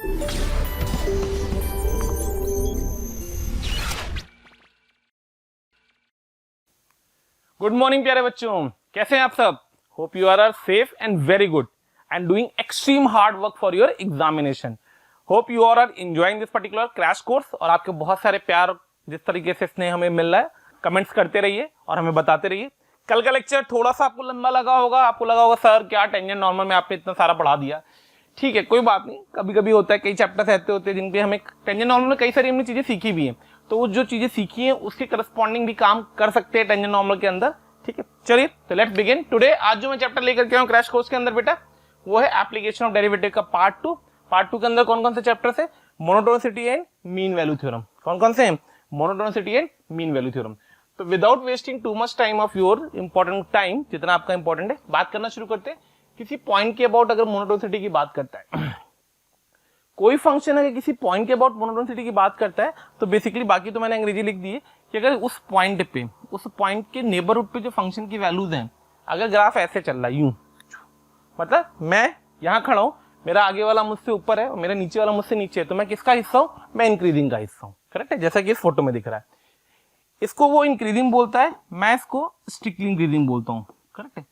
Good morning प्यारे बच्चों, कैसे हैं आप सब? Hope you are safe and very good and doing extreme hard work for your examination. Hope you are enjoying this particular crash course और आपके बहुत सारे प्यार जिस तरीके से स्नेह हमें मिल रहा है, कमेंट्स करते रहिए और हमें बताते रहिए. कल का लेक्चर थोड़ा सा आपको लंबा लगा होगा, आपको लगा होगा सर क्या टेंजेंट नॉर्मल में आपने इतना सारा पढ़ा दिया. ठीक है, कोई बात नहीं, कभी कभी होता है, कई चैप्टर्स ऐसे होते हैं जिन पे हमें टेंजेंट नॉर्मल में कई सारी हमने चीजें सीखी भी हैं, तो वो जो चीजें सीखी हैं उसके करस्पॉन्डिंग भी काम कर सकते हैं टेंजेंट नॉर्मल के अंदर. ठीक है, चलिए तो लेट्स बिगिन टुडे. आज जो मैं चैप्टर लेकर के आया हूं क्रैश कोर्स के अंदर बेटा, वो है एप्लीकेशन ऑफ डेरिवेटिव का पार्ट 2. पार्ट 2 के अंदर कौन कौन से चैप्टर्स है? Monotonicity and mean value theorem. कौन कौन से हैं? Monotonicity and mean value theorem. तो without wasting too much time of your important time, जितना आपका इंपॉर्टेंट है, बात करना शुरू करते हैं. किसी पॉइंट के अबाउट अगर मोनोटोनिसिटी की बात करता है कोई फंक्शन अगर किसी पॉइंट के अबाउट मोनोटोनिसिटी की बात करता है, तो बेसिकली बाकी तो मैंने अंग्रेजी लिख दी है कि अगर उस पॉइंट के नेबरहुड पे जो फंक्शन की वैल्यूज हैं, अगर ग्राफ ऐसे चल रहा है यूं, मतलब मैं यहां खड़ा हूं, मेरा आगे वाला मुझसे ऊपर है और मेरा नीचे वाला मुझसे नीचे है, तो मैं किसका हिस्सा हूं? मैं इंक्रीजिंग का हिस्सा हूं. करेक्ट है, जैसा कि इस फोटो में दिख रहा है. इसको वो इंक्रीजिंग बोलता है, मैं इसको स्ट्रिक्टली इंक्रीजिंग बोलता हूं. करेक्ट है.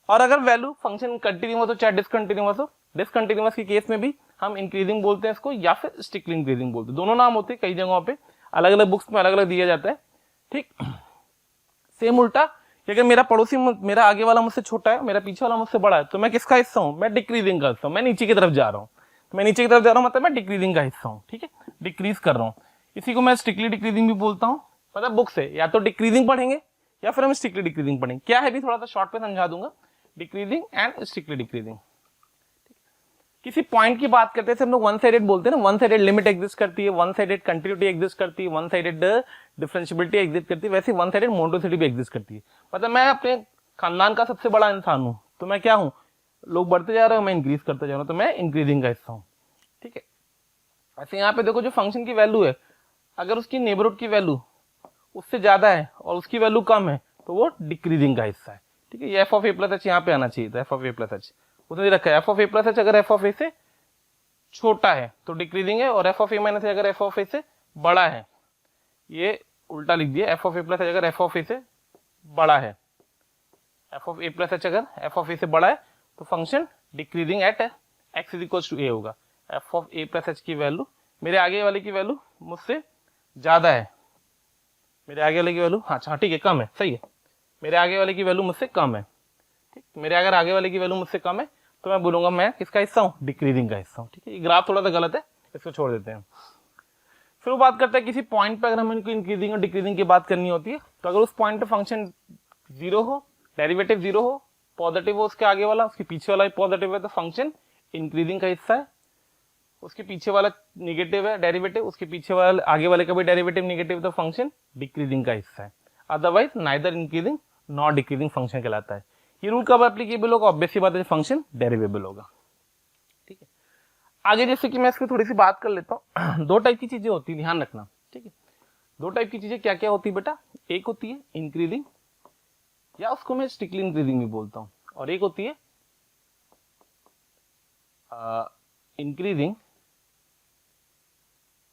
और अगर वैल्यू फंक्शन कंटिन्यूअस हो चाहे डिसकंटिन्यूअस हो, डिसकंटिन्यूअस के केस में भी हम इंक्रीजिंग बोलते हैं इसको, या फिर स्ट्रिक्टली इंक्रीजिंग बोलते हैं. दोनों नाम होते हैं, कई जगहों पे अलग अलग बुक्स में अलग अलग दिया जाता है. ठीक, सेम उल्टा, अगर मेरा पड़ोसी, मेरा आगे वाला मुझसे छोटा है, मेरा पीछे वाला मुझसे बड़ा है, तो मैं किसका हिस्सा हूं? मैं डिक्रीजिंग का हिस्सा हूं. मैं नीचे की तरफ जा रहा हूं, मैं नीचे की तरफ जा रहा हूं मतलब मैं डिक्रीजिंग का हिस्सा हूं. ठीक है, डिक्रीज कर रहा हूं. इसी को मैं स्ट्रिक्टली डिक्रीजिंग भी बोलता हूं. मतलब बुक से या तो डिक्रीजिंग पढ़ेंगे या फिर हम स्ट्रिक्टली डिक्रीजिंग पढ़ेंगे. क्या है भी थोड़ा सा शॉर्ट पे समझा दूंगा. Decreasing and strictly decreasing. किसी पॉइंट की बात करते हैं हम लोग वन साइडेड बोलते हैं ना. वन साइडेड लिमिट एग्जिस्ट करती है, वन साइडेड कंटिन्यूटी एग्जिस्ट करती है, वन साइडेड डिफरेंशिएबिलिटी एग्जिस्ट करती है. वैसे वन साइडेड मोनोटोनिसिटी भी एग्जिस्ट करती है. मतलब मैं अपने खानदान का सबसे बड़ा इंसान हूं, तो मैं क्या हूं? लोग बढ़ते जा रहे हो, मैं इंक्रीज करते जा रहा हूं, तो मैं इंक्रीजिंग का हिस्सा हूं. ठीक है. ऐसे यहाँ पे देखो, जो फंक्शन की वैल्यू है, अगर उसकी नेबरहुड की वैल्यू उससे ज्यादा है और उसकी वैल्यू कम है, तो वो डिक्रीजिंग का हिस्सा है. ठीक है, ये F of a plus H यहाँ पे आना चाहिए था. F of a plus H उसने रखा है. F of a plus H अगर एफ ऑफ ए से छोटा है तो डिक्रीजिंग है, और एफ ऑफ ए माइनस अगर एफ ऑफ ए से बड़ा है, ये उल्टा लिख दिया. F of a plus H अगर एफ ऑफ ए से बड़ा है, f of a plus H अगर एफ ऑफ ए से बड़ा है, तो function decreasing at x is equal to a होगा. F of a plus h की वैल्यू, मेरे आगे वाले की वैल्यू मुझसे ज्यादा है, मेरे आगे वाले की वैल्यू, हाँ ठीक है, कम है, सही है, मेरे आगे वाले की वैल्यू मुझसे कम है. ठीक, मेरे अगर आगे वाले की वैल्यू मुझसे कम है, तो मैं बोलूंगा मैं किसका हिस्सा हूं? डिक्रीजिंग का हिस्सा हूं. ठीक है, ये ग्राफ थोड़ा सा गलत है, इसको छोड़ देते हैं. फिर वो बात करता है किसी पॉइंट पे अगर हम इनको इंक्रीजिंग और डिक्रीजिंग की बात करनी होती है, तो अगर उस पॉइंट पे फंक्शन जीरो हो, डेरिवेटिव जीरो हो, पॉजिटिव हो उसके आगे वाला, उसके पीछे वाला पॉजिटिव है, तो फंक्शन इंक्रीजिंग का हिस्सा है. उसके पीछे वाला निगेटिव है डेरिवेटिव, उसके पीछे वाला आगे वाले का भी डेरिवेटिव निगेटिव, तो फंक्शन डिक्रीजिंग का हिस्सा है. Otherwise neither increasing not decreasing function कहलाता है. ये रूल कब एप्लीकेबल होगा? ऑब्वियस सी बात है, फंक्शन डेरिवेबल होगा. ठीक है, आगे जैसे कि मैं इसकी थोड़ी सी बात कर लेता हूँ. दो टाइप की चीजें होती है, ध्यान रखना. ठीक है, दो टाइप की चीजें क्या क्या होती है बेटा? एक होती है इंक्रीजिंग, या उसको मैं स्ट्रिक्टली इंक्रीजिंग भी बोलता हूँ, और एक होती है इंक्रीजिंग.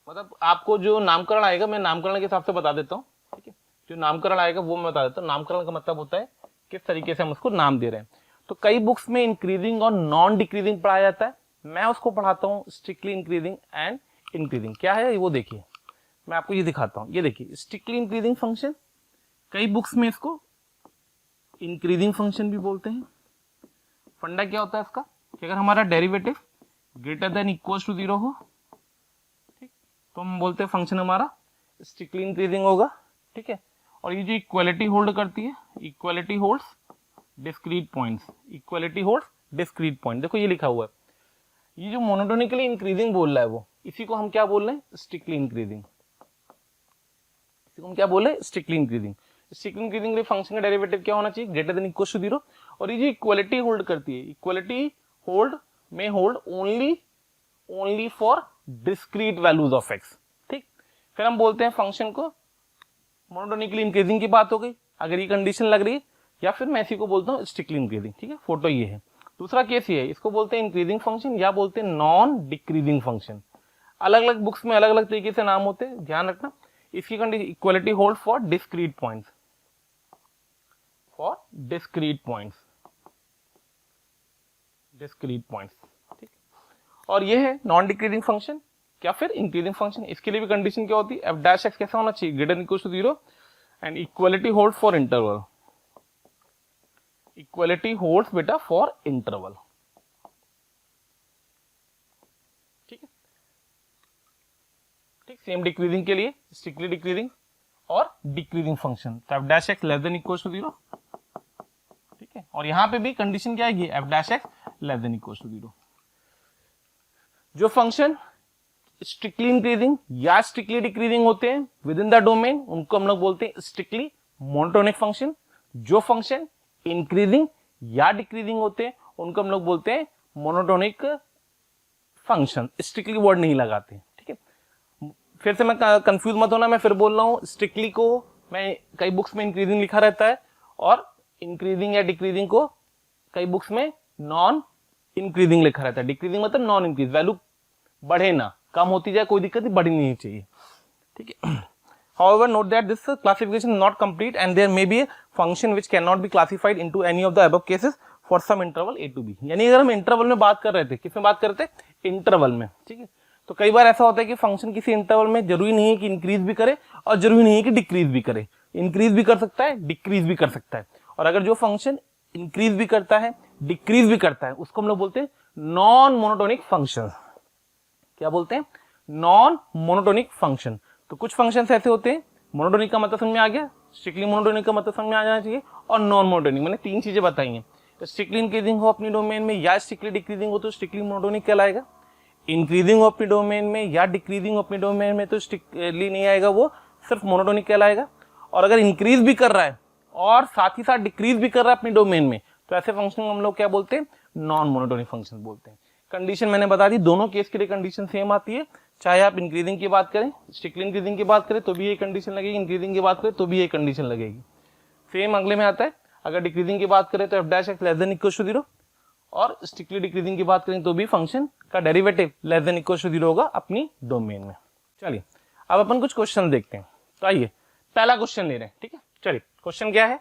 मतलब आपको जो नामकरण आएगा, मैं नामकरण के हिसाब से बता देता हूँ. ठीक है, जो नामकरण आएगा वो मैं बता देता हूँ. नामकरण का मतलब होता है किस तरीके से हम उसको नाम दे रहे हैं. तो कई बुक्स में इंक्रीजिंग और नॉन डिक्रीजिंग पढ़ाया जाता है, मैं उसको पढ़ाता हूँ स्ट्रिक्टली इंक्रीजिंग एंड इंक्रीजिंग. क्या है वो देखिए, मैं आपको ये दिखाता हूँ. ये देखिए, स्ट्रिक्टली इंक्रीजिंग फंक्शन, कई बुक्स में इसको इंक्रीजिंग फंक्शन भी बोलते हैं. फंडा क्या होता है इसका कि अगर हमारा derivative greater than equal to zero हो, ठीक, तो हम बोलते हैं फंक्शन हमारा स्ट्रिक्टली इंक्रीजिंग होगा. ठीक है, और ये जो इक्वालिटी होल्ड करती है, equality holds discrete points, equality holds discrete point. देखो ये लिखा हुआ है, ये जो मोनोटोनिकली इंक्रीजिंग बोल रहा है वो, इसी को हम क्या बोल रहे हैं? Strictly increasing. इसी को हम क्या बोल रहे हैं? Strictly increasing. स्ट्रिक्टली इंक्रीजिंग के लिए फंक्शन का डेरिवेटिव क्या होना चाहिए? Greater than equal to zero. और ये जो इक्वालिटी होल्ड करती है, इक्वालिटी होल्ड में hold only for discrete values of x. ठीक, फिर हम बोलते हैं फंक्शन को मोनोटोनिकली इंक्रीजिंग की बात हो गई अगर ये कंडीशन लग रही है, या फिर मैं इसी को बोलता हूँ स्ट्रिक्टली इंक्रीजिंग. ठीक है, फोटो ये है. दूसरा केस ये है, इसको बोलते हैं इंक्रीजिंग फंक्शन या बोलते हैं नॉन डिक्रीजिंग फंक्शन। अलग अलग बुक्स में अलग अलग तरीके से नाम होते हैं, ध्यान रखना। इसकी condition equality hold for discrete points, for discrete points, discrete points, ठीक। और ये है नॉन डिक्रीजिंग फंक्शन या फिर इंक्रीजिंग फंक्शन। इसके लिए भी कंडीशन क्या होती है, एफ डैश एक्स कैसा होना चाहिए, greater than equal to 0 and equality hold for interval, equality holds बेटा फॉर इंटरवल, ठीक है, ठीक। सेम डिक्रीजिंग के लिए स्ट्रिक्टली डिक्रीजिंग और डिक्रीजिंग फंक्शन, तो f dash x less than equal to 0, ठीक है। और यहां पे भी कंडीशन क्या आएगी, f dash x less than equal to 0। जो फंक्शन स्ट्रिक्टली इंक्रीजिंग या स्ट्रिक्टली डिक्रीजिंग होते हैं विद इन द डोमेन, उनको हम लोग बोलते हैं स्ट्रिक्टली मोनोटोनिक फंक्शन। जो फंक्शन इंक्रीजिंग या डिक्रीजिंग होते हैं उनको हम लोग बोलते हैं मोनोटोनिक फंक्शन। स्ट्रिक्टली वर्ड नहीं लगाते, ठीक है। फिर से मैं कंफ्यूज मत होना, मैं फिर बोल रहा हूं, स्ट्रिक्टली को मैं कई बुक्स में इंक्रीजिंग लिखा रहता है और इंक्रीजिंग या डिक्रीजिंग को कई बुक्स में नॉन इंक्रीजिंग लिखा रहता है। डिक्रीजिंग मतलब नॉन इंक्रीज, वैल्यू बढ़े ना, कम होती जाए कोई दिक्कत नहीं, बढ़नी नहीं चाहिए, ठीक है। However, note that this classification is not complete and there may be a function which cannot be classified into any of the above cases for some interval a to b। यानी अगर हम इंटरवल में बात कर रहे थे, किसमें बात कर रहे थे, इंटरवल में, ठीक है। तो कई बार ऐसा होता है कि फंक्शन किसी इंटरवल में जरूरी नहीं है कि इंक्रीज भी करे और जरूरी नहीं है कि डिक्रीज भी करे, इंक्रीज भी कर सकता है, डिक्रीज भी कर सकता है। और अगर जो फंक्शन इंक्रीज भी करता है, डिक्रीज भी करता है, उसको हम लोग बोलते हैं नॉन मोनोटोनिक फंक्शन। क्या बोलते हैं, नॉन मोनोटोनिक फंक्शन। तो कुछ फंक्शंस ऐसे होते हैं, मोनोटोनिक का मतलब समझ में आ गया, स्ट्रिक्टली मोनोटोनिक का मतलब समझ में आ जाना चाहिए, और नॉन मोनोटोनिक, मैंने तीन चीजें बताई हैं। तो स्ट्रिक्टली इंक्रीजिंग हो अपनी डोमेन में या स्ट्रिक्टली डिक्रीजिंग हो तो स्ट्रिक्टली मोनोटोनिक कहलाएगा। इंक्रीजिंग हो अपनी डोमेन में या डिक्रीजिंग हो अपनी डोमेन में तो स्ट्रिक्टली नहीं आएगा, वो सिर्फ मोनोटोनिक कहलाएगा। और अगर इंक्रीज भी कर रहा है और साथ ही साथ डिक्रीज भी कर रहा है अपनी डोमेन में, तो ऐसे फंक्शन हम लोग क्या बोलते हैं, नॉन मोनोटोनिक फंक्शन बोलते हैं। कंडीशन मैंने बता दी, दोनों केस के लिए कंडीशन सेम आती है, चाहे आप इंक्रीजिंग की बात करें, स्ट्रिक्टली इंक्रीजिंग की बात करें तो भी ये कंडीशन लगेगी, इंक्रीजिंग की बात करें तो भी ये कंडीशन लगेगी। सेम अगले में आता है, अगर डिक्रीजिंग की बात करें तो f dash x less than equal to 0, और स्ट्रिक्टली डिक्रीजिंग की बात करें तो भी फंक्शन का derivative less than equal to 0 होगा अपनी डोमेन में। चलिए अब अपन कुछ क्वेश्चन देखते हैं। तो आइए पहला क्वेश्चन ले रहे हैं, ठीक है। चलिए क्वेश्चन क्या है,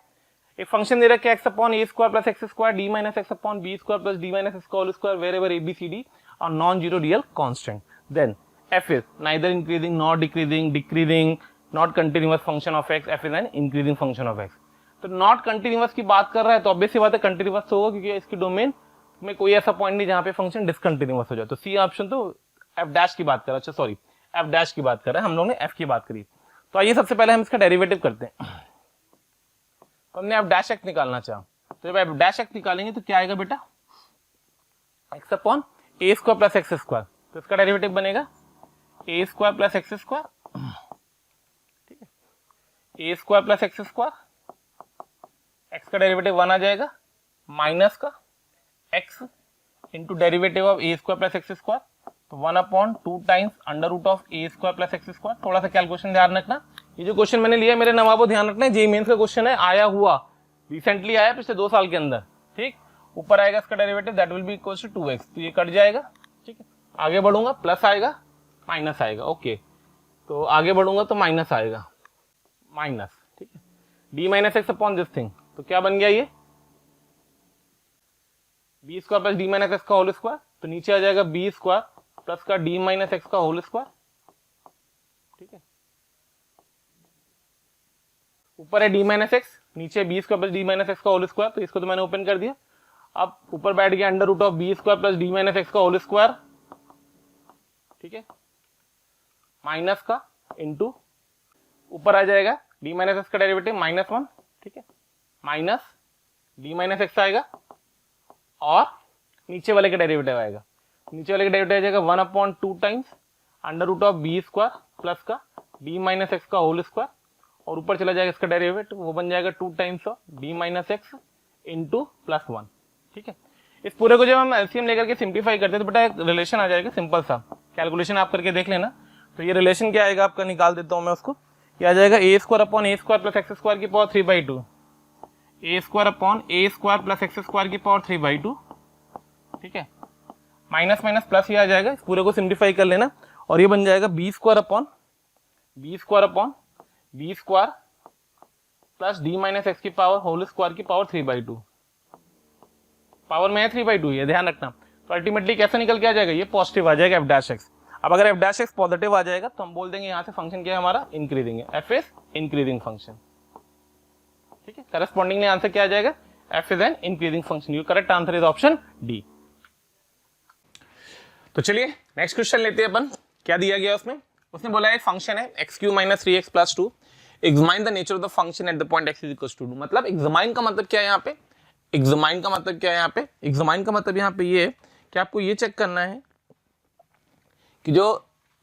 एक फंक्शन दे रखा है x upon a square plus x square d minus x upon b square plus d minus x का whole square wherever a b c d are non zero real constant. Then f is neither increasing nor decreasing not continuous function of x, f is an increasing function of x। तो not continuous की बात कर रहा है तो obvious सी बात है continuous तो होगा, क्योंकि इसकी डोमेन में कोई ऐसा पॉइंट नहीं जहां पे फंक्शन डिसकंटिन्यूअस हो जाए। तो सी ऑप्शन तो एफ डैश की बात कर रहा है, अच्छा सॉरी एफ डैश की बात कर रहा है, हम लोग ने एफ की बात करी। तो आइए सबसे पहले हम इसका डेरिवेटिव करते हैं। तो हमने एफ डैश एक्स निकालना चाहा, तो जब एफ डैश एक्स निकालेंगे तो क्या आएगा बेटा, x upon a square plus x square. तो इसका डेरिवेटिव बनेगा a square plus x square, ठीक है, a square plus x square, x का डेरिवेटिव 1 आ जाएगा माइनस का x into derivative of a square plus x square, तो 1 upon 2 times under root of a square plus x square. थोड़ा सा calculation ध्यान रखना, ये जो क्वेश्चन मैंने लिया मेरे नवाबो ध्यान रखना है, जेईई मेंस का क्वेश्चन है, आया हुआ रिसेंटली आया पिछले 2 साल के अंदर, ठीक। ऊपर आएगा इसका derivative that will be equal to 2x, तो ये कट जाएगा, ठीक है। आगे बढ़ूंगा प्लस आएगा माइनस आएगा, ओके, तो आगे बढ़ूंगा तो माइनस आएगा माइनस, ठीक है, d minus x upon this thing, तो क्या बन गया ये b square plus d minus x का होल स्क्वायर, तो नीचे आ जाएगा बी स्क्वायर प्लस का डी माइनस एक्स का होल स्क्वायर, ठीक है। ऊपर है डी माइनस एक्स, नीचे b square plus d minus x का होल स्क्वायर, तो इसको तो मैंने ओपन कर दिया। अब ऊपर बैठ गया under root of b square plus d minus x का होल स्क्वायर, ठीक है, माइनस का इंटू ऊपर आ जाएगा डी माइनस एक्स का डेरिवेटिव -1, ठीक है, माइनस डी माइनस एक्स आएगा और नीचे वाले का डेरिवेटिव आएगा, नीचे वाले का डेरिवेटिव आ जाएगा 1 upon 2 times under root of b square plus का डी माइनस एक्स का होल स्क्वायर, और ऊपर चला जाएगा इसका डेरिवेटिव, वो बन जाएगा 2 times of D minus x into plus 1, ठीक है। इस पूरे को जब हम एलसीएम लेकर के सिंप्लीफाई करते हैं तो बेटा एक रिलेशन आ जाएगा सिंपल सा, कैलकुलेशन आप करके देख लेना। तो ये रिलेशन क्या आएगा आपका, निकाल देता हूं मैं उसको, ये आ जाएगा ए square upon a square plus x square की power 3/2, A square upon a square plus x square की पावर 3/2 ठीक है, माइनस माइनस प्लस ही आ जाएगा, इस पूरे को सिंप्लीफाई कर लेना और ये बन जाएगा b square upon b square plus d minus x की पावर होल स्क्वायर की पावर 3/2, पावर में है 3/2, ये ध्यान रखना। तो अल्टीमेटली कैसे निकल के आ जाएगा, ये पॉजिटिव आ जाएगा एफ डैश एक्स। अब अगर एफ डैश एक्स पॉजिटिव आ जाएगा तो हम बोल देंगे यहाँ से फंक्शन क्या है हमारा, इंक्रीजिंग है, एफ इज इंक्रीजिंग फंक्शन। ठीक है, करस्पॉन्डिंगली आंसर क्या आ जाएगा, F is an increasing function. Your correct answer is option D. तो चलिए नेक्स्ट क्वेश्चन लेते हैं अपन। क्या दिया गया उसमें, उसने बोला है फंक्शन है x³ - 3x + 2, examine the nature of the function at the point x = 2। मतलब एग्जामाइन का मतलब क्या है यहाँ पे, एग्जामाइन का मतलब क्या है यहाँ पे, एग्जामाइन का मतलब यहाँ पे ये कि आपको ये चेक करना है कि जो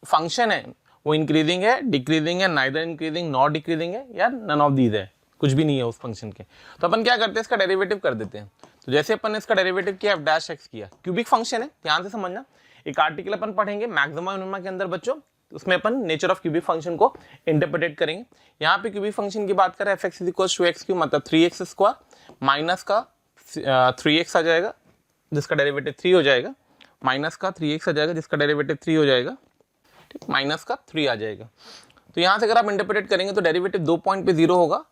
फंक्शन है वो इंक्रीजिंग है, डिक्रीजिंग है, नाइदर इंक्रीजिंग नॉट डिक्रीजिंग है, या नन ऑफ दीज है, कुछ भी नहीं है उस फंक्शन के। तो अपन क्या करते हैं, इसका डेरिवेटिव कर देते हैं। तो जैसे अपन ने इसका डेरिवेटिव किया, एफ डैश एक्स किया, क्यूबिक फंक्शन है, ध्यान से समझना। एक आर्टिकल अपन पढ़ेंगे मैक्सिमा मिनिमा के अंदर बच्चों, उसमें अपन नेचर ऑफ क्यूबिक फंक्शन को इंटरप्रेट करेंगे। यहाँ पे क्यूबिक फंक्शन की बात करें, fx = x³ मतलब 3x² माइनस का 3x आ जाएगा जिसका डेरिवेटिव 3 हो जाएगा, माइनस का 3x आ जाएगा जिसका डेरिवेटिव 3 हो जाएगा, ठीक, माइनस का 3 आ जाएगा। तो यहाँ से अगर आप इंटरप्रेट करेंगे तो डेरिवेटिव 2 पॉइंट पे 0 होगा,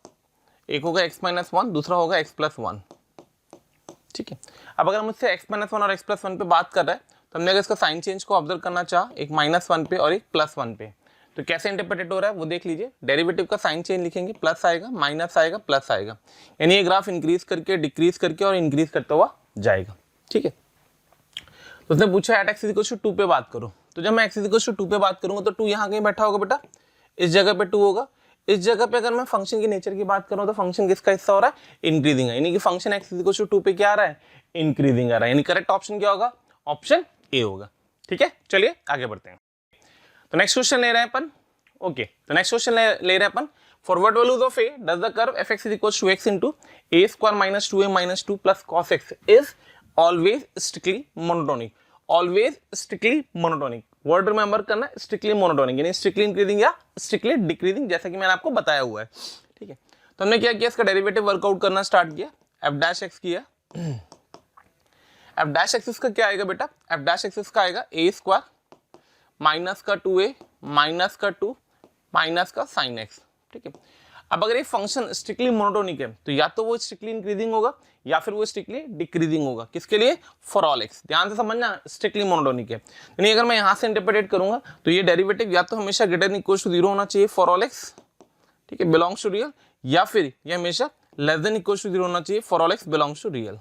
एक होगा x - 1, दूसरा होगा x + 1। ठीक है, अब अगर मुझसे x - 1 और x + 1 पे बात कर रहा है तो हमने अगर इसका साइन चेंज को ऑब्जर्व करना चाहा, एक -1 पे और एक +1 पे, तो कैसे इंटरप्रेट हो रहा है वो देख लीजिए। डेरिवेटिव का साइन चेंज लिखेंगे, प्लस आएगा, माइनस आएगा, प्लस आएगा, यानी ये ग्राफ इंक्रीज करके डिक्रीज करके और इंक्रीज करता हुआ जाएगा। ठीक है, तो उसने पूछा एट x = 2 पे बात करो। तो जब मैं x = 2 पे बात करूंगा तो 2 यहाँ कहीं बैठा होगा बेटा, इस जगह पे 2 होगा। इस जगह पे अगर मैं फंक्शन की नेचर की बात करूं तो फंक्शन किसका हिस्सा हो रहा है, इंक्रीजिंग है, यानी कि फंक्शन x = 2 पे क्या आ रहा है, इंक्रीजिंग आ रहा है, यानी करेक्ट ऑप्शन क्या होगा, ऑप्शन ए होगा। ठीक है, चलिए आगे बढ़ते हैं। तो नेक्स्ट क्वेश्चन ले रहे हैं अपन। ओके, तो नेक्स्ट क्वेश्चन ले रहे हैं अपन, for what values of a does the curve fx = x into a² - 2a - 2 plus cos x is always strictly monotonic, always strictly monotonic। Word remember करना, स्ट्रिक्टली मोनोटोनिक यानी स्ट्रिक्टली इंक्रीजिंग या strictly decreasing, जैसा कि मैंने आपको बताया हुआ है। ठीक है, तो हमने क्या किया, इसका डेरिवेटिव वर्कआउट करना स्टार्ट किया, एफ डैश एक्स किया। एफ डैश एक्सिस का क्या आएगा बेटा, एफ डैश एक्सिस का आएगा a² माइनस का 2a माइनस का 2 माइनस का साइन एक्स। ठीक है, अब अगर ये फंक्शन स्ट्रिक्टली मोनोटोनिक है तो या तो वो स्ट्रिक्टली इंक्रीजिंग होगा या फिर वो स्ट्रिक्टली डिक्रीजिंग होगा, किसके लिए, फॉर ऑल एक्स। ध्यान से समझना, स्ट्रिक्टली मोनोटोनिक है, यानी अगर मैं यहां से इंटरप्रेट करूंगा तो ये डेरिवेटिव या तो हमेशा > = 0 होना चाहिए फॉर ऑल एक्स, ठीक है, बिलोंग्स टू रियल, या फिर ये हमेशा < = 0 होना चाहिए for all x belongs to real.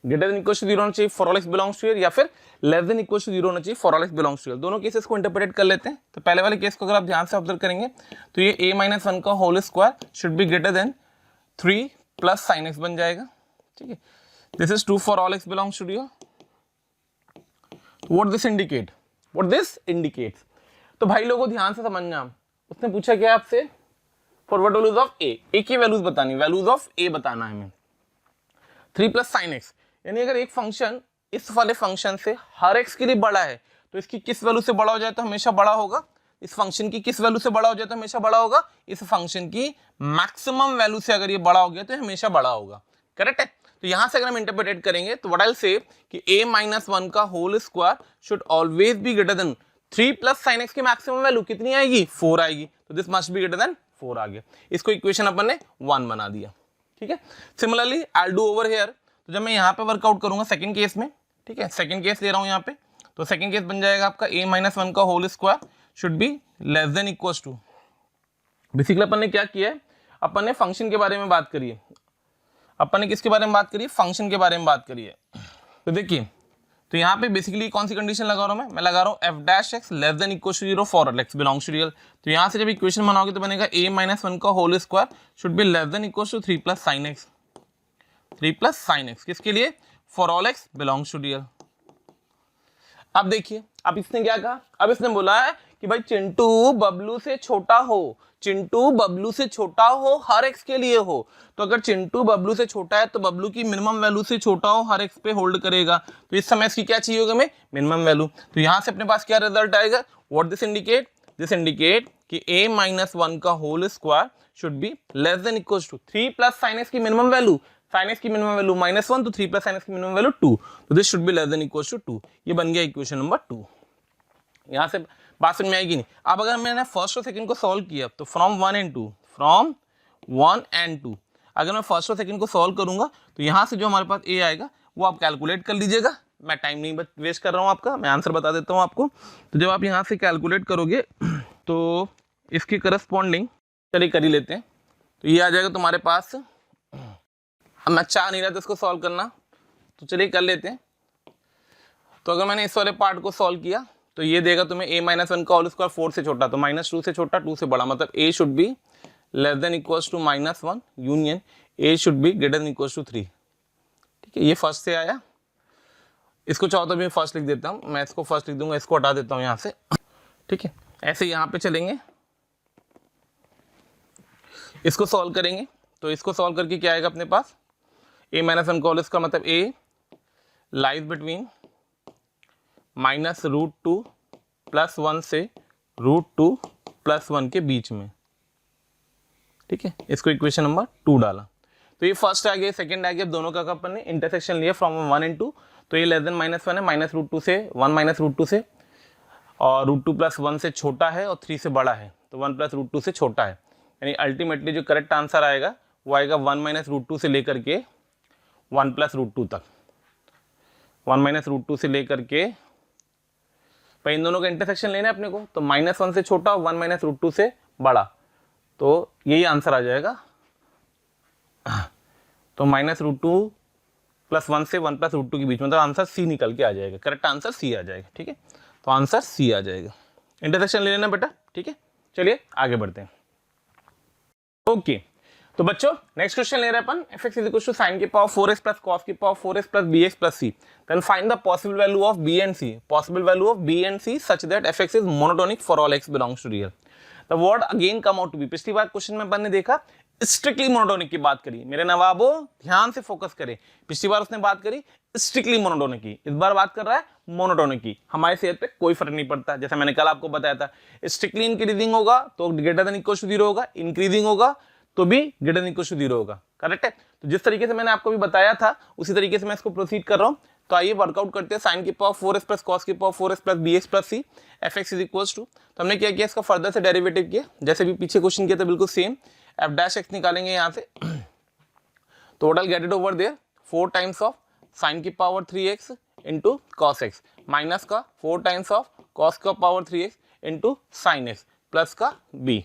> = 0 होना चाहिए for all x belongs to real, या फिर < = 0 होना चाहिए for all x belongs to real. दोनों केसेस को इंटरप्रेट कर लेते हैं। तो पहले वाले केस को अगर आप ध्यान से ऑब्जर्व करेंगे तो ये a - 1 का whole square should be > 3 + sin x बन जाएगा। ठीक है, this is true for all x belongs to real. What this indicate, what this indicates, तो भाई लोगों ध्यान से समझना, उसने पूछा क्या आपसे, for what values of a की वैल्यूज बतानी, वैल्यूज ऑफ a बताना है हमें। 3 + sin x, यानी अगर एक फंक्शन इस वाले फंक्शन से हर x के लिए बड़ा है तो इसकी किस वैल्यू से बड़ा हो जाए तो हमेशा बड़ा होगा, इस फंक्शन की किस वैल्यू से बड़ा हो जाए तो हमेशा बड़ा होगा, इस फंक्शन की मैक्सिमम वैल्यू से अगर ये बड़ा हो गया तो हमेशा बड़ा होगा। करेक्ट है, तो यहां से अगर हम इंटरप्रेट करेंगे तो व्हाट आई विल से कि a - 1 का whole square should always be > 3 + sin x की मैक्सिमम वैल्यू कितनी आएगी, 4 आएगी, तो दिस मस्ट बी > 4 आ गया। इसको इक्वेशन अपन ने 1 बना दिया। ठीक है, similarly I will do over here. तो जब मैं यहाँ पे वर्कआउट करूंगा सेकंड केस में, ठीक है, सेकंड केस ले रहा हूं यहाँ पे, तो सेकंड केस बन जाएगा आपका a - 1 का whole square should be < basically अपन ने क्या किया है, अपन ने फंक्शन के बारे में बात करी है, अपन ने किसके बारे में बात करी है, फंक्शन के बारे में बात करी है। तो देखिए, तो यहाँ पे बेसिकली कौन सी कंडीशन लगा रहा हूँ मैं लगा रहा हूँ f' < <= 0 for x belongs to real. तो यहाँ से जब इक्वेशन बनाओगे तो बनेगा a - 1 का whole square should be < = 3 + sin x, 3 + sin x किसके लिए, for all x belongs to real. अब देखिए, अब इसने क्या कहा, अब इसने बोला है कि भाई चिंटू बबलू से छोटा हो, चिंटू बबलू से छोटा हो, हर एक्स के लिए हो। तो अगर चिंटू बबलू से छोटा है तो बबलू की मिनिमम वैल्यू से छोटा हो, हर एक्स पे होल्ड करेगा। तो इस समय इसकी क्या चाहिए होगा हमें, मिनिमम वैल्यू। तो यहां से अपने पास क्या रिजल्ट आएगा, what this indicate, this indicate कि a - 1 का whole square should be < <= 3 + sin x की मिनिमम वैल्यू साइन एक्स की मिनिमम वैल्यू -1, तो 3 प्लस साइन एक्स की मिनिमम वैल्यू 2, तो this should be less than equal to 2। ये बन गया इक्वेशन नंबर 2। यहाँ से बात समझ में आएगी नहीं। अब अगर मैंने फर्स्ट और सेकंड को सॉल्व किया तो फ्रॉम 1 एंड 2 अगर मैं फर्स्ट और सेकंड को सॉल्व करूंगा तो यहाँ से जो हमारे पास ए आएगा वो आप कैलकुलेट कर लीजिएगा। मैं टाइम नहीं वेस्ट कर रहा हूँ आपका, मैं आंसर बता देता हूँ आपको। तो जब आप यहाँ से कैलकुलेट करोगे तो इसके करस्पॉन्डिंग चलिए कर ही लेते हैं। तो ये आ जाएगा तुम्हारे पास, अब मैं चाह नहीं रहा था इसको सॉल्व करना, तो चलिए कर लेते हैं। तो अगर मैंने इस वाले पार्ट को सॉल्व किया तो ये देगा तुम्हें a-1 का होल स्क्वायर 4 से छोटा, तो -2 से छोटा 2 से बड़ा, मतलब a should be less than equals to -1 union a should be greater than equals to 3। ठीक है, ये फर्स्ट से आया। इसको चाहो तो मैं फर्स्ट लिख देता हूँ, मैं इसको फर्स्ट लिख दूंगा, इसको हटा देता हूँ यहाँ से। ठीक है, ऐसे यहाँ पे चलेंगे, इसको सॉल्व करेंगे। तो इसको सॉल्व करके क्या आएगा अपने पास, a-1 का होल स्क्वायर मतलब a लाइज बिटवीन -√2 + 1 से √2 + 1 के बीच में। ठीक है, इसको इक्वेशन नंबर 2 डाला तो ये फर्स्ट आ गया, सेकंड आ गया। दोनों का अपन ने इंटरसेक्शन लिया फ्रॉम 1 एंड 2, तो ये लेस देन -1 है, -√2 से 1 -√2 से, और √2 + 1 से छोटा है और 3 से बड़ा है, तो 1 + √2 से छोटा है। यानी अल्टीमेटली जो करेक्ट आंसर आएगा वो आएगा 1 - √2 से लेकर के 1 + √2 तक। 1 - √2 से लेकर के, पर इन दोनों का इंटरसेक्शन लेना है अपने को, तो -1 से छोटा और 1 - √2 से बड़ा, तो यही आंसर आ जाएगा। तो -√2 + 1 से 1 + √2 के बीच में, मतलब आंसर सी निकल के आ जाएगा, करेक्ट आंसर सी आ जाएगा। ठीक है, तो आंसर सी आ जाएगा, इंटरसेक्शन ले लेना बेटा। ठीक है, चलिए आगे बढ़ते हैं। ओके, तो बच्चों नेक्स्ट क्वेश्चन ले रहे हैं अपन, f(x = sin की पावर 4x + cos की power 4x + bx + c, then find the possible value of b and c, possible value of b and c such that f(x) is monotonic for all x belongs to real। The word again come out to be, पिछली बार question में अपन ने देखा strictly monotonic की बात करी, मेरे नवाबो ध्यान से फोकस करें। पिछली बार उसने बात करी स्ट्रिक्टली मोनोटोनिक की, इस बार बात कर रहा है मोनोटोनिक की। हमारी सेहत पे कोई फर्क नहीं पड़ता, जैसा मैंने कल आपको बताया था, स्ट्रिक्टली इंक्रीजिंग होगा तो ग्रेटर देन इक्वल टू 0 होगा, इंक्रीजिंग होगा तो भी ग्रेटर देन इक्वल टू 0 होगा। करेक्ट है, तो जिस तरीके से मैंने आपको भी बताया था उसी तरीके से मैं इसको प्रोसीड कर रहा हूँ। तो आइए वर्कआउट करते हैं। साइन की पावर 4x + cos की power 4x + bx + c, f(x) = तो हमने क्या किया, इसका फर्दर से डेरिवेटिव किया, जैसे भी पीछे क्वेश्चन किया था बिल्कुल सेम। f' निकालेंगे यहाँ से, total get it over there 4 times of sine की power 3x into cos x minus का 4 टाइम्स ऑफ cos का power 3x into sine x plus का b।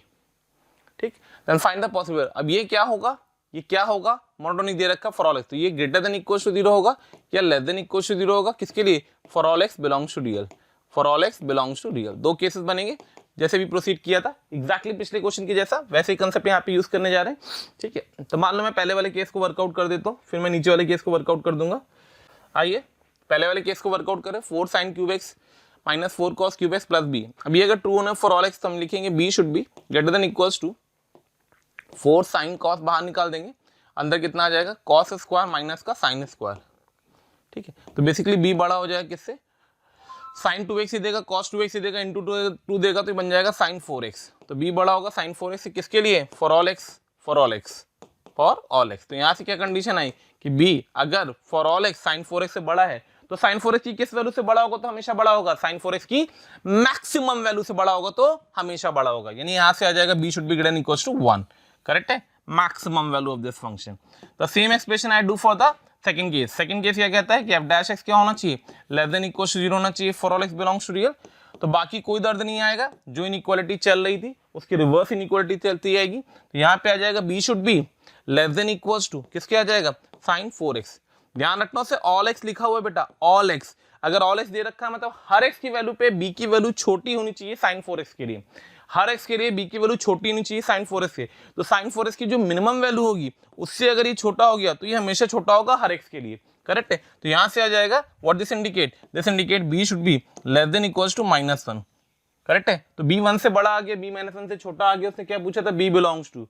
ठीक, देन फाइंड द पॉसिबल। अब ये क्या होगा, ये क्या होगा, मोनोटोनिक दे रखा फॉर ऑल एक्स, तो ये ग्रेटर देन इक्वल टू 0 होगा या लेस देन इक्वल टू 0 होगा, किसके लिए, for all x belongs to real, for all x belongs to real. दो केसेस बनेंगे, जैसे भी प्रोसीड किया था एग्जैक्टली पिछले क्वेश्चन के जैसा, वैसे ही कंसेप्ट यहाँ पे यूज करने जा रहे हैं। ठीक है, तो मान लो मैं पहले वाले केस को वर्कआउट कर देता हूँ, फिर मैं नीचे वाले केस को वर्कआउट कर दूंगा। आइए पहले वाले केस को वर्कआउट करें, 4 sin cube x minus 4 cos cube x plus b. अब ये अगर ट्रू होना फॉर ऑल एक्स तो हम लिखेंगे b should be greater than equals to 4 sin cos, बाहर निकाल देंगे, अंदर कितना आ जाएगा cos स्क्वायर माइनस का sin स्क्वायर। ठीक है, तो बेसिकली b बड़ा हो जाएगा किससे, sin 2x ही देगा, cos 2x ही देगा, इंटू 2 देगा तो बन जाएगा sin 4x। तो b बड़ा होगा sin 4x, किसके लिए, for all x, for all x, for all x. तो यहाँ से क्या कंडीशन आई कि b अगर for all x sin 4x से बड़ा है तो sin 4x की किस वैल्यू से बड़ा होगा, तो हमेशा बड़ा होगा, sin 4x की मैक्सिमम वैल्यू से बड़ा होगा तो हमेशा बड़ा होगा। यानी यहाँ से आ जाएगा b should be greater than equals to 1। Correct है, maximum value of this function. The same expression I do for the second case. Second case क्या कहता है कि f' क्या होना चाहिए, लेस देन इक्वल टू 0 होना चाहिए for all x belongs to real. तो बाकी कोई दर्द नहीं आएगा, जो इनइक्वालिटी चल रही थी उसकी रिवर्स इनइक्वालिटी चलती आएगी। तो यहाँ पे आ जाएगा b should be less than equals to किसके आ जाएगा, sin 4x। ध्यान रखना उसे ऑल एक्स लिखा हुआ है बेटा, ऑल एक्स। अगर ऑल एक्स दे रखा है मतलब हर एक्स की वैल्यू पे b की वैल्यू छोटी होनी चाहिए sin 4x के लिए, हर x के लिए b की वैल्यू छोटी होनी चाहिए sin 4x से। तो sin 4x की जो मिनिमम वैल्यू होगी उससे अगर ये छोटा हो गया तो ये हमेशा छोटा होगा हर x के लिए। करेक्ट है, तो यहां से आ जाएगा what this indicate, this indicate b should be less than equals to -1। Correct है, तो b 1 से बड़ा आ गया, b -1 से छोटा आ गया। उसने क्या पूछा था, b बिलोंग्स टू,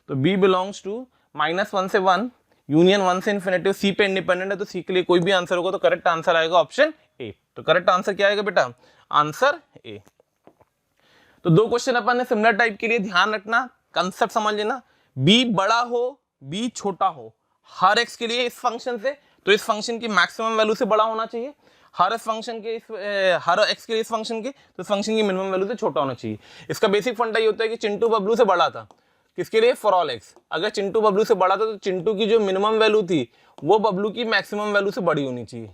तो b बिलोंग्स टू -1 से 1 यूनियन 1 से इन्फिनिटी, c पे इंडिपेंडेंट है तो c के लिए कोई भी आंसर होगा, तो करेक्ट आंसर आएगा ऑप्शन ए। तो करेक्ट आंसर क्या आएगा बेटा, आंसर ए। तो दो क्वेश्चन अपन ने सिमिलर टाइप के लिए, ध्यान रखना कंसेप्ट समझ लेना, b बड़ा हो b छोटा हो हर x के लिए इस फंक्शन से, तो इस फंक्शन की मैक्सिमम वैल्यू से बड़ा होना चाहिए, हर x फंक्शन के हर x के लिए इस फंक्शन के, तो इस फंक्शन की मिनिमम वैल्यू से छोटा होना चाहिए। इसका बेसिक फंडा ये होता है कि चिंटू बबलू से बड़ा था, किसके लिए, फॉर ऑल x। अगर चिंटू बबलू से बड़ा था तो चिंटू की जो मिनिमम वैल्यू थी वो बबलू की मैक्सिमम वैल्यू से बड़ी होनी चाहिए,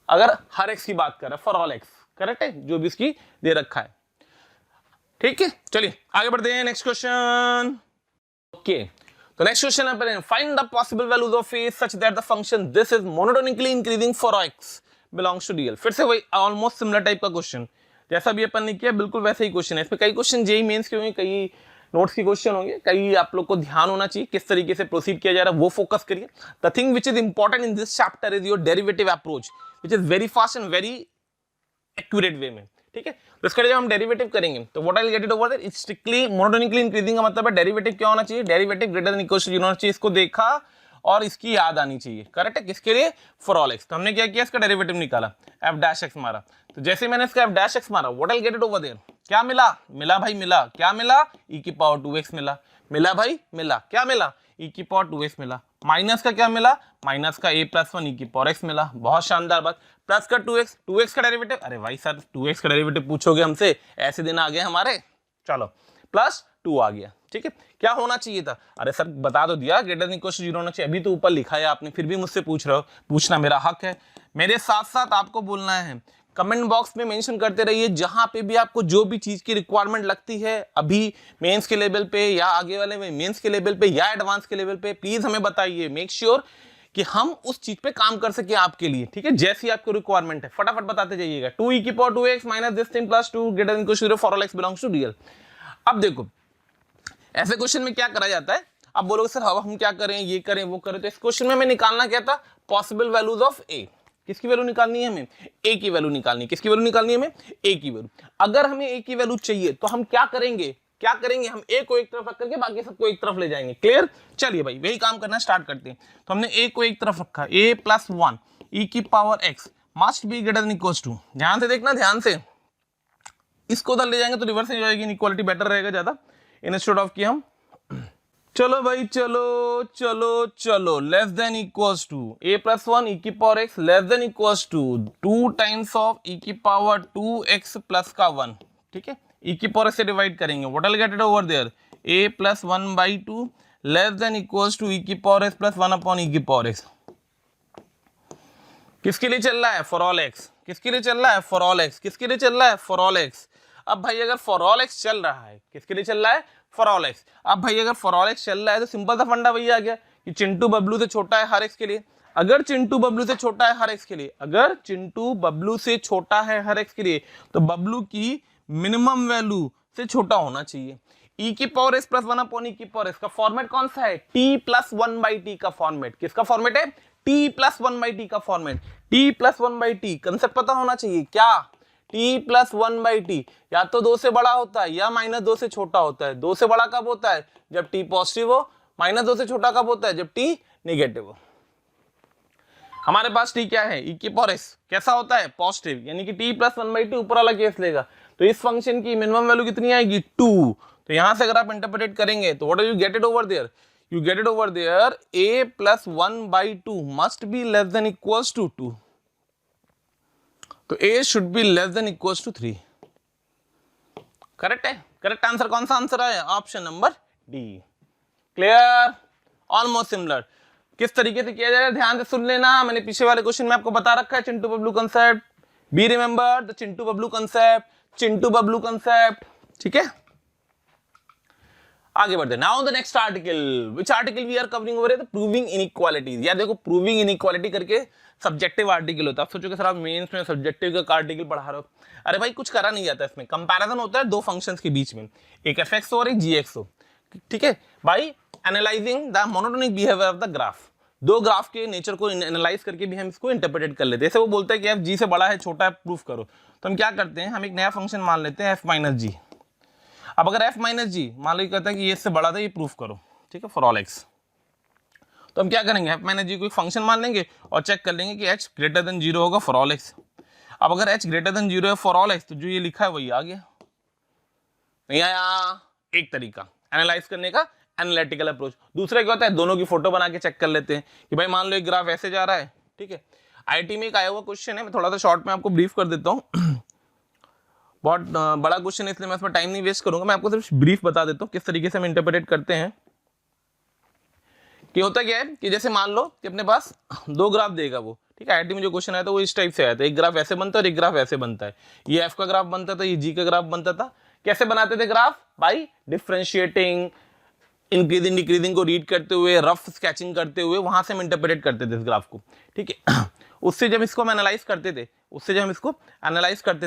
अगर हर x की बात कर रहा है, फॉर ऑल x, करेक्ट है, जो भी इसकी दे रखा है। ठीक है, चलिए आगे बढ़ते हैं, नेक्स्ट क्वेश्चन। ओके, तो नेक्स्ट क्वेश्चन है, find the possible values of a such that the function this is monotonically increasing for x belongs to dl। फिर से वही ऑलमोस्ट सिमिलर टाइप का क्वेश्चन, जैसा भी अपन ने किया बिल्कुल वैसा ही क्वेश्चन है। इसमें कई क्वेश्चन जेई मेंस के होंगे, कई नोट्स के क्वेश्चन होंगे, कई आप लोग को ध्यान होना चाहिए किस तरीके से प्रोसीड किया जा रहा है वो फोकस करिए। The thing which is important in this chapter is your derivative approach which is very fast and very accurate way में। ठीक है, तो इसका जब हम डेरिवेटिव करेंगे तो what I get it over there, it's strictly monotonically increasing का मतलब है डेरिवेटिव क्या होना चाहिए, derivative greater than equal to 0 होना चाहिए। इसको देखा और इसकी याद आनी चाहिए, करेक्ट है, किसके लिए, फॉर ऑल x। तो हमने क्या किया, इसका डेरिवेटिव निकाला, f डैश x मारा, तो जैसे मैंने इसका f डैश x मारा, what I get it over there, क्या मिला, मिला भाई मिला, क्या मिला, e की पावर 2x मिला, मिला भाई मिला, क्या मिला, e की पावर 2x मिला, माइनस का क्या मिला, माइनस का a प्लस 1 e की पावर x मिला, बहुत शानदार बात, प्लस का 2x का डेरिवेटिव, अरे भाई सर 2x का डेरिवेटिव पूछोगे हमसे, ऐसे दिन आ गए हमारे, चलो प्लस 2 आ गया। ठीक है, क्या होना चाहिए था, अरे सर बता तो दिया ग्रेटर देन इक्वल टू 0 होना चाहिए, अभी तो ऊपर लिखा है आपने, फिर भी मुझसे पूछ रहे हो, पूछना मेरा हक है, मेरे साथ साथ आपको बोलना है, कमेंट बॉक्स में मेंशन करते रहिए, जहां पे भी आपको जो भी चीज की रिक्वायरमेंट लगती है अभी मेंस के लेवल पे या आगे वाले में मेंस के लेवल पे या एडवांस के लेवल पे, प्लीज हमें बताइए, मेक श्योर कि हम उस चीज पे काम कर सके आपके लिए। ठीक है, जैसी आपको रिक्वायरमेंट है फटाफट बताते जाइएगा। 2e की power 2x minus this thing plus 2 greater than equal to 0 for all x belongs to dl। अब देखो ऐसे क्वेश्चन में क्या करा जाता है, अब बोलोगे सर हम क्या करें, ये करें वो करें, तो इस क्वेश्चन में हमें निकालना क्या था, पॉसिबल वैल्यूज ऑफ a। किसकी वैल्यू निकालनी है हमें, a की वैल्यू निकालनी है, किसकी वैल्यू निकालनी है हमें, a की वैल्यू। अगर हमें a की वैल्यू चाहिए तो हम क्या करेंगे, हम a को एक तरफ रख करके बाकी सबको एक तरफ ले जाएंगे, क्लियर। चलिए भाई वही काम करना स्टार्ट करते हैं। तो हमने a को एक तरफ रखा, a प्लस 1 e की power x must be greater than equal to, ध्यान से देखना, ध्यान से, इसको उधर ले जाएंगे तो रिवर्स हो जाएगी, इक्वालिटी बेटर रहेगा ज्यादा, इंस्टेड ऑफ कि हम, चलो भाई चलो चलो चलो, less than equals to a plus 1 e की power x less than equals to 2 times of e की पावर 2x प्लस का 1। ठीक है, e की पावर से डिवाइड करेंगे, what will get it over there, a plus 1/2 less than equals to e की power x plus 1 upon e की power x। किसके लिए चल रहा है, फॉर ऑल x, किसके लिए चल रहा है, फॉर ऑल x, किसके लिए चल रहा है, फॉर ऑल x। अब भाई अगर फॉर ऑल x चल रहा है, किसके लिए चल रहा है, फॉर ऑल x। अब भाई अगर फॉर ऑल x चल रहा है तो सिंपल सा फंडा वही आ गया कि चिंटू बबलू से छोटा है हर x के लिए, अगर चिंटू बबलू से छोटा है हर x के लिए, अगर चिंटू बबलू से छोटा है हर x के लिए, तो बबलू की मिनिमम वैल्यू से छोटा होना चाहिए। e की power s plus 1 upon e की पावर s का फॉर्मेट कौन सा है, t प्लस 1/t का फॉर्मेट, किसका फॉर्मेट है, t प्लस 1/t का format, t plus 1/t concept पता होना चाहिए, क्या, t प्लस 1/t या तो 2 से बड़ा होता है या माइनस 2 से छोटा होता है। 2 से बड़ा कब होता है, जब t पॉजिटिव हो, माइनस 2 से छोटा कब होता है, जब t नेगेटिव हो। हमारे पास t क्या है, e की पावर s कैसा होता है, पॉजिटिव, यानी कि t प्लस 1/t ऊपर वाला केस लेगा, तो इस फंक्शन की मिनिमम वैल्यू कितनी आएगी, 2। तो यहां से अगर आप इंटरप्रेट करेंगे तो what you get it over there, you get it over there, a plus 1/2 must be less than equals to 2, तो a should be less than equals to 3। Correct है, करेक्ट आंसर कौन सा आंसर है, option number D. Clear, almost similar. किस तरीके से किया जाएगा ध्यान से सुन लेना, मैंने पीछे वाले क्वेश्चन में आपको बता रखा है, Chintu Bablu concept, be remember the Chintu Bablu concept, Chintu Bablu concept. ठीक है, आगे बढ़ते हैं। Now the next article, which article we are covering over है, द प्रूविंग इनइक्वालिटीज। या देखो प्रूविंग इनइक्वालिटी करके सब्जेक्टिव आर्टिकल होता है। आप सोचोगे सर आप मेंस में सब्जेक्टिव का आर्टिकल पढ़ा रहे हो, अरे भाई कुछ करा नहीं जाता, इसमें कंपैरिजन होता है दो फंक्शंस के बीच में, एक fx हो और एक gx हो। ठीक है भाई, analysing the monotonic behaviour of the graph, दो ग्राफ के नेचर को एनालाइज करके भी हम इसको इंटरप्रेट कर लेते हैं। जैसे वो बोलता है कि f g से बड़ा है छोटा है प्रूफ करो, तो हम क्या करते हैं, हम एक नया फंक्शन मान लेते हैं f माइनस जी। अब अगर f माइनस जी मान लो कहता है कि ये इससे बड़ा था, ये प्रूफ करो, ठीक है, फॉर ऑल x, तो हम क्या करेंगे, f माइनस जी को एक फंक्शन मान लेंगे और चेक कर लेंगे कि h ग्रेटर देन 0 होगा फॉर ऑल x। अब अगर h ग्रेटर देन 0 है फॉर ऑल x, तो जो ये लिखा है वही आ गया, नहीं आया। एक तरीका एनालाइज करने का, एनालिटिकल अप्रोच। दूसरा क्या होता है, दोनों की फोटो बना के चेक कर लेते हैं कि भाई मान लो एक ग्राफ ऐसे जा रहा है, ठीक है। आईआईटी में एक आया हुआ क्वेश्चन है, मैं थोड़ा सा शॉर्ट में आपको ब्रीफ कर देता हूँ। बहुत बड़ा क्वेश्चन है इसलिए मैं इसमें टाइम नहीं वेस्ट करूंगा, मैं आपको सिर्फ ब्रीफ बता देता हूँ किस तरीके से हम इंटरप्रेट करते हैं। कि होता क्या है कि जैसे मान लो कि अपने पास दो ग्राफ देगा वो, ठीक है। आईआईटी में जो क्वेश्चन आया था वो इस टाइप से आया था, एक ग्राफ ऐसे बनता है और एक ग्राफ ऐसे बनता है। ये एफ का ग्राफ बनता था, ये जी का ग्राफ बनता था। कैसे बनाते थे graph? By differentiating, increasing decreasing को रीड करते हुए, रफ स्केचिंग करते हुए, वहां से हम इंटरप्रेट करते थे इस ग्राफ को, ठीक है। उससे जब इसको हम एनालाइज करते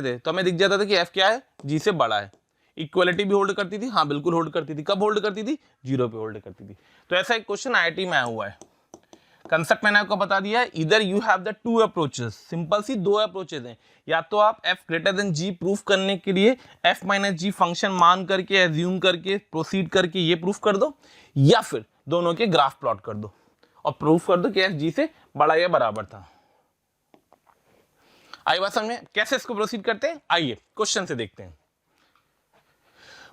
थे, तो हमें दिख जाता था कि एफ क्या है, जी से बड़ा है। इक्वलिटी भी होल्ड करती थी, हाँ बिल्कुल होल्ड करती थी। कब होल्ड करती थी? 0 पे होल्ड करती थी। तो ऐसा एक क्वेश्चन आईआईटी में आया हुआ है। कंसेप्ट मैंने आपको बता दिया है, इधर you have the two approaches, simple सी दो अप्रोचेस हैं। या तो आप f greater than g proof करने के लिए f माइनस g फंक्शन मान करके, एज्यूम करके, प्रोसीड करके ये प्रूफ कर दो, या फिर दोनों के ग्राफ प्लॉट कर दो और प्रूफ कर दो कि f g से बड़ा या बराबर था। आई बात समझ में? कैसे इसको प्रोसीड करते हैं, आइए क्वेश्चन से देखते हैं।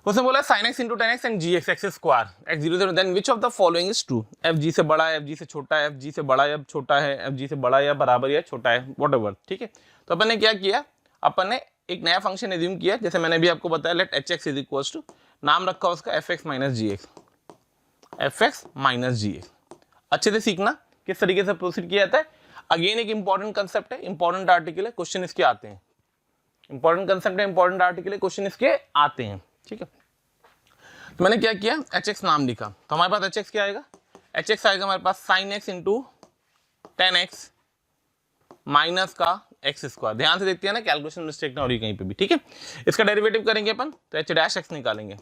उसने बोला sin x into 10x and gx x स्क्वायर x 0 then which of the following is true. F g से बड़ा है, एफ जी से छोटा है, एफ जी से बड़ा या छोटा है, एफ जी से बड़ा या बराबर या छोटा है, व्हाटएवर, ठीक है। तो अपन ने क्या किया, अपन ने एक नया फंक्शन एज्यूम किया, जैसे मैंने भी आपको बताया, let h x is equal to, नाम रखा उसका f x minus g x, f x minus g x. अच्छे से सीखना किस तरीके से प्रोसीड किया जाता है। अगेन एक इंपॉर्टेंट कंसेप्ट है, इंपॉर्टेंट आर्टिकल है, क्वेश्चन इसके आते हैं। इंपॉर्टेंट कंसेप्ट है, इंपॉर्टेंट आर्टिकल है, क्वेश्चन इसके आते हैं, ठीक है। तो मैंने क्या किया, एच एक्स नाम लिखा, तो हमारे पास एच एक्स क्या आएगा, एच एक्स आएगा हमारे पास sine x into 10x minus का एक्स स्क्वायर। ध्यान से देखते हैं ना, कैलकुलेशन मिस्टेक ना हो रही कहीं पे भी, ठीक है। इसका डेरिवेटिव करेंगे अपन, तो एच डैश एक्स निकालेंगे,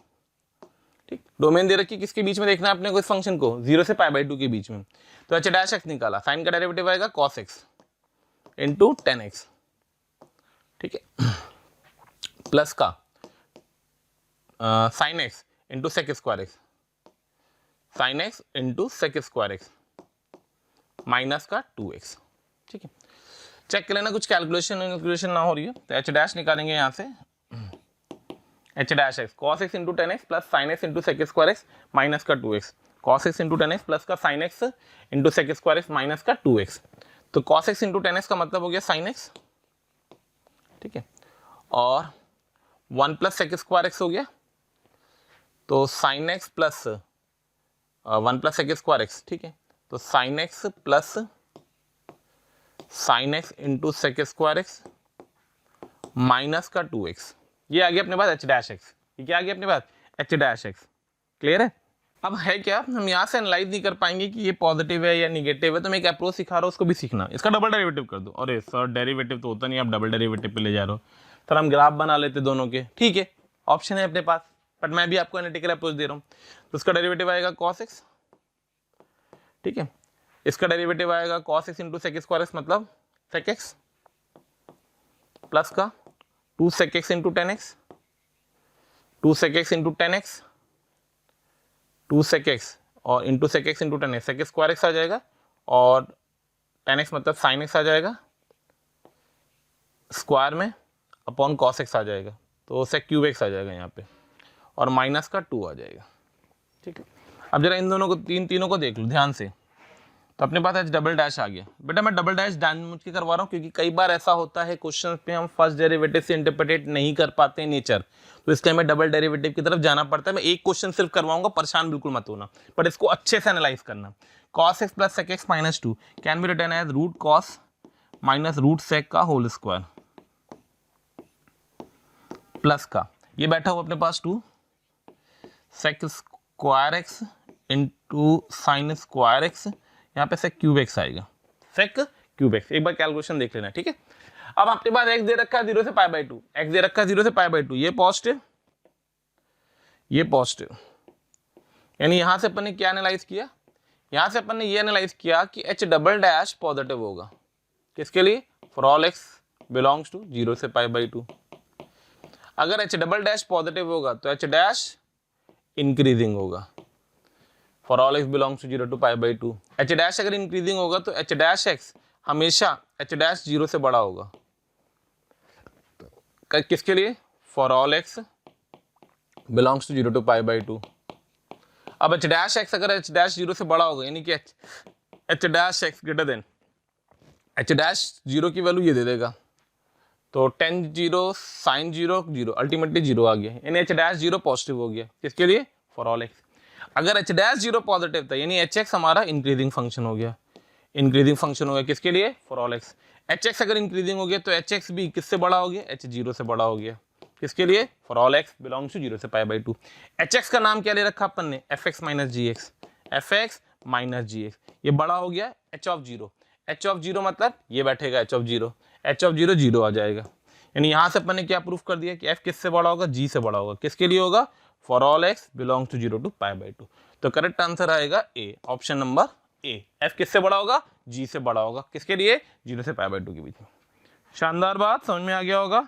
ठीक। डोमेन दे रखी, किसके बीच में देखना है अपने को इस फंक्शन को, 0 से π/2 के बीच में। तो एच डैश एक्स निकाला, साइन का डेरिवेटिव आएगा cos x इंटू 10x, ठीक है, प्लस का sine x into sec square x, sine x into sec square x minus का 2x, ठीक है। चेक कर लेना कुछ कैलकुलेशन ना हो रही है। तो एच डैश निकालेंगे यहाँ से, h dash x cos x into 10x plus sine x into sec square x minus का 2x, cos x into 10x plus का sine x into sec square x minus का 2x। तो cos x into 10x का मतलब हो गया sine x, ठीक है, और 1 प्लस सेक स्क्वायर एक्स हो गया, तो sine x plus 1 plus sec square x, ठीक है। तो sine x plus sine x into sec square x minus का 2x, ये आ गया अपने पास एच डैश एक्स। ये क्या आ गया अपने पास, एच डैश एक्स। क्लियर है? अब है क्या, हम यहाँ से एनालाइज नहीं कर पाएंगे कि ये पॉजिटिव है या निगेटिव है, तो मैं एक अप्रोच सिखा रहा हूँ, उसको भी सीखना। इसका डबल डेरिवेटिव कर दो। अरे सर डेरिवेटिव तो होता नहीं, आप डबल डेरिवेटिव पे ले जा रहे हो। सर हम ग्राफ बना लेते दोनों के, ठीक है, ऑप्शन है अपने पास, बट मैं भी आपको एनालिटिकल अप्रोच दे रहा हूँ। तो उसका डेरिवेटिव आएगा cos x, ठीक है, इसका डेरिवेटिव आएगा cos x into sec square x मतलब sec x प्लस का 2 sec x into 10x, 2 sec x into 10x, 2 sec x और into sec x into 10x, sec square x आ जाएगा और 10x मतलब sin x आ जाएगा square में upon cos x आ जाएगा, तो sec क्यूब x आ जाएगा यहाँ पे और माइनस का 2 आ जाएगा, ठीक है। अब जरा इन दोनों को तीनों को देख लो ध्यान से। तो अपने पास एच डबल डैश आ गया। बेटा मैं डबल डैश जानबूझ के करवा रहा हूँ क्योंकि कई बार ऐसा होता है क्वेश्चन पे हम फर्स्ट डेरिवेटिव से इंटरप्रेट नहीं कर पाते नेचर, तो इसलिए हमें डबल डेरिवेटिव की तरफ जाना पड़ता है। मैं एक क्वेश्चन सिर्फ करवाऊंगा, परेशान बिल्कुल मत होना, पर इसको अच्छे से एनालाइज करना। cos x plus sec x minus 2 can be written as root cos minus root sec का होल स्क्वायर प्लस का ये बैठा हुआ अपने पास 2 sec square x into sine square x, यहाँ पे sec क्यूब एक्स आएगा, sec क्यूब एक्स। एक बार कैलकुलेशन देख लेना, ठीक है। अब आपके पास x दे रखा है 0 से π/2, x दे रखा है 0 से π/2, ये पॉजिटिव, ये पॉजिटिव, यानी यहां से अपन ने क्या एनालाइज किया, यहां से अपन ने ये एनालाइज किया कि h डबल डैश पॉजिटिव होगा, किसके लिए, for all x belongs to 0 से π/2। अगर h डबल डैश पॉजिटिव होगा तो h डैश इंक्रीजिंग होगा, for all x belongs to 0 to π/2। h dash अगर इंक्रीजिंग होगा तो h डैश x हमेशा h डैश 0 से बड़ा होगा, किसके लिए, for all x belongs to 0 to π/2। अब एच डैश एक्स अगर एच डैश जीरो से बड़ा होगा, यानी कि h dash x greater than h dash zero की वैल्यू ये दे देगा, तो ten zero sine zero zero ultimately zero आ गया, यानी एच डैश जीरो पॉजिटिव हो गया। किसके लिए? For all x. अगर एच डैश जीरो पॉजिटिव था यानी एच एक्स हमारा इंक्रीजिंग फंक्शन हो गया, इंक्रीजिंग फंक्शन हो गया। किसके लिए? For all x. H x अगर इंक्रीजिंग हो गया तो एच एक्स भी किससे बड़ा हो गया? एच जीरो से बड़ा हो गया। किसके लिए? For all x belongs to zero से pi by two. H x का नाम क्या ले रखा अपन ने? F x minus g x, f x minus g x. ये बड़ा हो गया h of zero, h of zero मतलब ये बैठेगा h of zero, h of zero zero आ जाएगा। यानी यहां से अपन ने क्या प्रूफ कर दिया कि एफ किससे बड़ा होगा? जी से बड़ा होगा। किसके लिए होगा? For all x belongs to zero to pi by two. तो करेक्ट आंसर आएगा A, option number A. F किससे बड़ा होगा? जी से बड़ा होगा। किसके लिए? जीरो से पाई बाई टू के बीच में। शानदार बात, समझ में आ गया होगा।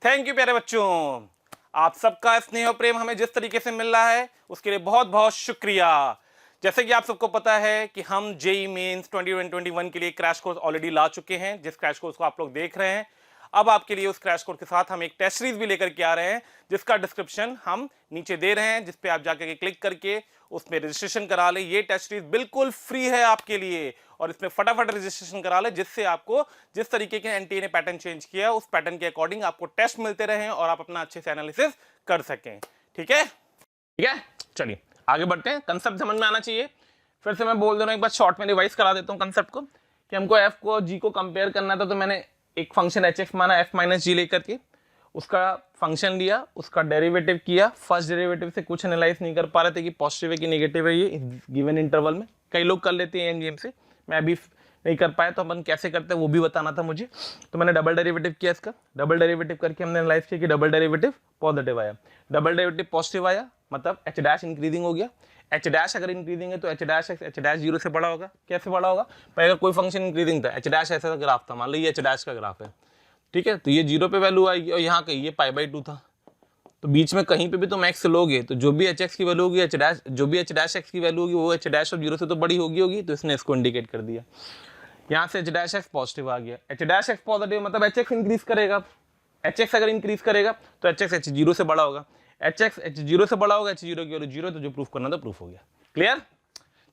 थैंक यू प्यारे बच्चों, आप सबका स्नेह और प्रेम हमें जिस तरीके से मिल रहा है उसके लिए बहुत बहुत शुक्रिया। जैसे कि आप सबको पता है कि हम जेई मेंस 2021 के लिए क्रैश कोर्स ऑलरेडी ला चुके हैं, जिस क्रैश कोर्स को आप लोग देख रहे हैं। अब आपके लिए उस क्रैश कोर्स के साथ हम एक टेस्ट सीरीज भी लेकर के आ रहे हैं, जिसका डिस्क्रिप्शन हम नीचे दे रहे हैं, जिस पे आप जाकर के क्लिक करके उसमें रजिस्ट्रेशन करा ले। ये टेस्ट सीरीज बिल्कुल फ्री है आपके लिए, और इसमें फटाफट रजिस्ट्रेशन करा ले, जिससे आपको जिस तरीके के एनटीए ने पैटर्न चेंज किया उस पैटर्न के अकॉर्डिंग आपको टेस्ट मिलते रहें और आप अपना अच्छे से एनालिसिस कर सकें। ठीक है? ठीक है, चलिए आगे बढ़ते हैं। कंसेप्ट समझ में आना चाहिए। फिर से मैं बोल दे रहा हूँ, एक बार शॉर्ट में रिवाइज करा देता हूँ कंसेप्ट को, कि हमको एफ को जी को कंपेयर करना था। तो मैंने एक फंक्शन एच एक्स माना एफ माइनस जी लेकर के, उसका फंक्शन लिया, उसका डेरिवेटिव किया। फर्स्ट डेरिवेटिव से कुछ एनालाइज नहीं कर पा रहे थे कि पॉजिटिव है कि नेगेटिव है ये गिवन इंटरवल में। कई लोग कर लेते हैं एंड गेम से, मैं अभी नहीं कर पाया, तो अपन कैसे करते हैं वो भी बताना था मुझे। तो मैंने डबल डेरिवेटिव किया इसका, डबल डेरिवेटिव करके हमने एनालाइज किया कि डबल डेरिवेटिव पॉजिटिव आया, डबल डेरिवेटिव पॉजिटिव आया, मतलब एच डैश इंक्रीजिंग हो गया। एच डैश अगर इंक्रीजिंग है तो h dash H dash zero से बड़ा होगा। कैसे बड़ा होगा? पहले कोई फंक्शन इंक्रीजिंग था, एच डैश ऐसा ग्राफ था, मान लो ये एच डैश का ग्राफ है, ठीक है, तो ये जीरो पे वैल्यू आएगी और यहाँ कहीं ये पाई बाई टू था, तो बीच में कहीं पे भी तुम एक्स लोगे तो जो भी एच एक्स की वैल्यू होगी एच डैश, जो भी एच डैश एक्स की वैल्यू होगी वो एच डैश ऑफ जीरो से तो बड़ी होगी, तो इसने इसको इंडिकेट कर दिया। यहाँ से एच डैश एक्स पॉजिटिव आ गया, एच डैश एक्स पॉजिटिव मतलब एच एक्स इंक्रीज करेगा। एच एक्स अगर इंक्रीज करेगा तो एच एक्स एच जीरो से बड़ा होगा, एच एक्स एच जीरो से बड़ा होगा, एच जीरो की वैल्यू जीरो, तो जो प्रूफ करना था प्रूफ हो गया। क्लियर?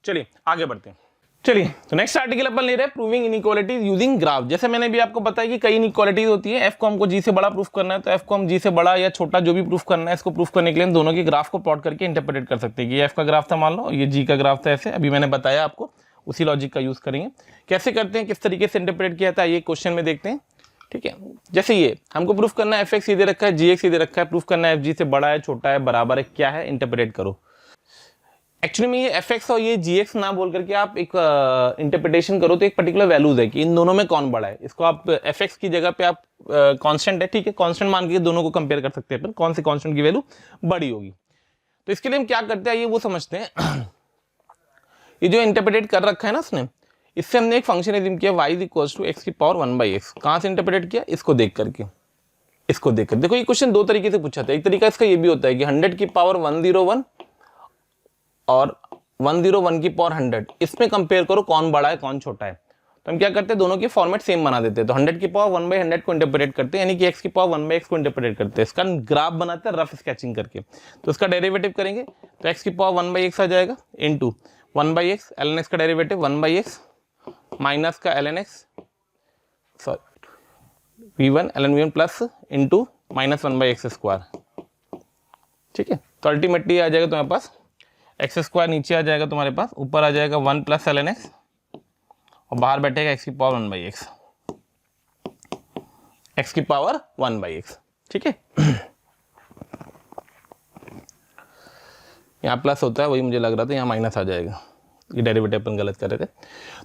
चलिए आगे बढ़ते हैं। चलिए तो नेक्स्ट आर्टिकल अपन ले रहे हैं प्रूविंग इनइक्वालिटीज यूजिंग ग्राफ। जैसे मैंने भी आपको बताया कि कई इनइक्वालिटीज होती है, एफ को हमको जी से बड़ा प्रूफ करना है, तो एफ को हम जी से बड़ा या छोटा जो भी प्रूफ करना है, इसको प्रूफ करने के लिए हम दोनों के ग्राफ को प्लॉट करके इंटरप्रेट कर सकते हैं कि एफ का ग्राफ था मान लो, ये जी का ग्राफ था, ऐसे अभी मैंने बताया आपको, उसी लॉजिक का यूज करेंगे। कैसे करते हैं, किस तरीके से इंटरप्रेट किया था, ये क्वेश्चन में देखते हैं। ठीक है, जैसे ये हमको प्रूफ करना है एफ एक्स सीधे रखा है, जी एक्स सीधे रखा है, प्रूफ करना है एफ जी से बड़ा है, छोटा है, बराबर है, क्या है, इंटरप्रेट करो। एक्चुअली में ये एफ एक्स और ये जी एक्स ना बोल करके आप एक इंटरप्रिटेशन करो तो एक पर्टिकुलर वैल्यूज है कि इन दोनों में कौन बड़ा है। इसको आप एफ एक्स की जगह पे आप कांस्टेंट है, ठीक है, कांस्टेंट मान के दोनों को कंपेयर कर सकते हैं अपन, कौन सी कांस्टेंट की वैल्यू बड़ी होगी। तो इसके लिए हम क्या करते हैं ये वो समझते हैं। ये जो इंटरप्रेट कर रखा है ना उसने, इससे हमने एक फंक्शन एज्यूम किया y is equals to x की पावर 1/x। कहां से इंटरप्रेट किया? इसको देख करके, इसको देख कर। देखो ये क्वेश्चन दो तरीके से पूछा था। एक तरीका इसका ये भी होता है कि 100 की पावर 101 और 101 की पावर 100, इसमें कंपेयर करो कौन बड़ा है कौन छोटा है। तो हम क्या करते हैं, दोनों के फॉर्मेट सेम बना देते हैं। तो 100 की पावर 1/100 को इंटरप्रेट करते हैं, यानी कि x की पावर 1/x को इंटरप्रेट करते हैं। इसका ग्राफ बनाते हैं रफ स्केचिंग करके। तो इसका डेरिवेटिव करेंगे तो x की पावर 1/x आ जाएगा, इनटू 1/x ln x का डेरिवेटिव 1/x माइनस का ln x, sorry v1 ln v1 plus into minus 1/x square. ठीक है, तो अल्टीमेटली आ जाएगा तुम्हारे पास एक्स स्क्वायर, नीचे आ जाएगा तुम्हारे पास, ऊपर आ जाएगा 1 प्लस ln x और बाहर बैठेगा x की पावर 1/x, x की पावर 1/x। ठीक है, यहाँ प्लस होता है वही मुझे लग रहा था, यहाँ माइनस आ जाएगा, ये डेरिवेटिव अपन गलत कर रहे थे।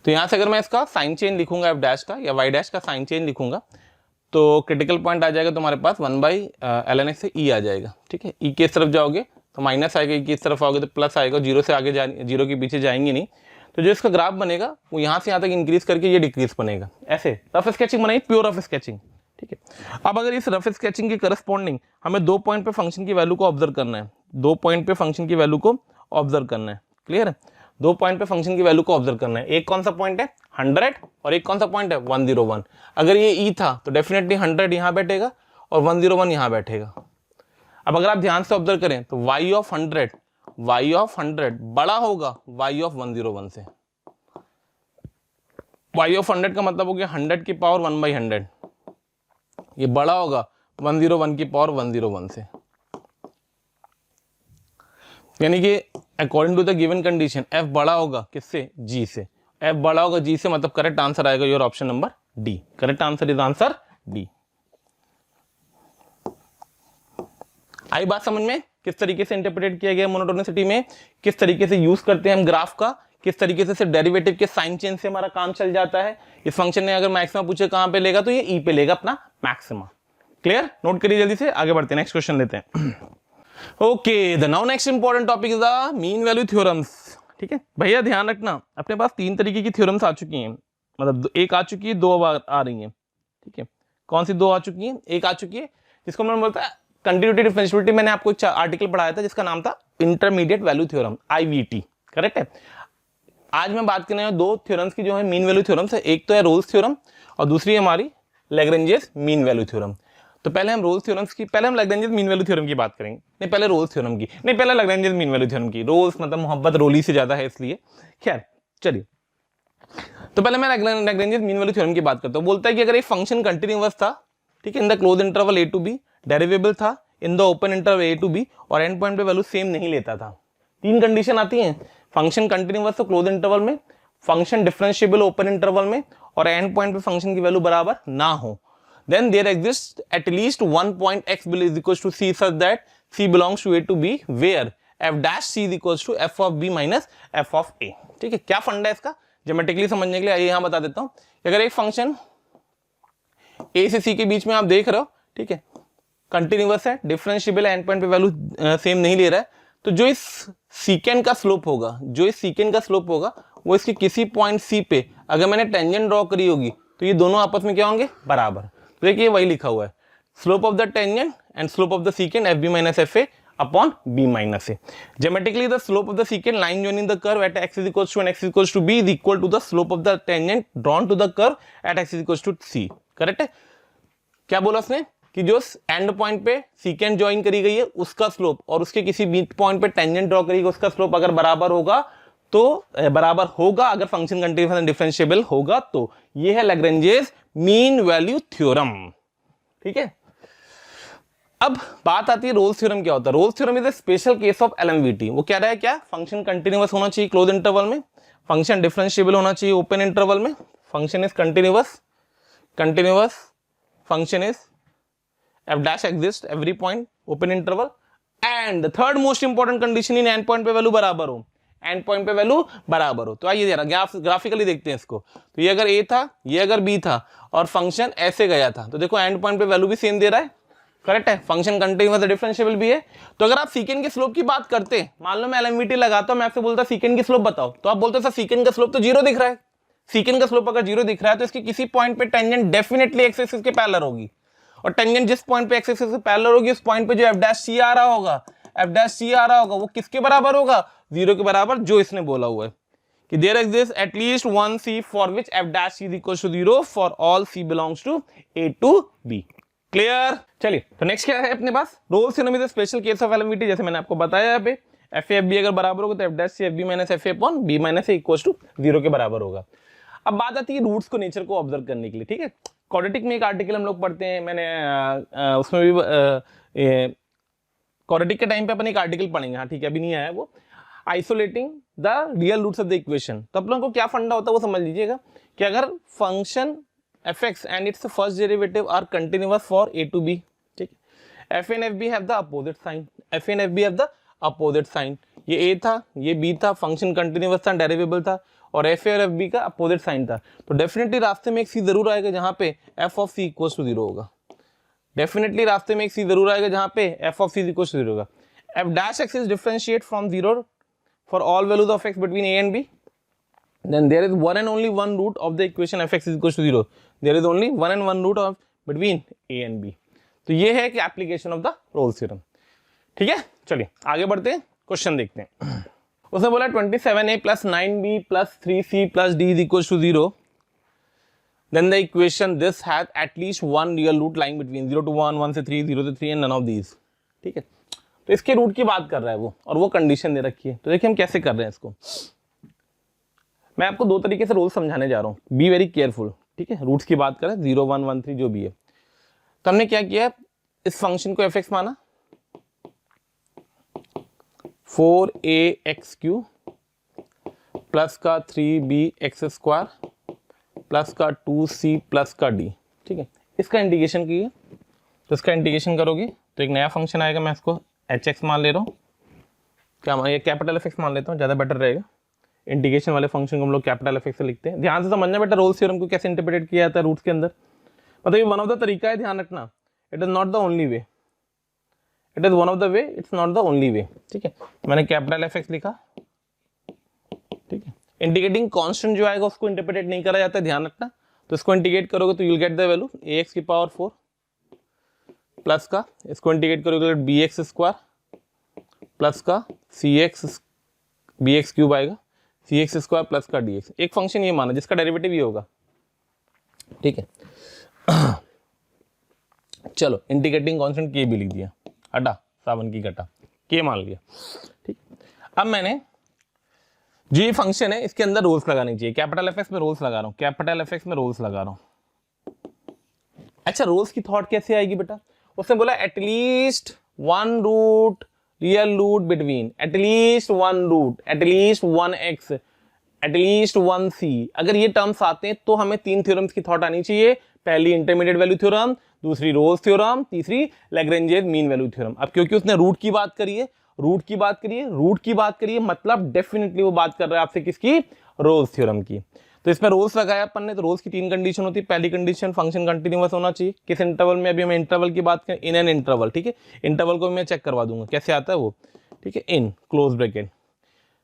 तो यहाँ से अगर मैं इसका साइन चेंज लिखूंगा एफ डैश का या वाई डैश का साइन चेंज लिखूंगा तो क्रिटिकल पॉइंट आ जाएगा तुम्हारे पास 1/ln x से e आ जाएगा। ठीक है, e की तरफ जाओगे तो माइनस आएगा, e की तरफ आओगे तो प्लस आएगा, जीरो से आगे जीरो के पीछे जाएंगे नहीं। तो जो इसका ग्राफ बनेगा वो यहाँ से यहाँ तक इंक्रीज करके ये डिक्रीज बनेगा। ऐसे रफ स्केचिंग बनाई, प्योर रफ स्केचिंग। ठीक है, अब अगर इस रफ स्केचिंग के करस्पॉन्डिंग हमें 2 पॉइंट पे फंक्शन की वैल्यू को ऑब्जर्व करना है, 2 पॉइंट पे फंक्शन की वैल्यू को ऑब्जर्व करना है। क्लियर है, 2 पॉइंट पे फंक्शन की वैल्यू को ऑब्जर्व करना है। एक कौन सा पॉइंट है 100 और एक कौन सा पॉइंट है 101। अगर ये ई था तो डेफिनेटली 100 यहाँ बैठेगा और 101 यहाँ बैठेगा। अब अगर आप ध्यान से ऑब्जर्व करें तो y ऑफ 100 y ऑफ 100 बड़ा होगा y ऑफ 101 से। y ऑफ 100 का मतलब हो गया 100 की पावर 1/100, ये बड़ा होगा 101 की पावर 101 से। यानी कि according to the given condition f बड़ा होगा किससे, g से। f बड़ा होगा g से, मतलब करेक्ट आंसर आएगा your option number d. Correct answer is answer d. आई बात समझ में, किस तरीके से इंटरप्रेट किया गया मोनोटोनिसिटी में, किस तरीके से यूज करते हैं हम ग्राफ का, किस तरीके से सिर्फ डेरिवेटिव के साइन चेंज से हमारा काम चल जाता है। इस फंक्शन ने अगर मैक्सिमा पूछे कहां पे लेगा, तो ये ई पे लेगा अपना मैक्सिमा। क्लियर, नोट करिए जल्दी से, आगे बढ़ते हैं, नेक्स्ट क्वेश्चन लेते हैं। Okay, the now next important topic is the mean value theorems. ठीक है भैया, ध्यान रखना, अपने पास 3 तरीके की थ्योरम्स आ चुकी हैं, मतलब एक आ चुकी है, 2 आ रही हैं। ठीक है, कौन सी 2 आ चुकी है, एक आ चुकी है जिसको मैंने बोलता है कंटिन्यूटी डिफरेंशिएबिलिटी। मैंने आपको एक आर्टिकल पढ़ाया था जिसका नाम था intermediate value theorem, IVT। Correct है। आज मैं बात करने वाला 2 थ्योरम्स की जो है मीन वैल्यू थ्योरम्स है। एक तो है रोल्स थ्योरम और दूसरी हमारी लैग्रेंजेस मीन वैल्यू थ्योरम। तो पहले हम रोल्स थ्योरम्स की, पहले हम लैग्रेंजेस मीन वैल्यू थ्योरम की बात करेंगे। नहीं, पहले रोल्स थ्योरम की, नहीं पहले लैग्रेंजेस मीन वैल्यू थ्योरम की। रोल्स मतलब मोहब्बत रोली से ज्यादा है इसलिए। खैर चलिए, तो पहले मैं लैग्रेंजेस मीन वैल्यू थ्योरम की बात करता हूं। बोलता है कि अगर एक फंक्शन कंटिन्यूअस था, ठीक है, in the close interval a to b, डेरिवेबल था in the open interval a to b, और एंड पॉइंट पे वैल्यू सेम नहीं लेता था। 3 कंडीशन आती हैं, फंक्शन कंटिन्यूअस तो क्लोज इंटरवल में, फंक्शन डिफरेंशिएबल ओपन इंटरवल में, और एंड पॉइंट पे फंक्शन की वैल्यू बराबर ना हो। Then there exists at least one point x is equals to c such that c belongs to a to b where f dash c is equals to f of b minus f of a। ठीक है, क्या फंडा है इसका geometrically समझने के लिए, आइए यहां बता देता हूं। अगर एक फंक्शन a से c के बीच में आप देख रहे हो, ठीक है, कंटिन्यूअस है, डिफरेंशिएबल है, एंड पॉइंट पे वैल्यू सेम नहीं ले रहा है, तो जो इस सीकेंड का स्लोप होगा, जो इस सीकेंड का स्लोप होगा, वो इसके किसी पॉइंट c पे अगर मैंने टेंजेंट ड्रॉ करी होगी, तो ये दोनों आपस में क्या होंगे, बराबर। देखिए वही लिखा हुआ है, slope of the tangent and slope of the secant f b minus f a upon b minus a. Geometrically the slope of the secant line joining the curve at x is equals to and x is equals to b is equal to the slope of the tangent drawn to the curve at x is equals to c। Correct है। क्या बोला उसने कि जो and point पे सीकेंड join करी गई है उसका स्लोप और उसके किसी बीच पॉइंट पे टेंजेंट ड्रॉ करी गई उसका स्लोप अगर बराबर होगा, तो बराबर होगा अगर फंक्शन कंटिन्यूअस एंड डिफरेंशिएबल होगा, तो ये है लैग्रेंजेस मीन वैल्यू थ्योरम। ठीक है, अब बात आती है रोल्स थ्योरम। क्या होता है Rolle's theorem? Is a special case of LMVT. वो कह रहा है क्या, फंक्शन कंटिन्यूअस होना चाहिए क्लोज इंटरवल में, फंक्शन डिफरेंशिएबल होना चाहिए ओपन इंटरवल में, function is continuous function is f dash exists every point open interval, and the third most important condition in end point पे वैल्यू बराबर हो, एंड पॉइंट पे वैल्यू बराबर हो। तो आइए जरा ग्राफिकली देखते हैं इसको। तो ये अगर a था, ये अगर b था और फंक्शन ऐसे गया था, तो देखो एंड पॉइंट पे वैल्यू भी सेम दे रहा है। करेक्ट है, फंक्शन कंटिन्यूअस डिफरेंशिएबल भी है। तो अगर आप सीकेंड के स्लोप की बात करते, मान लो मैं एलएमवीटी लगाता हूं, मैं आपसे बोलता सीकेंड की स्लोप बताओ, तो आप बोलते सर सीकेंड का स्लोप तो 0 दिख रहा है। सीकेंड का स्लोप अगर 0 दिख रहा है तो इसके किसी पॉइंट पे टेंजेंट डेफिनेटली एक्स एक्सिस के पैरेलल होगी, और टेंजेंट जिस पॉइंट पे एक्स एक्सिस से पैरेलल होगी उस पॉइंट पे जो एफ डैश सी आ रहा होगा, वो किसके बराबर होगा, 0 के बराबर, जो इसने बोला हुआ है कि there exist at least one c for which f dash c is equal to 0 for all c belongs to a to b. Clear? चलिए, तो नेक्स्ट क्या है अपने पास, Rolle's theorem is a special case of LMVT. जैसे मैंने आपको बताया यहाँ पे एफ ए एफ बी अगर बराबर होगा तो f dash c f b minus f a upon b minus a equal to 0 के बराबर होगा। अब बात आती है रूट्स को, नेचर को ऑब्जर्व करने के लिए। ठीक है, क्वाड्रेटिक में एक आर्टिकल हम लोग पढ़ते हैं, मैंने उसमें भी क्वाड्रेटिक के टाइम पे अपन एक आर्टिकल पढ़ेंगे। हाँ ठीक है, अभी नहीं आया वो, isolating the real roots of the equation. तो आप लोगों को क्या फंडा होता है वो समझ लीजिएगा कि अगर function f x and its first derivative are continuous for a to b, ठीक है, f and f b have the opposite sign, f and f b have the opposite sign, ये ए था ये बी था, function continuous था, डेरिवेबल था, और F A और एफ बी का अपोजिट साइन था, तो डेफिनेटली रास्ते में एक सी जरूर आएगा जहां पे f of c equal to 0 होगा। डेफिनेटली रास्ते में एक सी जरूर आएगा जहां पे f of c equal to 0 होगा। F dash x is differentiate from 0 for all values of x between a and b, then there is one and only one root of the equation fx is equals to 0. There is only one and one root of between a and b. तो ये है कि application of the Rolle's theorem. ठीक है, चलिए आगे बढ़ते हैं, क्वेश्चन देखते हैं। उसने बोला 27a plus 9b plus 3c plus d is equals to 0. Then the equation this has at least one real root lying between 0 to 1, 1 से 3, 0 से 3 and none of these. ठीक है, तो इसके रूट की बात कर रहा है वो, और वो कंडीशन दे रखी है। तो देखिए हम कैसे कर रहे हैं इसको। मैं आपको दो तरीके से रूल समझाने जा रहा हूँ, बी वेरी केयरफुल, ठीक है। रूट्स की बात करें 0 1 1 3 जो भी है, तो हमने क्या किया, इस फंक्शन को एफ एक्स माना, 4ax³ प्लस का 3bx² प्लस का 2c प्लस का d, ठीक है। इसका इंटीग्रेशन कीजिए, तो इसका इंटीग्रेशन करोगे तो एक नया फंक्शन आएगा, मैं इसको hx मान ले रहा हूँ, क्या मान, ये कैपिटल एफ एक्स मान लेता हूँ, ज़्यादा बेटर रहेगा। इंटीग्रेशन वाले फंक्शन को हम लोग कैपिटल एफ एक्स से लिखते हैं। ध्यान से समझना बेटा, रोल्स थ्योरम को कैसे इंटरप्रेट किया जाता है रूट्स के अंदर, मतलब ये वन ऑफ द तरीका है, ध्यान रखना। It is not the only way, it is one of the way, it's not the only way, ठीक है। मैंने कैपिटल एफ एक्स लिखा, ठीक है। इंटीग्रेटिंग कांस्टेंट जो आएगा उसको इंटरप्रेट नहीं करा जाता है, ध्यान रखना। तो इसको इंटीग्रेट करोगे तो you'll get the value ax⁴ plus का, इसको इंटीग्रेट करोगे तो bx² प्लस का bx³ आएगा, cx² प्लस का dx। एक फंक्शन ये माना जिसका डेरिवेटिव ये होगा, ठीक है। चलो इंटीग्रेटिंग कांस्टेंट के भी लिख दिया, हटा सावन की कटा, के मान लिया, ठीक। अब मैंने जो ये फंक्शन है इसके अंदर रोल्स लगानी चाहिए। कैपिटल एफ एक्स में रोल्स लगा रहा हूं, कैपिटल एफ एक्स में रोल्स लगा रहा हूं। अच्छा, रोल्स की थॉट कैसे आएगी बेटा, उसने बोला at least one root real root between, at least one root, at least one x, at least one c. अगर ये टर्म्स आते हैं तो हमें तीन थ्योरम्स की थॉट आनी चाहिए। पहली इंटरमीडिएट वैल्यू थ्योरम, दूसरी रोल्स थ्योरम, तीसरी लैग्रेंज मीन वैल्यू थ्योरम। अब क्योंकि उसने रूट की बात करी है, रूट की बात करिए, रूट की बात करिए, मतलब डेफिनेटली वो बात कर रहा है आपसे किसकी, रोल्स थ्योरम की। तो इसमें रोल्स लगाया अपन ने, तो रोल्स की तीन कंडीशन होती है। पहली कंडीशन फंक्शन कंटिन्यूअस होना चाहिए, किस इंटरवल में, अभी हम इंटरवल की बात करें, इन एन इंटरवल, ठीक है। इंटरवल को मैं चेक करवा दूंगा कैसे आता है वो, ठीक है, इन क्लोज ब्रैकेट।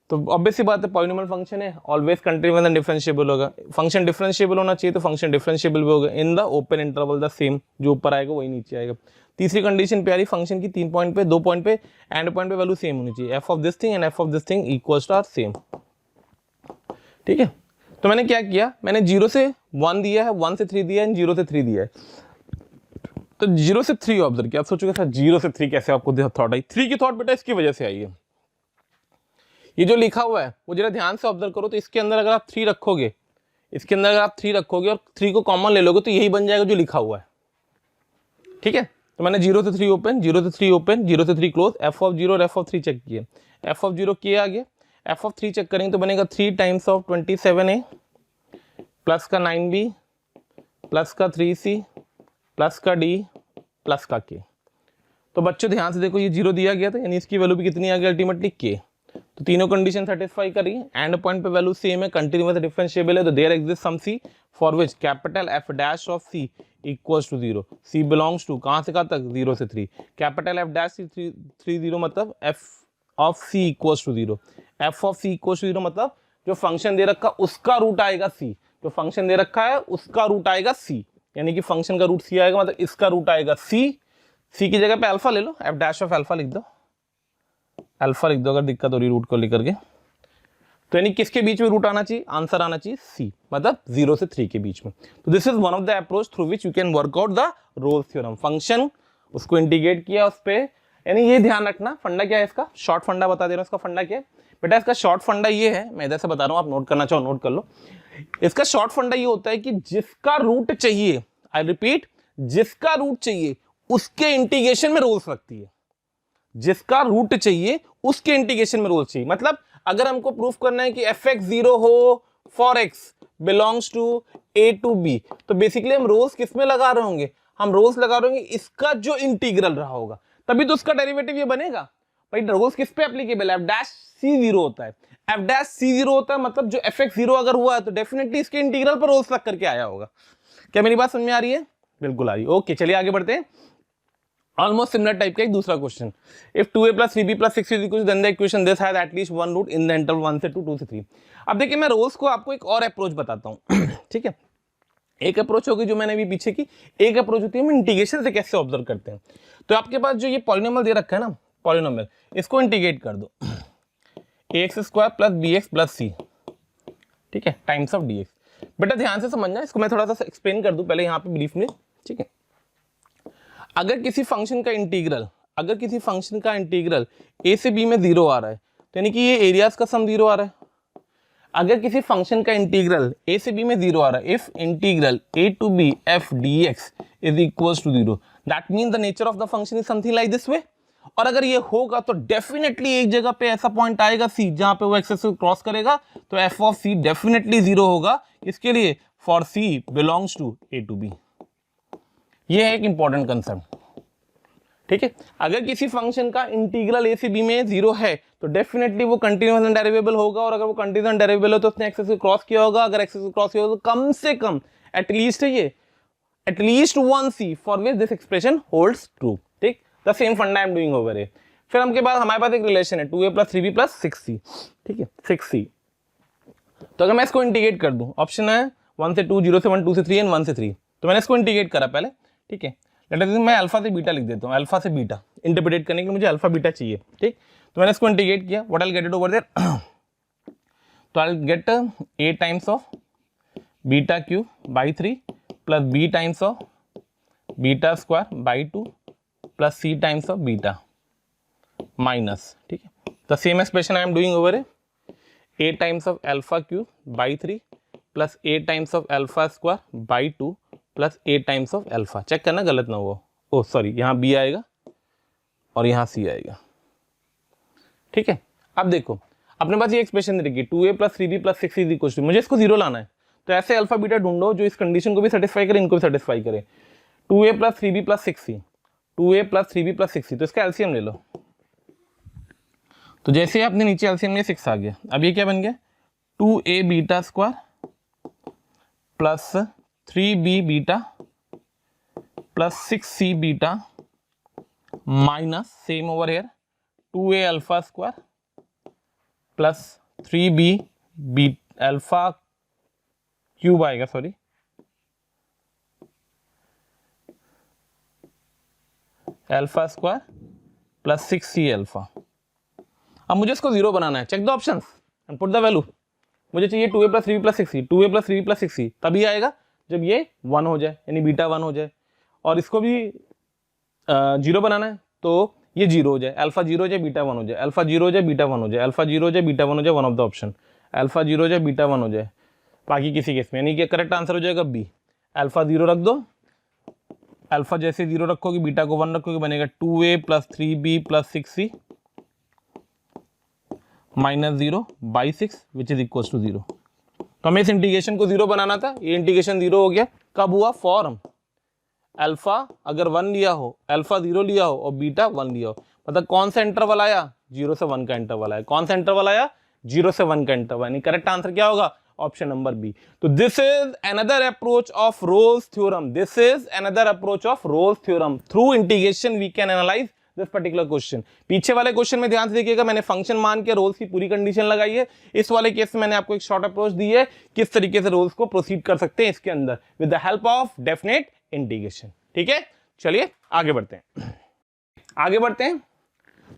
तो ऑब्वियस सी बात है, पॉलिनोमियल फंक्शन है, ऑलवेज कंटिन्यूअस एंड डिफरेंशिएबल होगा। फंक्शन डिफरेंशिएबल होना चाहिए तो फंक्शन डिफरेंशिएबल भी होगा in the open interval, the same, जो ऊपर आएगा वही नीचे आएगा। तीसरी कंडीशन प्यारी, फंक्शन की 3 पॉइंट पे, 2 पॉइंट पे, एंड पॉइंट पे वैल्यू सेम होनी चाहिए, f of this thing and f of this thing equals to are same, ठीक है। तो मैंने क्या किया, मैंने 0 से 1 दिया है, 1 से 3 दिया है, 0 से 3 दिया है। तो 0 से 3 ऑब्जर्व किया। आप सोचोगे सर 0 से 3 कैसे आपको थॉट आई? 3 की थॉट बेटा इसकी वजह से आई है। ये जो लिखा हुआ है वो जरा ध्यान से ऑब्जर्व करो। तो इसके अंदर अगर आप 3 रखोगे, इसके अंदर अगर आप 3 रखोगे और 3 को कॉमन ले लोगे तो यही बन जाएगा जो लिखा हुआ है, ठीक है। तो मैंने 0 से 3 ओपन, 0 से 3 ओपन, 0 से 3 क्लोज, एफ ऑफ 0 और एफ ऑफ 3 चेक किए। एफ ऑफ 0 किए आगे, एफ ऑफ 3 चेक करेंगे तो बनेगा 3 टाइम्स ऑफ 27a प्लस का 9b प्लस का 3c प्लस का d प्लस का k। तो बच्चों ध्यान से देखो, ये 0 दिया गया था, यानी इसकी वैल्यू भी कितनी आ गई अल्टीमेटली k। तो तीनों कंडीशन सेटिस्फाई करी, एंड पॉइंट पे वैल्यू सेम है, कंटिन्यूअस डिफरेंशिएबल है, तो there exist some c for which capital f dash of c equals to 0। c belongs to कहां से कहां तक, 0 से 3। कैपिटल f डैश 30 मतलब f of c equals to 0। f of c equals to 0 मतलब जो फंक्शन दे रखा उसका रूट आएगा c, जो फंक्शन दे रखा है उसका रूट आएगा c, यानी कि फंक्शन का रूट c आएगा, मतलब इसका रूट आएगा c। c की जगह पे अल्फा ले लो, f डैश ऑफ अल्फा लिख दो, अल्फा लिख दो अगर दिक्कत हो रही रूट को लेकर के। तो यानी किसके बीच में रूट आना चाहिए, आंसर आना चाहिए c, मतलब 0 से 3 के बीच में। तो this is one of the approach through which you can work out the Rolle's theorem. Function उसको इंटीग्रेट किया उस पे, यानी ये ध्यान रखना फंडा क्या है इसका, शॉर्ट फंडा बता दे रहा हूं इसका फंडा क्या है बेटा। इसका शॉर्ट फंडा ये है, मैं इधर से बता रहा हूं, आप नोट करना चाहो नोट कर लो। इसका शॉर्ट फंडा ये होता है कि जिसका रूट चाहिए, आई रिपीट, जिसका रूट चाहिए उसके इंटीग्रेशन में रोल्स लगती है, जिसका रूट चाहिए उसके इंटीग्रेशन में रोल्स चाहिए। मतलब अगर हमको प्रूफ करना है कि एफ एक्स 0 हो for x belongs to a to b, तो बेसिकली हम रोल्स किस में लगा रहे होंगे, हम रोल्स लगा रहे होंगे इसका जो इंटीग्रल रहा होगा, तभी तो उसका डेरिवेटिव ये बनेगा। भाई रोल्स किस पे एप्लीकेबल है, एफ डैश सी 0 होता है, एफ डैश सी 0 होता है, मतलब जो एफ एक्स 0 अगर हुआ है तो डेफिनेटली इसके इंटीग्रल पर रोल्स लग करके आया होगा। क्या मेरी बात समझ में आ रही है? बिल्कुल आ रही है। ओके चलिए आगे बढ़ते हैं। ऑलमोस्ट सिमिलर टाइप का एक दूसरा question, if 2a plus 3b plus 6 is equal to then the equation this has at least one root in the interval 1 से 2, 2 से 3। अब देखिए मैं रोल्स को आपको एक और अप्रोच बताता हूं ठीक है। एक अप्रोच होगी जो मैंने अभी पीछे की, एक अप्रोच होती है हम इंटीग्रेशन से कैसे ऑब्जर्व करते हैं। तो आपके पास जो ये पॉलिनोमियल दे रखा है ना, पॉलिनोमियल, इसको इंटीग्रेट कर दो, ax² plus bx plus c, ठीक है, टाइम्स ऑफ dx। बेटा ध्यान से समझना, इसको मैं थोड़ा सा एक्सप्लेन कर दूं पहले यहाँ पे ब्रीफ में, ठीक है। अगर किसी फंक्शन का इंटीग्रल अगर किसी फंक्शन का इंटीग्रल a से b में 0 आ रहा है तो यानी कि ये एरियाज का सम 0 आ रहा है। अगर किसी फंक्शन का इंटीग्रल a से b में 0 आ रहा है, if integral a to b f dx is equals to 0, that mean the nature of the function is something like this way. और अगर ये होगा तो डेफिनेटली एक जगह पे ऐसा पॉइंट आएगा c जहां पे वो एक्सेस को क्रॉस करेगा, तो f ऑफ c डेफिनेटली 0 होगा। इसके लिए for c belongs to a to b। ये है एक इंपॉर्टेंट कंसेप्ट, ठीक है। अगर किसी फंक्शन का इंटीग्रल a से b में 0 है तो डेफिनेटली वो कंटीन्यूअस एंड डेरिवेबल होगा, और अगर वो कंटीन्यूअस एंड डेरिवेबल हो तो उसने एक्सेस को क्रॉस किया होगा। अगर एक्सेस को क्रॉस किया होगा तो कम से कम एटलीस्ट ये at least 1c for which this expression holds true, ठीक। द सेम फंडा आई एम डूइंग ओवर हियर। फिर हमके पास हमारे पास एक रिलेशन है 2a + 3b + 6c, ठीक है, 6c। तो अगर मैं इसको इंटीग्रेट कर दूं, ऑप्शन है 1 से 2, 0 से 1, 2 से 3 एंड 1 से 3। तो मैंने इसको इंटीग्रेट करा पहले, ठीक है। लेट अस मैं अल्फा से बीटा लिख देता हूँ, अल्फा से बीटा इंटरप्रेट करने के लिए मुझे अल्फा बीटा चाहिए, ठीक। तो मैंने इसको इंटीग्रेट किया, what I will get it over there, तो I will get a times of beta cube by 3 plus b times of beta square by 2 plus c times of beta minus, ठीक है। The same expression I am doing over a times of alpha cube by 3 plus a times of alpha square by 2 plus a times of alpha. Check करना गलत ना हो, ओ sorry, यहाँ b आएगा और यहाँ c आएगा, ठीक है। अब देखो अपने पास ये एक्सप्रेशन दे रखी 2a + 3b + 6c is equal to, मुझे इसको 0 लाना है। तो ऐसे अल्फा बीटा ढूंढो जो इस कंडीशन को भी सेटिस्फाई करे, इनको भी सेटिस्फाई करे। 2a + 3b + 6c, 2a + 3b + 6c, तो इसका एलसीएम ले लो। तो जैसे ही आपने नीचे एलसीएम लिया 6 आ गया। अब ये क्या बन गया 2a beta square plus 3b beta plus 6c beta minus same over here 2a alpha square plus 3b b alpha cube आएगा, sorry alpha square plus 6c alpha. अब मुझे इसको 0 बनाना है, check the options and put the value. मुझे चाहिए 2a + 3b + 6c, 2a + 3b + 6c तभी आएगा जब ये 1 हो जाए, यानी बीटा 1 हो जाए। और इसको भी 0 बनाना है तो ये 0 हो जाए, अल्फा 0 हो जाए, बीटा 1 हो जाए, अल्फा 0 हो जाए, बीटा 1 हो जाए, अल्फा 0 हो जाए, बीटा 1 हो जाए, one of the option, alpha 0 हो जाए, बीटा 1 हो जाए, बाकी किसी केस में, यानी कि करेक्ट आंसर हो जाएगा बी। अल्फा 0 रख दो, अल्फा जैसे 0 रखोगे बीटा को 1 रखोगे, बनेगा 2a + 3b + 6c minus 0 by 6 which is equal to 0। तो हमें इस इंटीग्रेशन को 0 बनाना था, ये इंटीग्रेशन 0 हो गया। कब हुआ, फॉर्म अल्फा अगर 1 लिया हो, अल्फा 0 लिया हो और बीटा 1 लिया हो, मतलब कौन सा इंटरवल आया, 0 से 1 का इंटरवल आया। कौन सा इंटरवल आया, 0 से 1 का इंटरवल, यानी करेक्ट आंसर क्या होगा, ऑप्शन नंबर बी। तो this is another approach of Rolle's theorem, this is another approach of Rolle's theorem. Through integration we can analyse this particular question. पीछे वाले क्वेश्चन में ध्यान से देखिएगा, मैंने फंक्शन मान के रोल्स की पूरी कंडीशन लगाई है। इस वाले केस में मैंने आपको एक शॉर्ट अप्रोच दी है किस तरीके से रोल्स को प्रोसीड कर सकते हैं इसके अंदर with the help of definite integration, ठीक है। चलिए आगे बढ़ते हैं, आगे बढ़ते हैं।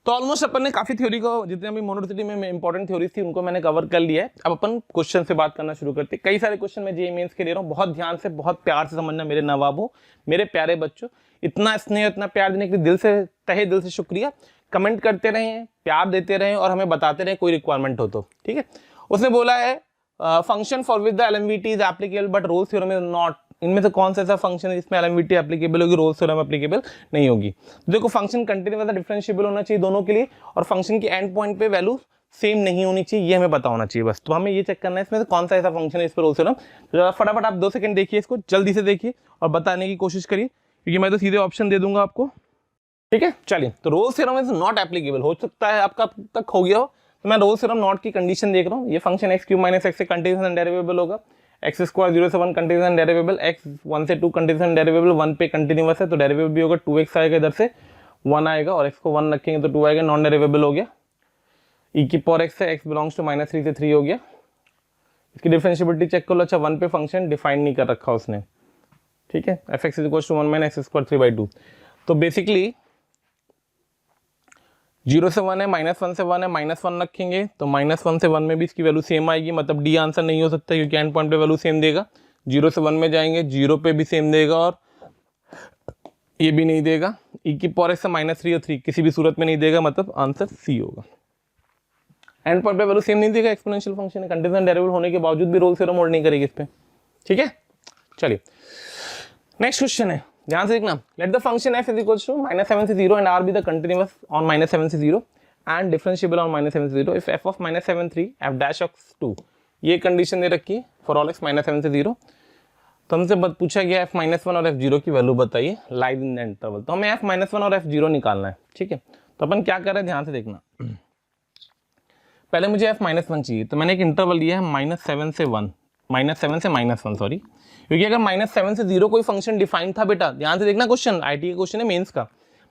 तो ऑलमोस्ट अपन ने काफी थ्योरी को, जितने भी मोनोटोनिटी में इंपॉर्टेंट थ्योरीज थी उनको मैंने कवर कर लिया है। अब अपन क्वेश्चन से बात करना शुरू करते हैं। कई सारे क्वेश्चन मैं जेईई मेंस के ले रहा हूँ, बहुत ध्यान से बहुत प्यार से समझना मेरे नवाबों, मेरे प्यारे बच्चों। इतना स्नेह इतना प्यार देने के लिए दिल से, तहे दिल से शुक्रिया। कमेंट करते रहें, प्यार देते रहें और हमें बताते रहें कोई रिक्वायरमेंट हो तो, ठीक है। उसने बोला है function for which the LMVT is applicable but Rolle's theorem is not. इनमें से कौन सा ऐसा फंक्शन है जिसमें एलएमवीटी एप्लीकेबल होगी, रोल्स थ्योरम एप्लीकेबल नहीं होगी। देखो फंक्शन कंटीन्यूअस डिफरेंशिएबल होना चाहिए दोनों के लिए, और फंक्शन की एंड पॉइंट पे वैल्यू सेम नहीं होनी चाहिए, ये हमें पता होना चाहिए बस। तो हमें ये चेक करना है इसमें से कौन सा ऐसा फंक्शन है इस पर रोल्स थ्योरम। तो फटाफट आप 2 सेकंड देखिए, इसको जल्दी से देखिए और बताने की कोशिश करिए, क्योंकि मैं तो सीधे ऑप्शन दे दूंगा आपको, ठीक है। चलिए, तो roles theorem is not applicable, हो सकता है आपका तक हो गया हो, तो मैं रोल्स थ्योरम नॉट की कंडीशन देख रहा हूँ। ये फंक्शन x³ - x से कंटीन्यूअस एंड डेरिवेबल होगा, x² 0 से 1 कंटीन्यूअस एंड डेरिवेबल, x 1 से 2 कंटीन्यूअस एंड डेरिवेबल, 1 पे कंटीन्यूअस है तो डेरिवेबल भी होगा, 2x आएगा इधर से 1 आएगा, और x को 1 रखेंगे तो 2 आएगा, नॉन डेरिवेबल हो गया। e की पावर x है, x बिलोंग्स टू -3 से 3 हो गया। इसकी डिफरेंशिएबिलिटी चेक कर लो। अच्छा, 1 पे फंक्शन डिफाइन नहीं कर रखा उसने, ठीक है। fx = 1 - x² 3/2। तो बेसिकली 0 से 1 है, -1 से 1 है, -1 रखेंगे तो -1 से 1 में भी इसकी वैल्यू सेम आएगी, मतलब डी आंसर नहीं हो सकता क्योंकि एंड पॉइंट पे वैल्यू सेम देगा। 0 से 1 में जाएंगे, 0 पे भी सेम देगा और ये भी नहीं देगा। ई की पावर एक्स से -3 और 3 किसी भी सूरत में नहीं देगा, मतलब आंसर सी होगा। एंड पॉइंट पे वैल्यू सेम नहीं देगा, एक्सपोनेंशियल फंक्शन है, कंटीन्यूअस डेरिवेटिव होने के बावजूद भी रोल्स थ्योरम होल्ड नहीं करेगी इस पे। ठीक है, चलिए नेक्स्ट क्वेश्चन है, ध्यान से देखना। Let the function f is equals to -7 से 0 and r be the continuous on -7 से 0 एंड डिफरेंशिएबल ऑन -7 से 0 if f of -7 3 f dash of 2, ये कंडीशन दे रखी है फॉर ऑल x -7 से 0। तो हमसे पूछा गया f -1 और f0 की वैल्यू बताइए लाइज इन द इंटरवल। तो हमें f -1 और f0 निकालना है। ठीक है, तो अपन क्या कर रहे हैं, ध्यान से देखना। पहले मुझे f -1 चाहिए, तो मैंने एक इंटरवल लिया है -7 से 1, -7 से -1 सॉरी, क्योंकि अगर -7 से 0 कोई फंक्शन डिफाइंड था बेटा, ध्यान से देखना क्वेश्चन, आईटी का क्वेश्चन है मेंस का।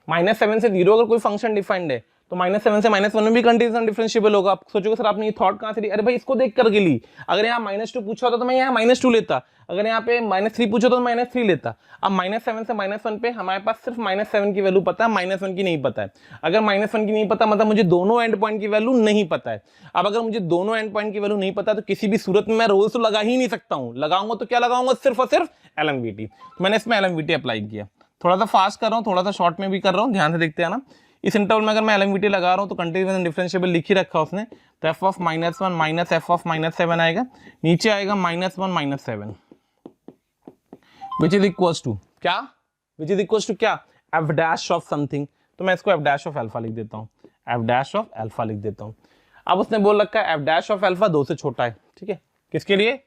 -7 से 0 अगर कोई फंक्शन डिफाइंड है तो -7 से -1 में भी कंटीन्यूअस डिफरेंशिएबल होगा। आप सोचोगे सर आपने ये थॉट कहां से ली? अरे भाई इसको देख करके ली। अगर यहाँ -2 पूछा होता तो मैं यहाँ -2 लेता, अगर यहाँ पे -3 पूछा तो -3 लेता। अब -7 से -1 पे हमारे पास सिर्फ -7 की वैल्यू पता है, -1 की नहीं पता है। अगर -1 की नहीं पता मतलब मुझे दोनों एंड पॉइंट की वैल्यू नहीं पता है। अब अगर मुझे दोनों एंड पॉइंट की वैल्यू नहीं पता तो किसी भी सूरत में मैं रोल्स तो लगा ही नहीं सकता हूँ। लगाऊंगा तो क्या लगाऊंगा, सिर्फ और सिर्फ LMVT। तो मैंने इसमें LMVT अप्लाई किया। थोड़ा सा फास्ट कर रहा हूँ, थोड़ा सा शॉर्ट में भी कर रहा हूँ, ध्यान से देखते हैं ना। इस इंटरवल में अगर मैं LMVT लगा रहा हूँ तो कंटीन्यूअस एंड डिफरेंशिएबल लिख ही रखा उसने, तो f of -1 minus f of -7 आएगा, नीचे आएगा -1 -7 विच इज इक्वल्स टू क्या, विच इज इक्वल्स टू क्या, f डैश ऑफ समथिंग। तो मैं इसको f डैश ऑफ अल्फा लिख देता हूँ, f डैश ऑफ अल्फा लिख देता हूँ। अब उसने बोल रखा है f डैश ऑफ अल्फा 2 से छोटा है। ठीक है, किसके लिए,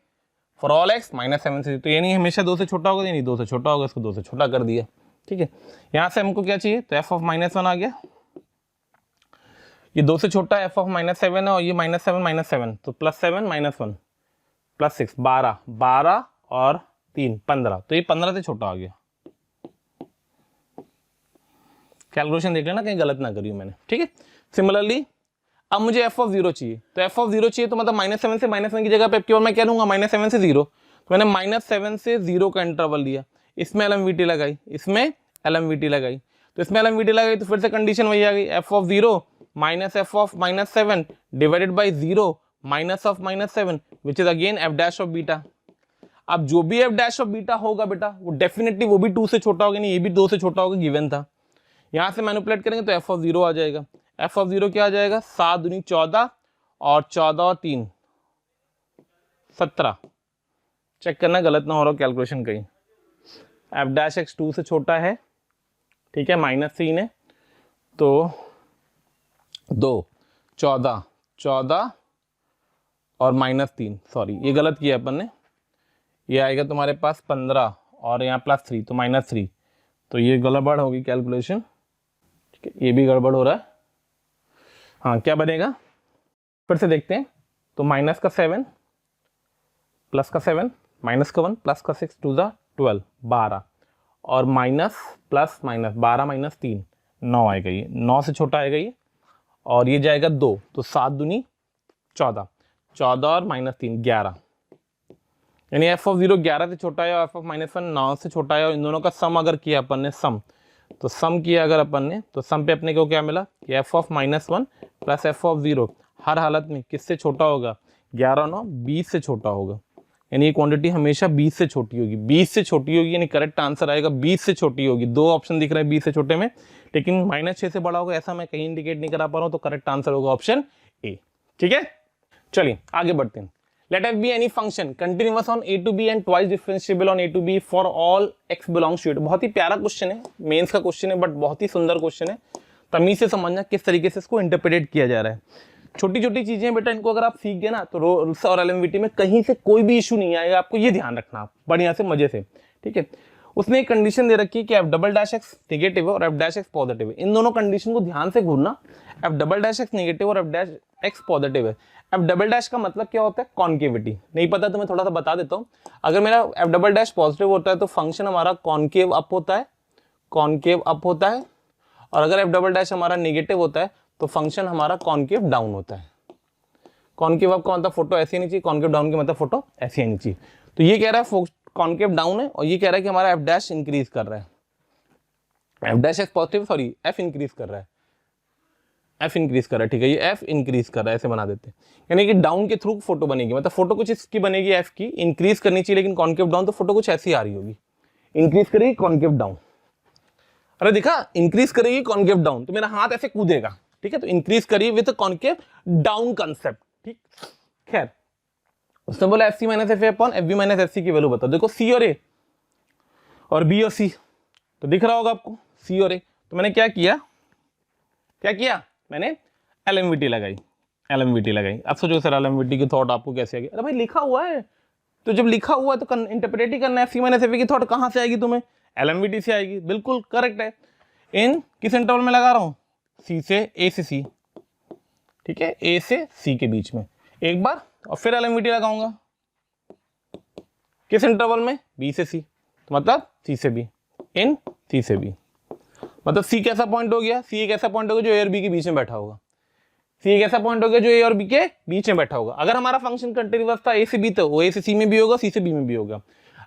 फॉर ऑल x -7 से, तो ये नहीं हमेशा 2 से छोटा होगा, नहीं 2 से छोटा होगा, इसको 2 से छोटा कर दिया। ठीक है, यहां से हमको क्या चाहिए, तो f ऑफ -1 आ गया, ये 2 से छोटा f ऑफ -7 है और ये -7 -7, तो +7 -1 +6 12 और 3 15, तो ये 15 से छोटा आ गया। कैलकुलेशन देख लेना कहीं गलत ना करी मैंने। ठीक है, सिमिलरली अब मुझे f ऑफ 0 चाहिए, तो f ऑफ 0 चाहिए तो मतलब -7 से -1 की जगह पे केवल मैं क्या लूंगा, -7 से 0। तो मैंने -7 से 0 का इंटरवल लिया, इसमें LMVT लगाई, इसमें LMVT लगाई, तो इसमें LMVT लगाई तो फिर से कंडीशन वही आ गई, f of 0 minus f of -7 divided by 0 minus of -7 which is again f dash of beta. अब जो भी f डैश ऑफ बीटा होगा बेटा वो डेफिनेटली वो भी 2 से छोटा होगा, नहीं ये भी 2 से छोटा होगा, गिवन था। यहां से मैनिपुलेट करेंगे तो f ऑफ 0 आ जाएगा, f ऑफ 0 क्या आ जाएगा, 7 दूनी 14 और 14 और 3 17। चेक करना गलत ना हो रहा हो कैलकुलेशन कहीं। f डैश x 2 से छोटा है, ठीक है, -3 है, तो 2 14 14 और -3, सॉरी ये गलत किया अपन ने, ये आएगा तुम्हारे पास 15 और यहाँ +3 तो -3, तो ये गड़बड़ होगी कैलकुलेशन। ठीक है, ये भी गड़बड़ हो रहा है। हाँ क्या बनेगा, फिर से देखते हैं, तो -7 +7 -1 +6 2 12 12 और माइनस प्लस माइनस 12 - 3 9 आएगा, ये 9 से छोटा आएगा ये, और ये जाएगा 2, तो 7 दूनी 14 14 और -3 11, यानी f ऑफ 0 11 से छोटा है और f ऑफ -1 9 से छोटा है, और इन दोनों का सम अगर किया अपन ने, सम तो सम किया अगर अपन ने, तो सम पे अपने को क्या मिला कि f of -1 plus f of 0 हर हालत में किससे छोटा होगा, 11 9 20 से छोटा होगा, यानी ये क्वांटिटी हमेशा 20 से छोटी होगी, 20 से छोटी होगी, यानी करेक्ट आंसर आएगा 20 से छोटी होगी। दो ऑप्शन दिख रहे हैं 20 से छोटे में, लेकिन -6 से बड़ा होगा ऐसा मैं कहीं इंडिकेट नहीं करा पा रहा हूं, तो करेक्ट आंसर होगा ऑप्शन ए। ठीक है, चलिए आगे बढ़ते हैं। लेट f be any function continuous on a to b and twice differentiable on a to b for all x belongs to it। बहुत ही प्यारा क्वेश्चन है, मेंस का क्वेश्चन है, बट बहुत ही सुंदर क्वेश्चन है। तमीज से समझना किस तरीके से इसको इंटरप्रेट किया जा रहा है। छोटी छोटी चीजें बेटा, इनको अगर आप सीख गए ना तो रोल्स और LMVT में कहीं से कोई भी इशू नहीं आएगा, आपको ये ध्यान रखना आप बढ़िया से मजे से। ठीक है, उसने एक कंडीशन दे रखी है कि f double dash x negative है और f डैश एक्स पॉजिटिव है। इन दोनों कंडीशन को ध्यान से घूरना, f double dash x negative और f डैश एक्स पॉजिटिव है। f डबल डैश का मतलब क्या होता है, कॉन्केविटी। नहीं पता तो मैं थोड़ा सा बता देता हूँ। अगर मेरा f डबल डैश पॉजिटिव होता है तो फंक्शन हमारा कॉन्केव अप होता है, कॉन्केव अप होता है, और अगर f डबल डैश हमारा नेगेटिव होता है तो फंक्शन हमारा कॉन्केव डाउन होता है। कॉन्केव अप का मतलब फोटो ऐसी नहीं चाहिए, कॉन्केव डाउन के मतलब फोटो ऐसी आनी चाहिए। तो ये कह रहा है कॉन्केव डाउन है, और ये कह रहा है कि हमारा f डैश इंक्रीज कर रहा है, f dash x positive, sorry f increase कर रहा है, f इंक्रीज कर रहा है। ठीक है, ये f इंक्रीज कर रहा है, ऐसे बना देते हैं, यानी कि डाउन के थ्रू फोटो बनेगी, मतलब फोटो कुछ इसकी बनेगी, f की इंक्रीज करनी चाहिए, लेकिन कॉन्केव डाउन तो फोटो कुछ ऐसी आ रही होगी, इंक्रीज करेगी कॉन्केव डाउन। अरे दिखा, इंक्रीज करेगी कॉन्केव डाउन, तो मेरा हाथ ऐसे कूदेगा, ठीक है, तो इंक्रीज करिए विद कॉन्केव डाउन कंसेप्ट, ठीक। खैर उसने बोला f c minus f a upon f b minus f c की वैल्यू बताओ। देखो सी और ए और बी और सी तो दिख रहा होगा आपको, सी और ए। तो मैंने क्या किया, मैंने एलएमवीटी लगाई, अब सोचो सर एलएमवीटी की थॉट आपको कैसे आएगी? अरे भाई लिखा हुआ है, तो जब लिखा हुआ है तो इंटरप्रेट ही करना है। सी माइनस एफ की थॉट कहां से आएगी तुम्हें? एलएमवीटी से आएगी, बिल्कुल करेक्ट है। इन किस इंटरवल में लगा रहा हूं? सी से ए से सी, ठीक है, ए से सी के बीच में एक बार, और फिर एलएमवीटी लगाऊंगा किस इंटरवल में? बी से सी, तो मतलब सी से बी, इन सी से बी, मतलब सी कैसा पॉइंट हो गया? सी एक ऐसा पॉइंट हो गया जो ए और बी के बीच में बैठा होगा, सी एक ऐसा पॉइंट हो गया जो ए और बी के बीच में बैठा होगा। अगर हमारा फंक्शन कंटिन्यूअस था ए से बी, तो वो ए से सी में भी होगा, सी से बी में भी होगा।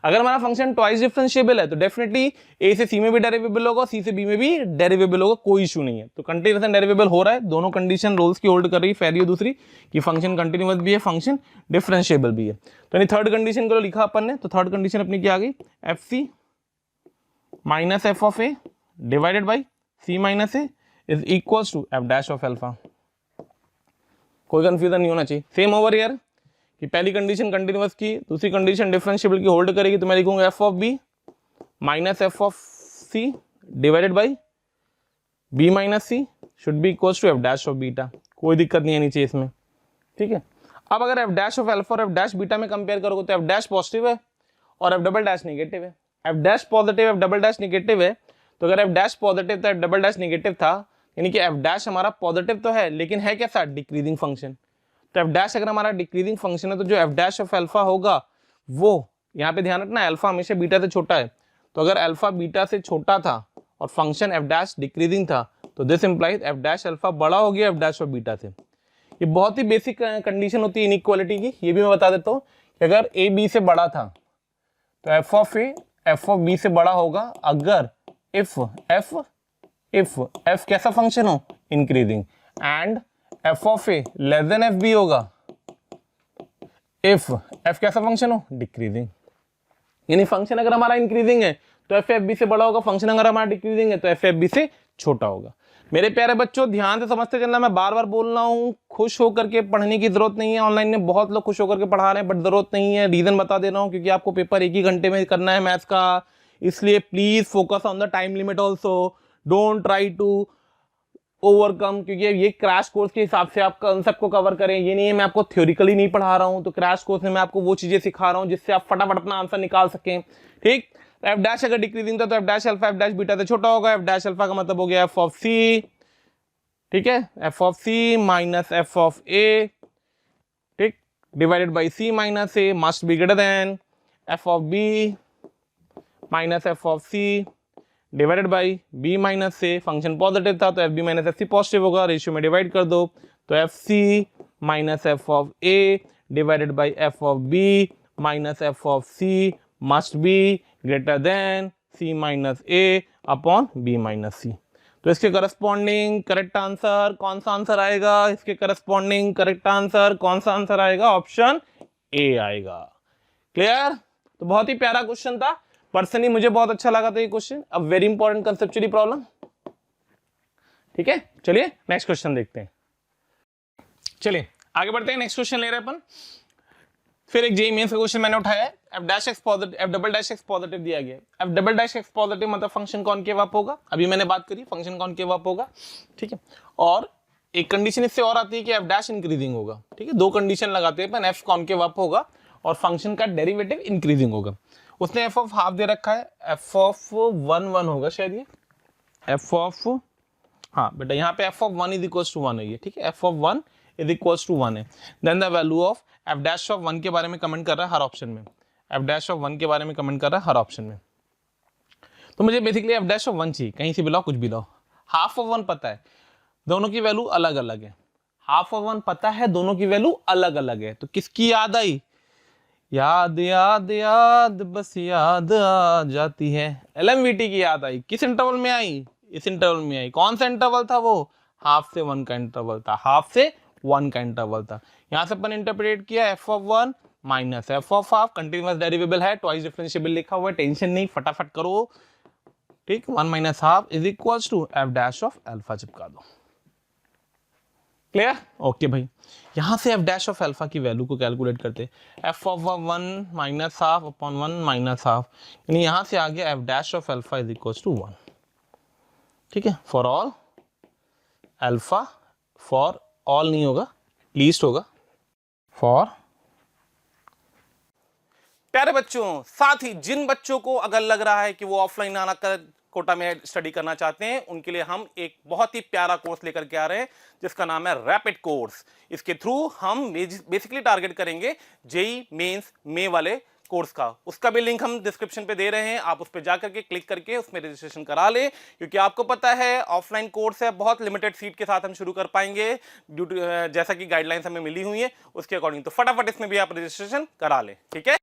अगर हमारा फंक्शन ट्वाइस डिफरेंशिएबल है तो डेफिनेटली ए से सी में भी डेरिवेबल होगा, सी से बी में भी डेरिवेबल होगा, कोई इशू नहीं है। तो कंटिन्यूअस एंड डेरिवेबल हो रहा है, दोनों कंडीशन रोल्स की होल्ड कर रही है, पहली और दूसरी कि फंक्शन कंटिन्यूअस भी है, फंक्शन डिफरेंशिएबल भी है। तो यानी थर्ड कंडीशन को लिखा अपन ने, तो थर्ड कंडीशन अपनी क्या आ गई? F c minus f of a divided by c minus a is equal to f dash of alpha. कोई कंफ्यूजन नहीं होना चाहिए। सेम ओवर हियर कि पहली कंडीशन कंटिन्यूअस की, दूसरी कंडीशन डिफरेंशिएबल की होल्ड करेगी, तो मैं लिखूंगा f of b minus f of c divided by b minus c should be equal to f dash of beta. कोई दिक्कत नहीं आनी चाहिए इसमें, ठीक है। अब अगर एफ डैश ऑफ एल्फा और एफ डैश बीटा में कंपेयर करोगे तो एफ डैश पॉजिटिव है और एफ डबल डैश नेगेटिव है। F dash positive, F double dash negative है, तो अगर एफ डैश पॉजिटिव था, एफ डबल डैश नेगेटिव था, यानी कि एफ डैश हमारा पॉजिटिव तो है लेकिन है कैसा? Decreasing function. तो एफ डैश अगर हमारा डिक्रीजिंग फंक्शन है तो जो एफ डैश ऑफ एल्फा होगा वो, यहाँ पे ध्यान रखना अल्फा हमेशा बीटा से छोटा है, तो अगर अल्फा बीटा से छोटा था और फंक्शन एफ डैश डिक्रीजिंग था तो this implies F dash alpha बड़ा हो गया एफ डैश ऑफ बीटा से। ये बहुत ही बेसिक कंडीशन होती है इनइक्वालिटी की। ये भी मैं बता देता हूँ कि अगर ए बी से बड़ा था तो f of a f of b से बड़ा होगा अगर इफ एफ कैसा फंक्शन हो? Increasing, and f of a less than f b होगा इफ एफ कैसा फंक्शन हो? डिक्रीजिंग। यानी फंक्शन अगर हमारा इंक्रीजिंग है तो एफ बी से बड़ा होगा, फंक्शन अगर हमारा डिक्रीजिंग है तो एफ बी से छोटा होगा। मेरे प्यारे बच्चों ध्यान से समझते चलना, मैं बार बार बोल रहा हूँ, खुश होकर के पढ़ने की जरूरत नहीं है। ऑनलाइन में बहुत लोग खुश होकर के पढ़ा रहे हैं बट जरूरत नहीं है। रीजन बता दे रहा हूँ क्योंकि आपको पेपर एक ही घंटे में करना है मैथ्स का, इसलिए please focus on the time limit also, don't try to overcome, क्योंकि ये क्रैश कोर्स के हिसाब से आप कंसेप्ट को कवर करें। ये नहीं है मैं आपको थ्योरिकली नहीं पढ़ा रहा हूँ, तो क्रैश कोर्स में मैं आपको वो चीजें सिखा रहा हूँ जिससे आप फटाफट अपना आंसर निकाल सकें, ठीक। एफ डैश अगर डिक्रीजिंग था तो f dash alpha F dash beta से छोटा होगा। एफ डैश अल्फा का मतलब हो गया एफ ऑफ सी, ठीक है, f of c minus f of a, ठीक, divided by c minus a must be greater than f of b minus f of c divided by b minus c. Function positive था तो f b minus f c positive होगा, ratio में divide कर दो तो f c minus f of a divided by f of b minus f of c must be greater than C minus A upon b minus सी। तो इसके corresponding correct answer कौन सा answer आएगा? इसके करस्पॉन्डिंग करेक्ट आंसर कौन सा answer आएगा? Option A आएगा। क्लियर? तो बहुत ही प्यारा क्वेश्चन था, पर्सनली मुझे बहुत अच्छा लगा था ये क्वेश्चन। अब वेरी इंपॉर्टेंट कंसेप्चुअली प्रॉब्लम, ठीक है। चलिए नेक्स्ट क्वेश्चन देखते हैं। चलिए आगे बढ़ते हैं, नेक्स्ट क्वेश्चन ले रहे हैं अपन। फिर एक जेईई मेंस का क्वेश्चन मैंने उठाया है। F dash x positive, F double dash x positive दिया गया है। F double dash x positive मतलब फंक्शन कॉनकेव अप होगा, अभी मैंने बात करी फंक्शन कॉनकेव अप होगा, ठीक है। और एक कंडीशन इससे और आती है कि एफ डैश इंक्रीजिंग होगा, ठीक है। दो कंडीशन लगाते हैं अपन, एफ कॉनकेव अप होगा और फंक्शन का डेरिवेटिव इंक्रीजिंग होगा। उसने एफ ऑफ हाफ दे रखा है, एफ ऑफ 1 होगा शायद ये, एफ ऑफ, हाँ बेटा यहाँ पे f of 1 is equal to 1 है ये, ठीक है। F of 1 is equal to 1 है। Then the value of f dash of 1 के बारे में कमेंट कर रहा है हर ऑप्शन में, एफ डैश ऑफ 1 के बारे में कमेंट कर रहा है हर ऑप्शन में। तो मुझे बेसिकली एफ डैश ऑफ 1 चाहिए, कहीं से भी लाओ कुछ भी लाओ। हाफ ऑफ 1 पता है, दोनों की वैल्यू अलग अलग है। हाफ ऑफ 1 पता है, दोनों की वैल्यू अलग अलग है। तो किसकी याद आई? याद याद याद बस याद आ जाती है, एलएमवीटी की याद आई। किस इंटरवल में आई? इस इंटरवल में आई। कौन सा इंटरवल था वो? हाफ से 1 का इंटरवल था, हाफ से 1 का इंटरवल था। यहां से अपन इंटरप्रेट किया f of 1 minus f of half, continuous derivable है, ट्वाइस डिफरेंशिएबल लिखा हुआ है, टेंशन नहीं, फटाफट करो, ठीक, 1 minus half is equals to f dash of alpha चिपका दो। क्लियर? ओके भाई, यहां से एफ डैश ऑफ अल्फा की वैल्यू को कैलकुलेट करते हैं। F of 1 minus half upon 1 minus half, यानी यहां से आ गया f dash of alpha is equals to 1। ठीक है, for all alpha, for all नहीं होगा, लीस्ट होगा, फॉर। प्यारे बच्चों, साथ ही जिन बच्चों को अगर लग रहा है कि वो ऑफलाइन आना कर कोटा में स्टडी करना चाहते हैं, उनके लिए हम एक बहुत ही प्यारा कोर्स लेकर के आ रहे हैं जिसका नाम है रैपिड कोर्स। इसके थ्रू हम बेसिकली टारगेट करेंगे जेई मेंस में वाले कोर्स का। उसका भी लिंक हम डिस्क्रिप्शन पे दे रहे हैं, आप उस पर जाकर के क्लिक करके उसमें रजिस्ट्रेशन करा लें, क्योंकि आपको पता है ऑफलाइन कोर्स है, बहुत लिमिटेड सीट के साथ हम शुरू कर पाएंगे ड्यू टू जैसा कि गाइडलाइंस हमें मिली हुई है उसके अकॉर्डिंग। तो फटाफट इसमें भी आप रजिस्ट्रेशन करा लें। ठीक है,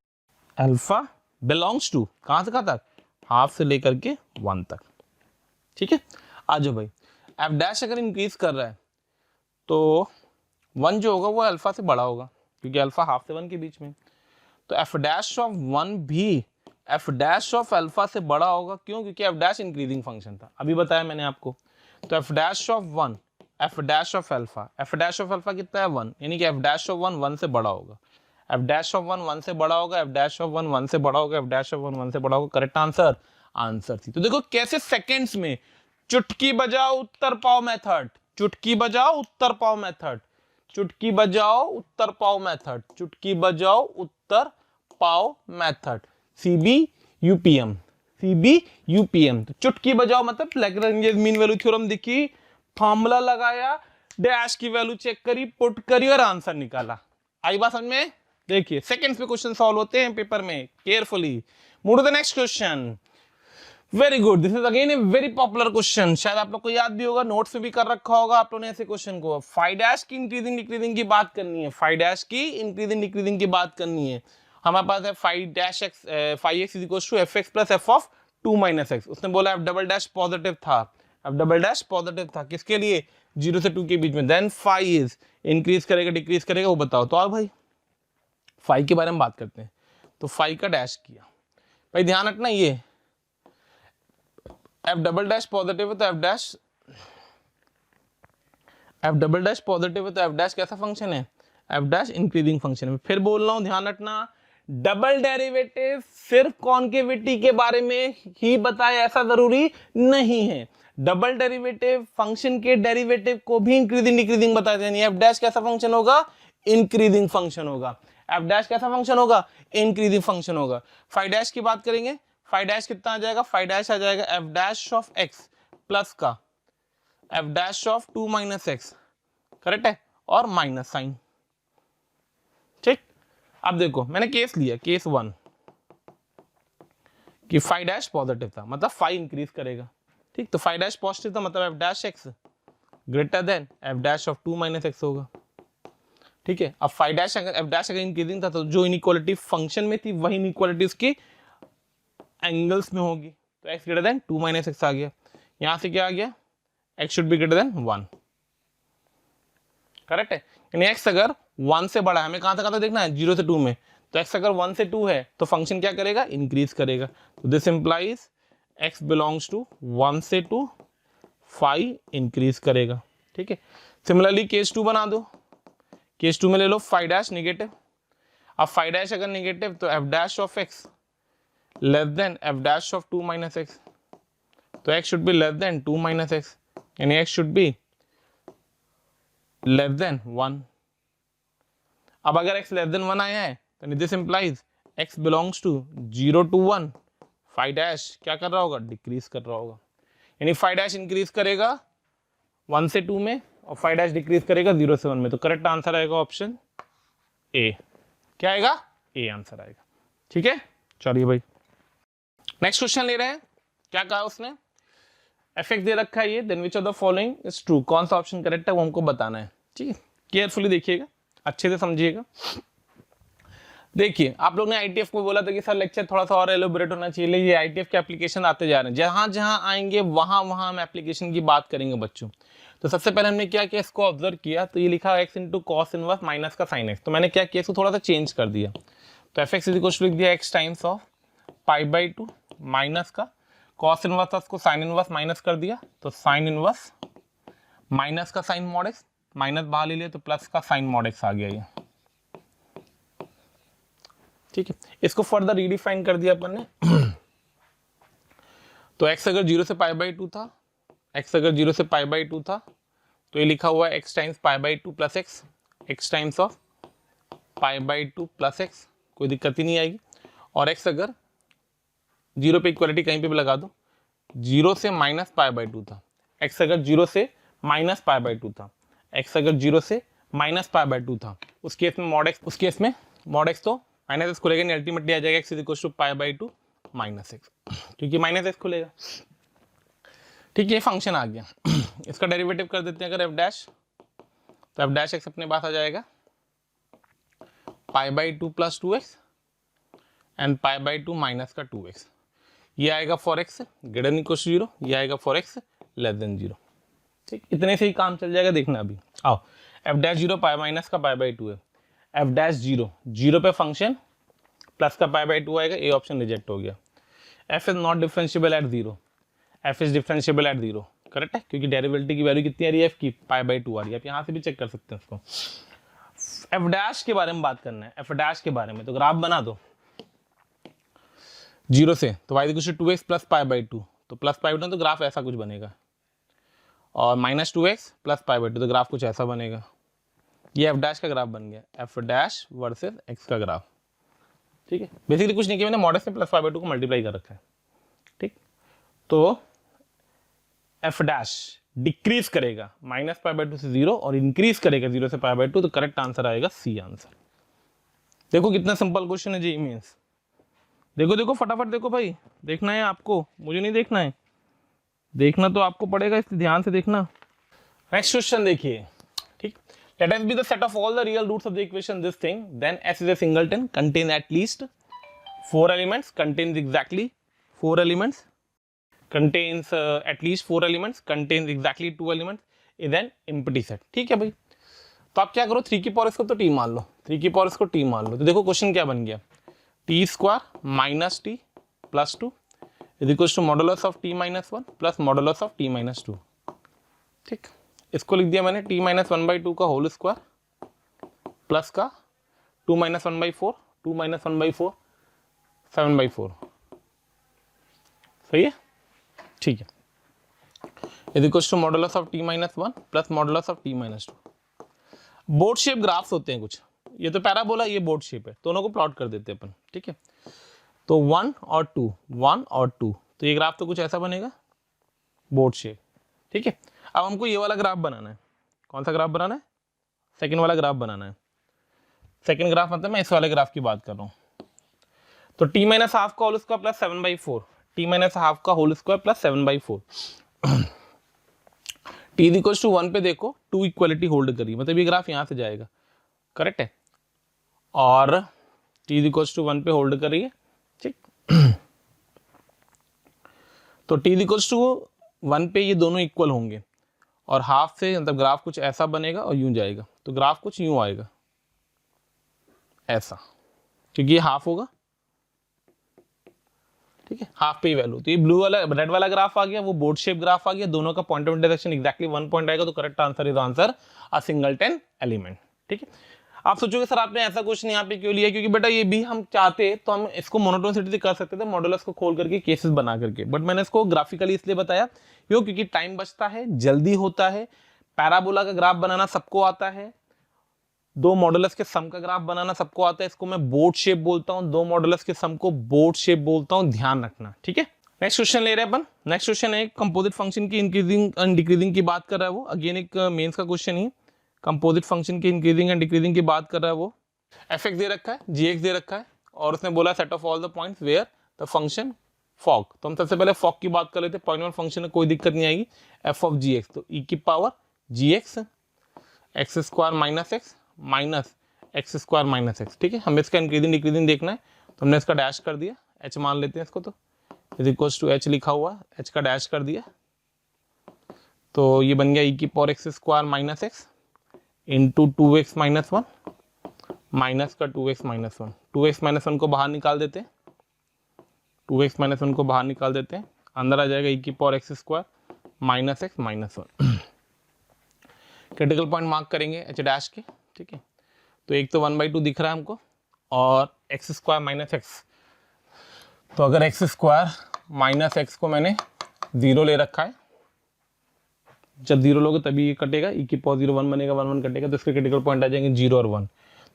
अल्फा बिलोंग्स टू कहां से कहां तक, हाफ से लेकर के 1 तक। ठीक है, आ जाओ भाई, एफ डैश अगर इंक्रीज कर रहा है तो 1 जो होगा वो अल्फा से बड़ा होगा, क्योंकि अल्फा हाफ से 1 के बीच में। तो एफ डैश ऑफ 1 भी एफ डैश ऑफ अल्फा से बड़ा होगा, क्यों? क्योंकि एफ डैश इंक्रीजिंग फंक्शन था, अभी बताया मैंने आपको। तो f dash of 1 F dash of alpha, F dash of alpha कितना है 1, यानी कि एफ डैश ऑफ 1 1 से बड़ा होगा, एफ डैश ऑफ 1 1 से बड़ा होगा, एफ डैश ऑफ 1 1 से बड़ा होगा, एफ डैश ऑफ 1 1 से बड़ा होगा। करेक्ट आंसर, आंसर थी। तो देखो कैसे सेकंड्स में चुटकी बजाओ उत्तर पाओ मेथड, चुटकी बजाओ उत्तर पाओ मेथड, चुटकी बजाओ उत्तर पाओ मेथड, चुटकी बजाओ उत्तर पाओ method, CB UPM, CB UPM. तो चुटकी बजाओ मतलब लैग्रेंज मीन वैल्यू थ्योरम दिखी, फॉर्मूला लगाया, डैश की वैल्यू चेक करी, पुट करी और आंसर निकाला। आई बात समझ में? देखिए सेकंड्स में क्वेश्चन सॉल्व होते हैं पेपर में, carefully. Move to the next question. Very good, this is again a very popular question, शायद आप लोग को याद भी होगा, नोट्स में भी कर रखा होगा आप लोगों ने ऐसे क्वेश्चन को। फाइव डैश की इंक्रीजिंग डिक्रीजिंग की बात करनी है, फाइव डैश की इंक्रीजिंग डिक्रीजिंग की बात करनी है। हमारे पास है five dash x, five x is equal to f x plus f of 2 minus x. उसने बोला एफ डबल डैश पॉजिटिव था, एफ डबल डैश पॉजिटिव था किसके लिए, 0 से 2 के बीच में। देन फाइव इज इंक्रीज करेगा डिक्रीज करेगा, वो बताओ। तो भाई 5 के बारे में बात करते हैं। तो 5 का डैश किया, भाई ध्यान रखना ये एफ डबल डैश पॉजिटिव है तो एफ डबल डैश पॉजिटिव है तो एफ डैश कैसा फंक्शन है, एफ डैश इंक्रीजिंग फंक्शन है। फिर बोल रहा हूं ध्यान रखना, डबल डेरिवेटिव सिर्फ कॉन्केविटी के बारे में ही बताए ऐसा जरूरी नहीं है, डबल डेरिवेटिव फंक्शन के डेरिवेटिव को भी इंक्रीजिंग डिक्रीजिंग बताते हैं। एफ डैश कैसा फंक्शन होगा, इंक्रीजिंग फंक्शन होगा, एफ डैश कैसा फंक्शन होगा, इंक्रीजिंग फंक्शन होगा। फाइव डैश की बात करेंगे, फाइव डैश कितना आ जाएगा, फाइव डैश आ जाएगा f dash of x plus का f dash of 2 minus x, correct है, और माइनस साइन। ठीक, अब देखो मैंने केस लिया, केस 1 कि फाइव डैश पॉजिटिव था, मतलब 5 इंक्रीज करेगा। ठीक, तो फाइव डैश पॉजिटिव था मतलब F dash x greater than F dash of 2 minus x होगा। ठीक है, अब फाइव डैश अगर एफ डैश अगर इंक्रीजिंग था तो जो इनइक्वालिटी फंक्शन में थी वही इनइक्वालिटी उसकी एंगल्स में होगी। तो x greater than 2 minus x आ गया, यहां से क्या आ गया, x should be greater than 1, correct है। यानी x अगर 1 से बड़ा है, हमें कहां तक देखना है 0 से 2 में, तो x अगर 1 से 2 है तो फंक्शन क्या करेगा, इंक्रीज करेगा। तो this implies x belongs to 1 से 2, 5 इंक्रीज करेगा। ठीक है, सिमिलरली केस 2 बना दो, केस 2 में ले लो फाइव डैश नेगेटिव। अब फाइव डैश अगर नेगेटिव तो f dash of x less than F dash of 2 minus x, तो x should be less then 2 minus x, यानी x should be less then 1। अब अगर x लेस देन 1 आया है तो this implies x belongs to 0 to 1, five dash क्या कर रहा होगा, डिक्रीज कर रहा होगा। यानी फाइव डैश इंक्रीज करेगा 1 से 2 में और फाइव डैश डिक्रीज करेगा 0 से 1 में। तो करेक्ट आंसर आएगा ऑप्शन ए। क्या आएगा, ए आंसर आएगा। ठीक है, चलिए भाई नेक्स्ट क्वेश्चन ले रहे हैं। क्या कहा उसने, एफ एक्स दे रखा है ये, then which of the following is true, कौन सा ऑप्शन करेक्ट है वो हमको बताना है। ठीक है, केयरफुली देखिएगा, अच्छे से समझिएगा। देखिए आप लोग ने आईटीएफ को बोला था कि सर लेक्चर थोड़ा सा और एलोबरेट होना चाहिए, ये आईटीएफ के एप्लीकेशन आते जा रहे हैं, जहां जहां आएंगे वहां वहां हम एप्लीकेशन की बात करेंगे बच्चों। तो सबसे पहले हमने क्या किया, इसको ऑब्जर्व किया, तो ये लिखा x into cos inverse minus का साइन एक्स। तो मैंने क्या किया, इसको थोड़ा सा चेंज कर दिया। तो f x is equal to लिख दिया x times of pi by 2 minus का कॉस इनवर्स था उसको साइन इनवर्स माइनस कर दिया, तो साइन इनवर्स माइनस का साइन मॉड एक्स, माइनस बाहर ले लिया तो प्लस का साइन मॉड एक्स आ गया ये। ठीक है, इसको फर्दर रीडिफाइन कर दिया अपन ने। तो x अगर 0 से पाई बाई 2 था, x अगर 0 से पाई बाई 2 था तो ये लिखा हुआ है x times pi by 2 plus x, x times of pi by 2 plus x, कोई दिक्कत ही नहीं आएगी। और x अगर 0 पे इक्वलिटी कहीं पे भी लगा दो, 0 से माइनस पाई बाई 2 था, x अगर 0 से माइनस पाई बाई 2 था, x अगर 0 से माइनस पाई बाई 2 था, उस केस में मॉड एक्स, उस केस में मॉड एक्स तो माइनस एक्स खुलेगा नहीं, अल्टीमेटली आ जाएगा x is equal to pi by 2 minus x, क्योंकि माइनस एक्स खुलेगा। ठीक है, ये फंक्शन आ गया। इसका डेरिवेटिव कर देते हैं अगर f डैश, तो f डैश एक्स अपने पास आ जाएगा pi by 2 plus 2x and pi by 2 minus का 2x। ये आएगा for x greater than equal to 0, ये आएगा फॉर x लेस देन 0। ठीक, इतने से ही काम चल जाएगा। देखना अभी आओ, f डैश 0 पाई माइनस का पाई बाई 2 है, f डैश 0 0 पे फंक्शन प्लस का पाई बाई 2 आएगा, ये ऑप्शन रिजेक्ट हो गया। f is not differentiable eight 0, f is differentiable eight 0, correct है, क्योंकि डेरिवेटिव की वैल्यू कितनी आ रही है f की, पाई बाई 2 आ रही है। आप यहाँ से भी चेक कर सकते हैं उसको। f डैश के बारे में बात करना है, f डैश के बारे में, तो ग्राफ बना दो 0 से, तो y equal to 2x plus pi by 2, तो प्लस पाई बाई 2 तो ग्राफ ऐसा कुछ बनेगा, और minus 2x plus pi by 2 तो ग्राफ कुछ ऐसा बनेगा। ये f डैश का ग्राफ बन गया, f डैश वर्सेस x का ग्राफ। ठीक है, बेसिकली कुछ नहीं किया मैंने, मॉडल से प्लस पाई बाई 2 को मल्टीप्लाई कर रखा है। ठीक, तो f डैश डिक्रीज करेगा माइनस पाई बाई 2 से 0 और इंक्रीज करेगा 0 से पाई बाई 2, तो करेक्ट आंसर आएगा सी आंसर। देखो कितना सिंपल क्वेश्चन है जी मीन्स। देखो देखो फटाफट देखो भाई, देखना है आपको, मुझे नहीं देखना है, देखना तो आपको पड़ेगा, इसलिए ध्यान से देखना। नेक्स्ट क्वेश्चन देखिए। ठीक, let s be the set of all the real roots of the equation this thing, then S is a singleton, contain at least 4 elements, contains exactly 4 elements, contains at least 4 elements, contains exactly 2 elements, is an empty set। ठीक है भाई, तो आप क्या करो, 3 की power इसको तो t मान लो, 3 की पावर इसको t मान लो, तो देखो क्वेश्चन क्या बन गया, t square minus t plus 2 is equal to modulus of t minus 1 plus modulus of t minus 2। ठीक, इसको लिख दिया मैंने t माइनस 1/2 का होल स्क्वायर प्लस का 2 माइनस 1/4, 2 माइनस 1/4 7/4। सही है, ठीक है, is equal to modulus of t minus 1 plus modulus of t minus 2। Board shape graphs होते हैं कुछ, ये तो पैराबोला, ये बोर्ड शेप है, दोनों को प्लॉट कर देते हैं अपन। ठीक है, तो 1 और 2, 1 और 2, तो ये ग्राफ तो कुछ ऐसा बनेगा बोर्ड शेप। ठीक है, अब हमको ये वाला ग्राफ बनाना है। कौन सा ग्राफ बनाना है? सेकंड वाला ग्राफ बनाना है। सेकंड ग्राफ मतलब मैं इस वाले ग्राफ की बात कर रहा हूँ। तो t माइनस हाफ का whole square plus 7/4, t minus half का whole square plus 7/4। t is equal to 1 पे देखो 2 इक्वलिटी होल्ड करिए, मतलब ये ग्राफ यहाँ से जाएगा, करेक्ट है, और t इज इक्वल टू 1 पे होल्ड करिए। ठीक, तो t इज इक्वल टू 1 पे ये दोनों इक्वल होंगे, और हाफ से मतलब ग्राफ कुछ ऐसा बनेगा और यूं जाएगा, तो ग्राफ कुछ यूं आएगा ऐसा, क्योंकि ये हाफ होगा। ठीक है, हाफ पे ही वैल्यू, तो ये ब्लू वाला रेड वाला ग्राफ आ गया, वो बोर्ड शेप ग्राफ आ गया, दोनों का point of intersection exactly 1 point आएगा, तो correct answer is answer a singleton element. ठीक है, आप सोचोगे सर आपने ऐसा क्वेश्चन यहाँ पे क्यों लिया, क्योंकि बेटा ये भी हम चाहते तो हम इसको मोनोटोनिसिटी से कर सकते थे, मॉडुलस को खोल करके केसेस बना करके, बट मैंने इसको ग्राफिकली इसलिए बताया क्योंकि टाइम बचता है, जल्दी होता है। पैराबोला का ग्राफ बनाना सबको आता है, 2 मॉडुलस के सम का ग्राफ बनाना सबको आता है, इसको मैं बोर्ड शेप बोलता हूँ, 2 मॉडुलस के सम को बोर्ड शेप बोलता हूँ, ध्यान रखना। ठीक है, नेक्स्ट क्वेश्चन ले रहे हैं अपन। नेक्स्ट क्वेश्चन है कंपोजिट फंक्शन की इंक्रीजिंग एंड डिक्रीजिंग की बात कर रहा है वो, अगेन एक मेंस का क्वेश्चन ही, कंपोजिट फंक्शन की इंक्रीजिंग एंड डिक्रीजिंग की बात कर रहा है वो। f दे रखा है, g दे रखा है, और उसने बोला set of all the points where the function fork. तो हम सबसे पहले फॉक की बात कर लेते हैं, पॉइंट वन फंक्शन में कोई दिक्कत नहीं आएगी, f ऑफ gx, तो e की power gx x square minus x minus x square minus x. ठीक है, हमें इसका इंक्रीजिंग डिक्रीजिंग देखना है, तो हमने इसका डैश कर दिया, h मान लेते हैं इसको, तो इज इक्वल टू h लिखा हुआ है, h का डैश कर दिया, तो ये बन गया e की power x square minus x into 2x minus 1 minus का 2x माइनस 1, 2x माइनस 1 को बाहर निकाल देते हैं, 2x माइनस 1 को बाहर निकाल देते हैं, अंदर आ जाएगा e की power x square minus x minus 1। Critical point mark करेंगे एच डैश के, ठीक है। तो एक तो 1/2 दिख रहा है हमको और एक्स स्क्वायर माइनस एक्स, तो अगर एक्स स्क्वायर माइनस एक्स को मैंने 0 ले रखा है, जब 0 लोगे तभी ये कटेगा, ई की पावर 0 1 बनेगा, 1 1 कटेगा, तो इसके क्रिटिकल पॉइंट आ जाएंगे 0 और 1।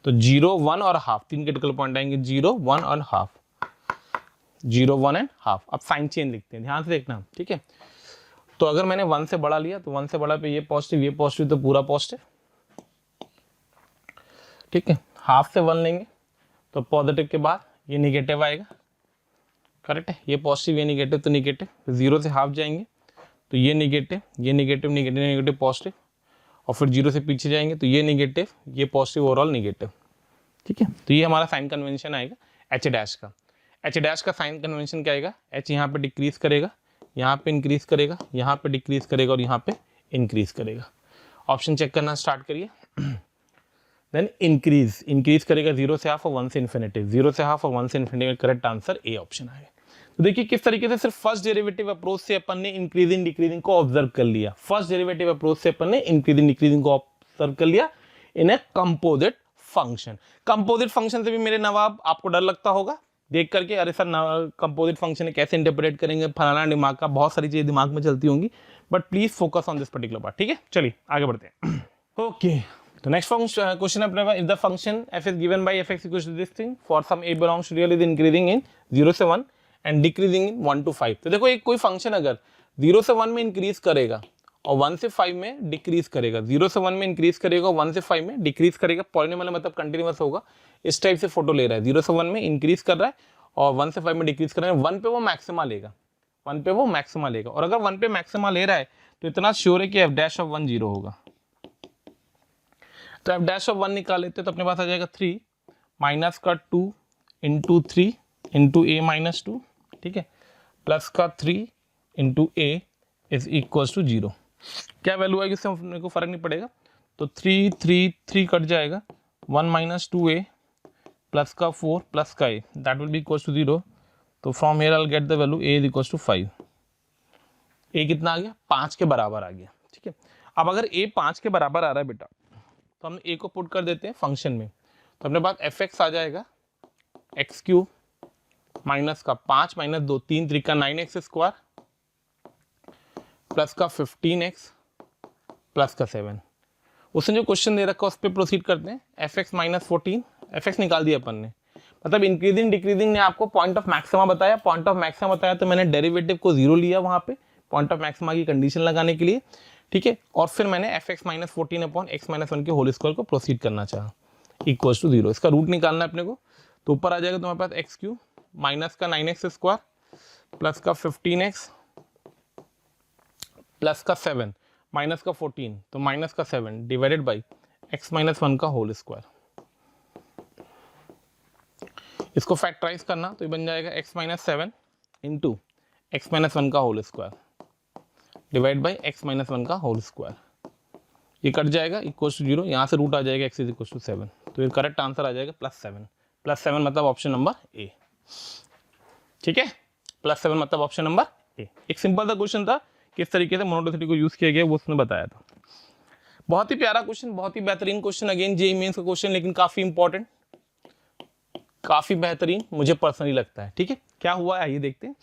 तो 0 1 और हाफ, 3 क्रिटिकल पॉइंट आएंगे, 0 1 और हाफ, 0 1 एंड हाफ। अब साइन चेंज लिखते हैं, ध्यान से देखना, ठीक है। तो अगर मैंने 1 से बड़ा लिया तो 1 से बड़ा पे ये पॉजिटिव तो पूरा पॉजिटिव, ठीक है। हाफ से 1 लेंगे तो पॉजिटिव के बाद ये निगेटिव आएगा, करेक्ट है। ये पॉजिटिव ये निगेटिव तो निगेटिव, 0 से हाफ जाएंगे तो ये निगेटिव ये निगेटिव निगेटिव निगेटिव पॉजिटिव, और फिर 0 से पीछे जाएंगे तो ये निगेटिव ये पॉजिटिव ओवरऑल निगेटिव, ठीक है। तो ये हमारा साइन कन्वेंशन आएगा एच डैश का। एच डैश का साइन कन्वेंशन क्या आएगा, एच यहाँ पे डिक्रीज करेगा, यहाँ पे इंक्रीज करेगा, यहाँ पे डिक्रीज करेगा और यहाँ पे इंक्रीज करेगा। ऑप्शन चेक करना स्टार्ट करिए। देन इंक्रीज करेगा 0 से हाफ और 1 से इन्फिनिटी, 0 से हाफ और 1 से infinity, correct answer A option आएगा। तो देखिए किस तरीके से सिर्फ फर्स्ट डेरिवेटिव अप्रोच से अपन ने इंक्रीजिंग डिक्रीजिंग को ऑब्जर्व कर लिया। फर्स्ट डेरिवेटिव अप्रोच से अपन ने इंक्रीजिंग डिक्रीजिंग को ऑब्जर्व कर लिया in a composite function. Composite function से भी मेरे नवाब आपको डर लगता होगा देख करके, अरे सर कंपोजिट फंक्शन कैसे इंटरप्रेट करेंगे, फलाना दिमाग का, बहुत सारी चीजें दिमाग में चलती होंगी, but please focus on this particular part, ठीक है। चलिए आगे बढ़ते हैं। ओके, तो नेक्स्ट क्वेश्चन अपने पास, if the function f is given by fx equals to this thing for some a belongs to real is increasing in 0 से 1 and decreasing in 1 to 5। तो देखो एक कोई फंक्शन अगर 0 से 1 में इंक्रीज करेगा और 1 से 5 में डिक्रीज करेगा, 0 से 1 में इंक्रीज करेगा, 1 से 5 में डिक्रीज करेगा, पॉलिनोमियल मतलब कंटिन्यूअस होगा, इस टाइप से फोटो ले रहा है। 0 से 1 में इंक्रीज कर रहा है और 1 से 5 में डिक्रीज कर रहा है, 1 पे वो मैक्सिमा लेगा, 1 पे वो मैक्सिमा लेगा। और अगर 1 पे मैक्सिमा ले रहा है तो इतना श्योर है कि एफ डैश ऑफ 1 0 होगा। तो एफ डैश ऑफ 1 निकाल लेते तो अपने पास आ जाएगा 3 माइनस का 2 इंटू 3 इंटू ए माइनस 2, ठीक है, प्लस का 3 into a is equal to 0। क्या वैल्यू आएगी उससे मेरे को फर्क नहीं पड़ेगा, तो 3 3 3 कट जाएगा, 1 माइनस 2a प्लस का 4 प्लस का a, that will be equal to 0। तो from here I will get the value a is equal to 5। a कितना आ गया, 5 के बराबर आ गया, ठीक है। अब अगर a 5 के बराबर आ रहा है बेटा, तो हम a को पुट कर देते हैं फंक्शन में, तो अपने पास fx आ जाएगा एक्स क्यूब माइनस का 5 माइनस 2 3 3 का 9x स्क्वायर प्लस का 15x प्लस का 7। उसने जो क्वेश्चन दे रखा है उस पर प्रोसीड करते हैं। fx माइनस 14, fx निकाल दिया अपन ने, मतलब इंक्रीजिंग डिक्रीजिंग ने आपको पॉइंट ऑफ मैक्सिमा बताया, पॉइंट ऑफ मैक्सिमा बताया तो मैंने डेरिवेटिव को 0 लिया वहां पे पॉइंट ऑफ मैक्सिमा की कंडीशन लगाने के लिए, ठीक है। और फिर मैंने fx minus 14 upon x minus 1 के होल स्क्वायर को प्रोसीड करना चाहा, इक्वल टू 0। इसका रूट निकालना है अपने को, तो ऊपर आ जाएगा तुम्हारे पास एक्स क्यूब माइनस का 9x स्क्वायर प्लस का 15x प्लस का 7 माइनस का 14, तो माइनस का 7 डिवाइडेड बाई x माइनस 1 का होल स्क्वायर। इसको फैक्टराइज करना तो ये बन जाएगा x minus 7 into x minus 1 का whole square divide by x minus 1 का होल स्क्वायर। ये कट जाएगा इक्वल टू 0, यहाँ से रूट आ जाएगा x इज इक्वल टू 7, तो ये करेक्ट आंसर आ जाएगा +7 मतलब ऑप्शन नंबर ए, ठीक है। +7 मतलब ऑप्शन नंबर ए। एक सिंपल सा क्वेश्चन था, किस तरीके से मोनोटोनिसिटी को यूज किया गया वो उसने बताया था। बहुत ही प्यारा क्वेश्चन, बहुत ही बेहतरीन क्वेश्चन, अगेन जेईई मेंस का क्वेश्चन, लेकिन काफी इंपॉर्टेंट, काफी बेहतरीन मुझे पर्सनली लगता है, ठीक है। क्या हुआ है आइए देखते हैं।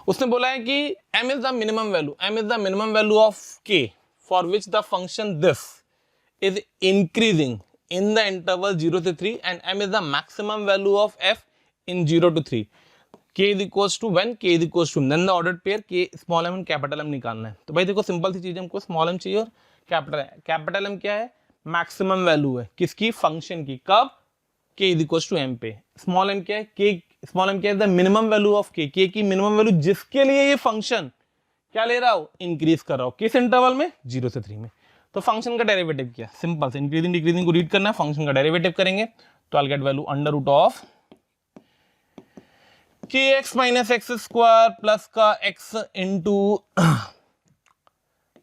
उसने बोला है कि m is the minimum value, m is the minimum value of k for which the function this is increasing in the interval 0 to 3 and m is the maximum value of f in 0 to 3, k is equals to when k is equals to then the ordered pair k small m and capital M निकालना है। तो भाई देखो simple सी चीज, हमको small m चाहिए और capital M क्या है, मैक्सिमम वैल्यू है किसकी, फंक्शन की, कब, k is equals to m पे। स्मॉल m क्या है, k स्मॉल m क्या है, the minimum value of k, k की मिनिमम वैल्यू जिसके लिए ये फंक्शन क्या ले रहा हो, इंक्रीज कर रहा हो, किस इंटरवल में, 0 से 3 में। तो फंक्शन का डेरिवेटिव क्या, सिंपल से इंक्रीजिंग डिक्रीजिंग को रीड करना है, फंक्शन का डेरिवेटिव करेंगे तो I get value under root of kx minus x square plus का x इंटू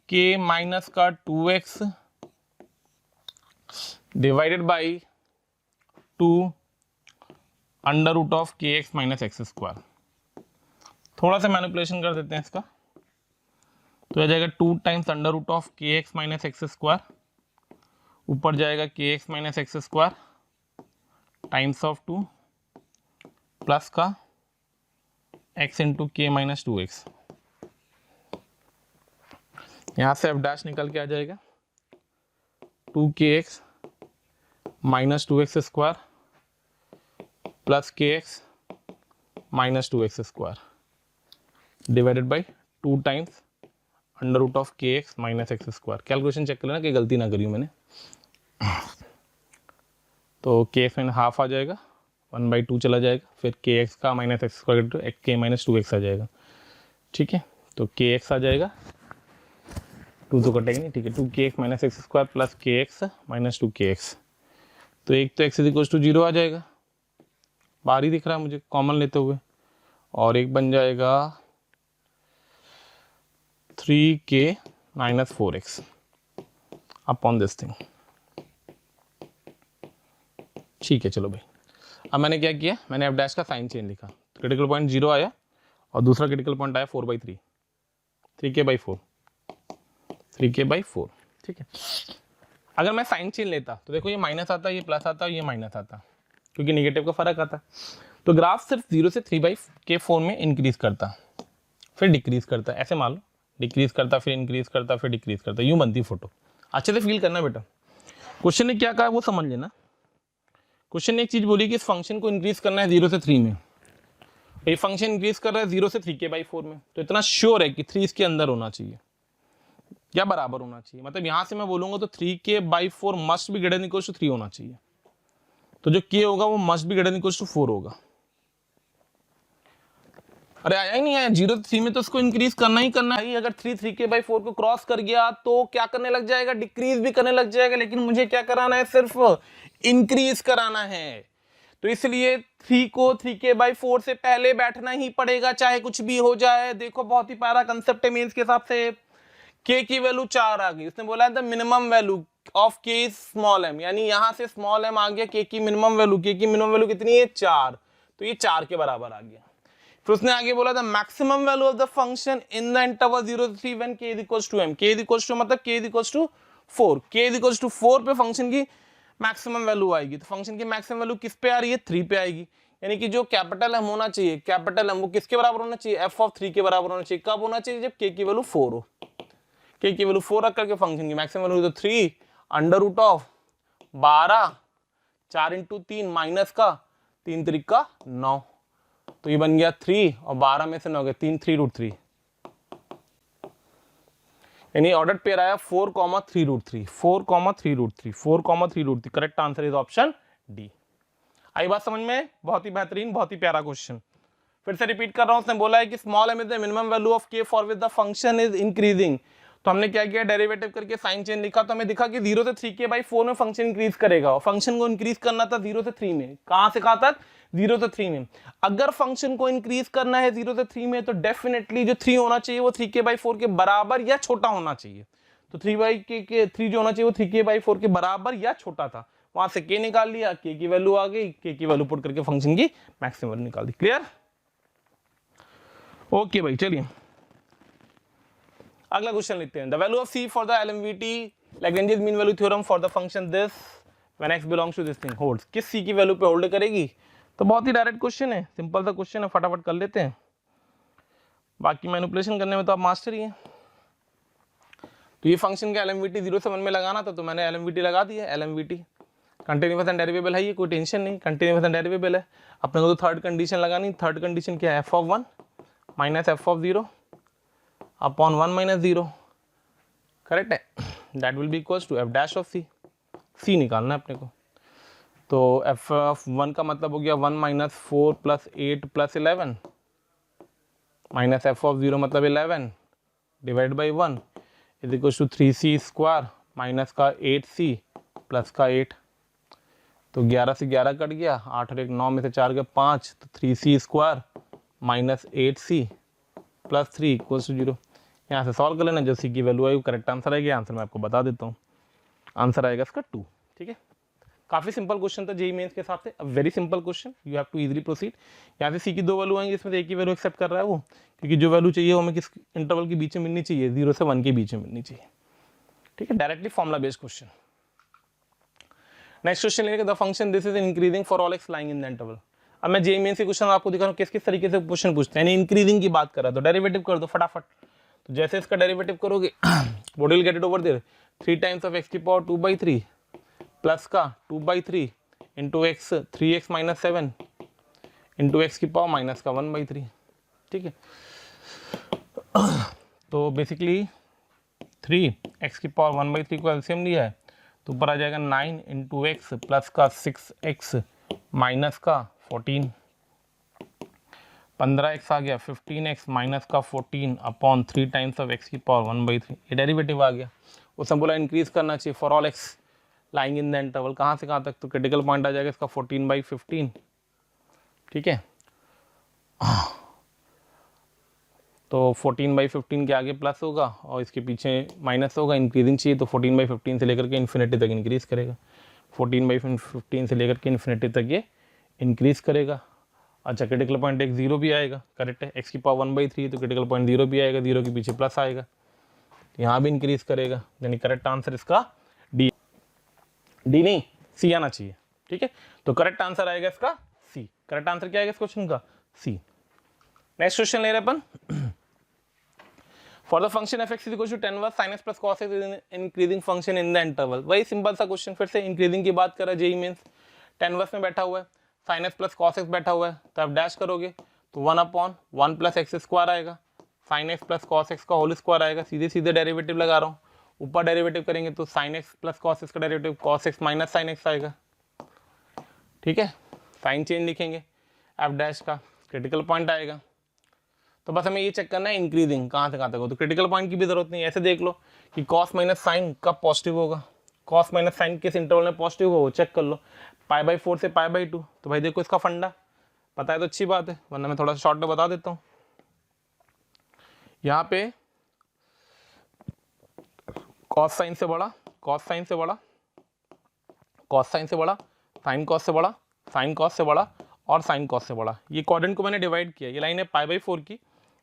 k माइनस का 2x divided by 2 under root of kx minus x square थोड़ा सा मैनिपुलेशन कर देते हैं इसका, तो आ जाएगा 2 times under root of k x minus x square, ऊपर जाएगा के x minus x square times of 2 plus का x इंटू के माइनस 2x। यहाँ से f डैश निकल के आ जाएगा 2kx minus 2x square plus kx minus 2x square divided by 2 times under root of k x minus x square. Calculation check कर लेना कि गलती ना करी हूँ मैंने। तो के एक्स माइनस हाफ आ जाएगा, 1/2 चला जाएगा, फिर के एक्स का माइनस एक्स स्क्वायर टू के माइनस 2x आ जाएगा। ठीक है, तो के एक्स आ जाएगा, 2 तो कटेगा नहीं, ठीक है, 2kx minus x square plus के एक्स माइनस 2kx। तो एक तो x इक्वल टू 0 आ जाएगा, बाहर ही दिख रहा है मुझे कॉमन लेते हुए, और एक बन जाएगा 3k minus 4x upon this thing. ठीक है, चलो भाई, अब मैंने क्या किया, मैंने एफ डैश का साइन चेंज लिखा, क्रिटिकल पॉइंट 0 आया और दूसरा क्रिटिकल पॉइंट आया 4/3, 3k/4, 3k/4। ठीक है, अगर मैं साइन चेंज लेता तो देखो ये माइनस आता, ये प्लस आता, ये माइनस आता, क्योंकि निगेटिव का फर्क आता। तो ग्राफ सिर्फ 0 से 3/4 में इंक्रीज करता, फिर डिक्रीज करता, ऐसे मान लो, डिक्रीज करता फिर इंक्रीज करता फिर डिक्रीज करता, यूं बनती फोटो। अच्छे से फील करना बेटा, क्वेश्चन ने क्या कहा वो समझ लेना। क्वेश्चन ने एक चीज बोली कि इस फंक्शन को इंक्रीज करना है 0 से 3 में, ये फंक्शन इंक्रीज कर रहा है 0 से 3k/4 में, तो इतना श्योर है कि 3 इसके अंदर होना चाहिए या बराबर होना चाहिए। मतलब यहां से मैं बोलूंगा तो 3k/4 must be greater than equal to 3 होना चाहिए, तो जो k होगा वो must be greater than equal to 4 होगा। अरे आया ही नहीं आया, 0 से 3 में तो उसको इंक्रीज करना ही करना है। अगर 3k/4 को क्रॉस कर गया तो क्या करने लग जाएगा, डिक्रीज भी करने लग जाएगा, लेकिन मुझे क्या कराना है, सिर्फ इंक्रीज कराना है। तो इसलिए 3 को 3k/4 से पहले बैठना ही पड़ेगा, चाहे कुछ भी हो जाए। देखो बहुत ही प्यारा कंसेप्ट है मेंस के हिसाब से। k की वैल्यू 4 आ गई, उसने बोला है the minimum value of k is small m, यानी यहां से स्मॉल m आ गया, k की मिनिमम वैल्यू, k की मिनिमम वैल्यू कितनी है 4, तो ये 4 के बराबर आ गया। फिर उसने आगे बोला the maximum value of the function in the interval 0 to 3 when k is equal to m, k is equal to मतलब k is equal to 4, k is equal to 4 पे फंक्शन की मैक्सिमम वैल्यू आएगी। तो function की maximum value किस पे आ रही है, 3 पे आएगी, यानी कि जो कैपिटल m होना चाहिए, कैपिटल M वो किसके बराबर होना चाहिए, f(3) के बराबर होना चाहिए। कब होना चाहिए, जब k की वैल्यू 4 हो। k की वैल्यू 4 रख करके फंक्शन की मैक्सिमम वैल्यू तो 3 under root of 12, 4 into 3 minus का 3 3 9, तो ये बन गया 3 और 12 में से 9 गया 3, 3√3, यानी ऑर्डर पेयर आया 4,3√3, 4,3√3, 4,3√3। Correct answer is option d. आई बात समझ में, बहुत ही बेहतरीन, बहुत ही प्यारा क्वेश्चन। फिर से रिपीट कर रहा हूं, उसने बोला है कि small m is the minimum value of k for which the function is increasing. तो हमने क्या किया, डेरिवेटिव करके साइन चेंज लिखा, तो हमें दिखा कि 0 से 3k/4 में फंक्शन इंक्रीज करेगा, और फंक्शन को इंक्रीज करना था 0 से 3 में। कहां से कहां तक, 0 से 3 में। अगर फंक्शन को इंक्रीज करना है 0 से 3 में, तो डेफिनेटली जो 3 होना चाहिए वो 3k/4 के बराबर या छोटा होना चाहिए। तो 3 जो होना चाहिए वो 3k/4 के बराबर या छोटा था, वहां से k निकाल लिया, k की वैल्यू आ गई, k की वैल्यू पुट करके फंक्शन की मैक्सिमम वैल्यू निकाल दी। क्लियर, ओके भाई, चलिए अगला क्वेश्चन लिखते हैं। The value of c for the LMVT Lagrange's mean value theorem for the function this when x belongs to this thing holds, किस c की वैल्यू पे होल्ड करेगी। तो बहुत ही डायरेक्ट क्वेश्चन है, सिंपल सा क्वेश्चन है, फटाफट कर लेते हैं। बाकी मैनिपुलेशन करने में तो आप मास्टर ही हैं। तो ये फंक्शन का एलएमवीटी 0 से 1 में लगाना था, तो मैंने एलएमवीटी लगा दिया। एलएमवीटी कंटिन्यूअस एंड डेरिवेबल है, ये कोई टेंशन नहीं, कंटिन्यूअस एंड डेरिवेबल है। अपने को तो थर्ड कंडीशन लगानी, थर्ड कंडीशन क्या है, f(1) minus f(0) upon 1 minus 0, correct है। That will be equals to f dash of c, c निकालना है अपने को। तो f(1) का मतलब हो गया 1 minus 4 plus 8 plus 11 minus f(0) मतलब 11 divide by 1 is equal to 3c square minus का 8c प्लस का 8। तो 11 से 11 कट गया, 8 और 1 9 में से 4 गया 5, तो 3c square minus 8c plus 3 equal to 0। यहाँ से सॉल्व कर लेना, जो सी की वैल्यू आई वो करेक्ट आंसर आएगी। आंसर मैं आपको बता देता हूँ, आंसर आएगा इसका 2। ठीक है, काफी सिंपल क्वेश्चन था जेईई मेंस के हिसाब से, very simple question, you have to easily proceed. यहाँ से सी की 2 वैल्यू आएंगी, इसमें से एक ही वैल्यू एक्सेप्ट कर रहा है वो, क्योंकि जो वैल्यू चाहिए वो हमें किस इंटरवल के बीच में मिलनी चाहिए, 0 से 1 के बीच में मिलनी चाहिए। ठीक है, directly formula based question. Next question लेंगे, the function this is increasing for all x lying in the interval. अब मैं जेईई मेंस के क्वेश्चन आपको दिखा रहा हूँ किस किस तरीके से क्वेश्चन पूछते हैं, यानी इंक्रीजिंग की बात कर रहा है तो डेरिवेटिव कर दो फटाफट। तो जैसे इसका डेरिवेटिव करोगे what will get it over there, 3 times of x की पावर 2/3 प्लस का 2/3 into x 3x minus 7 into x की पावर माइनस का 1/3। ठीक है, तो बेसिकली 3x की पावर 1/3 को एलसीएम लिया है तो ऊपर आ जाएगा 9 इंटू एक्स प्लस का 6x माइनस का 14, 15x आ गया 15x माइनस का 14 अपॉन 3 टाइम्स ऑफ x की पावर 1/3। ये डेरिवेटिव आ गया। उसने बोला इंक्रीज करना चाहिए for all x lying in the interval, कहाँ से कहाँ तक, तो क्रिटिकल पॉइंट आ जाएगा इसका 14/15। ठीक है, तो 14/15 के आगे प्लस होगा और इसके पीछे माइनस होगा, इंक्रीजिंग चाहिए तो 14/15 से लेकर के इन्फिनिटी तक इंक्रीज करेगा, 14/15 से लेकर के इन्फिनिटी तक ये इंक्रीज करेगा। अच्छा, क्रिटिकल पॉइंट एक 0 भी आएगा, करेक्ट है, x की पावर 1/3 तो क्रिटिकल पॉइंट 0 भी आएगा, 0 के पीछे प्लस आएगा, यहाँ भी इंक्रीज करेगा, यानी करेक्ट आंसर इसका डी, डी नहीं सी आना चाहिए। ठीक है, तो करेक्ट आंसर आएगा इसका सी। करेक्ट आंसर क्या आएगा इस क्वेश्चन का, सी। नेक्स्ट क्वेश्चन ले रहे अपन, for the function f x is equal to tan inverse sin x plus cos x is increasing function in the interval. वही सिंपल सा क्वेश्चन, फिर से इंक्रीजिंग की बात कर रहा है जेईई मेंस, tan इनवर्स में बैठा हुआ है, sin x plus cos x बैठा हुआ है, तो आप डैश करोगे तो 1/1 प्लस एक्स स्क्वायर आएगा, sin x plus cos x का होल स्क्वायर आएगा, सीधे सीधे डेरिवेटिव लगा रहा हूँ, ऊपर डेरिवेटिव करेंगे तो sin x plus cos x का derivative cos x minus sin x आएगा। ठीक है, साइन चेंज लिखेंगे, एफ डैश का क्रिटिकल पॉइंट आएगा, तो बस हमें ये चेक करना है इंक्रीजिंग कहाँ से कहाँ तक हो, तो क्रिटिकल पॉइंट की भी जरूरत नहीं है, ऐसे देख लो कि cos माइनस साइन कब पॉजिटिव होगा, cos माइनस साइन किस इंटरवल में पॉजिटिव होगा चेक कर लो, π/4 से π/2। तो भाई देखो इसका फंडा पता है तो अच्छी बात है, वरना मैं थोड़ा सा शॉर्ट में बता देता हूँ। यहाँ पे cos साइन से बड़ा, cos साइन से बड़ा, cos साइन से बड़ा, साइन cos से बड़ा, साइन cos से बड़ा और साइन cos से बड़ा, ये क्वाड्रेंट को मैंने डिवाइड किया, ये लाइन है π/4 की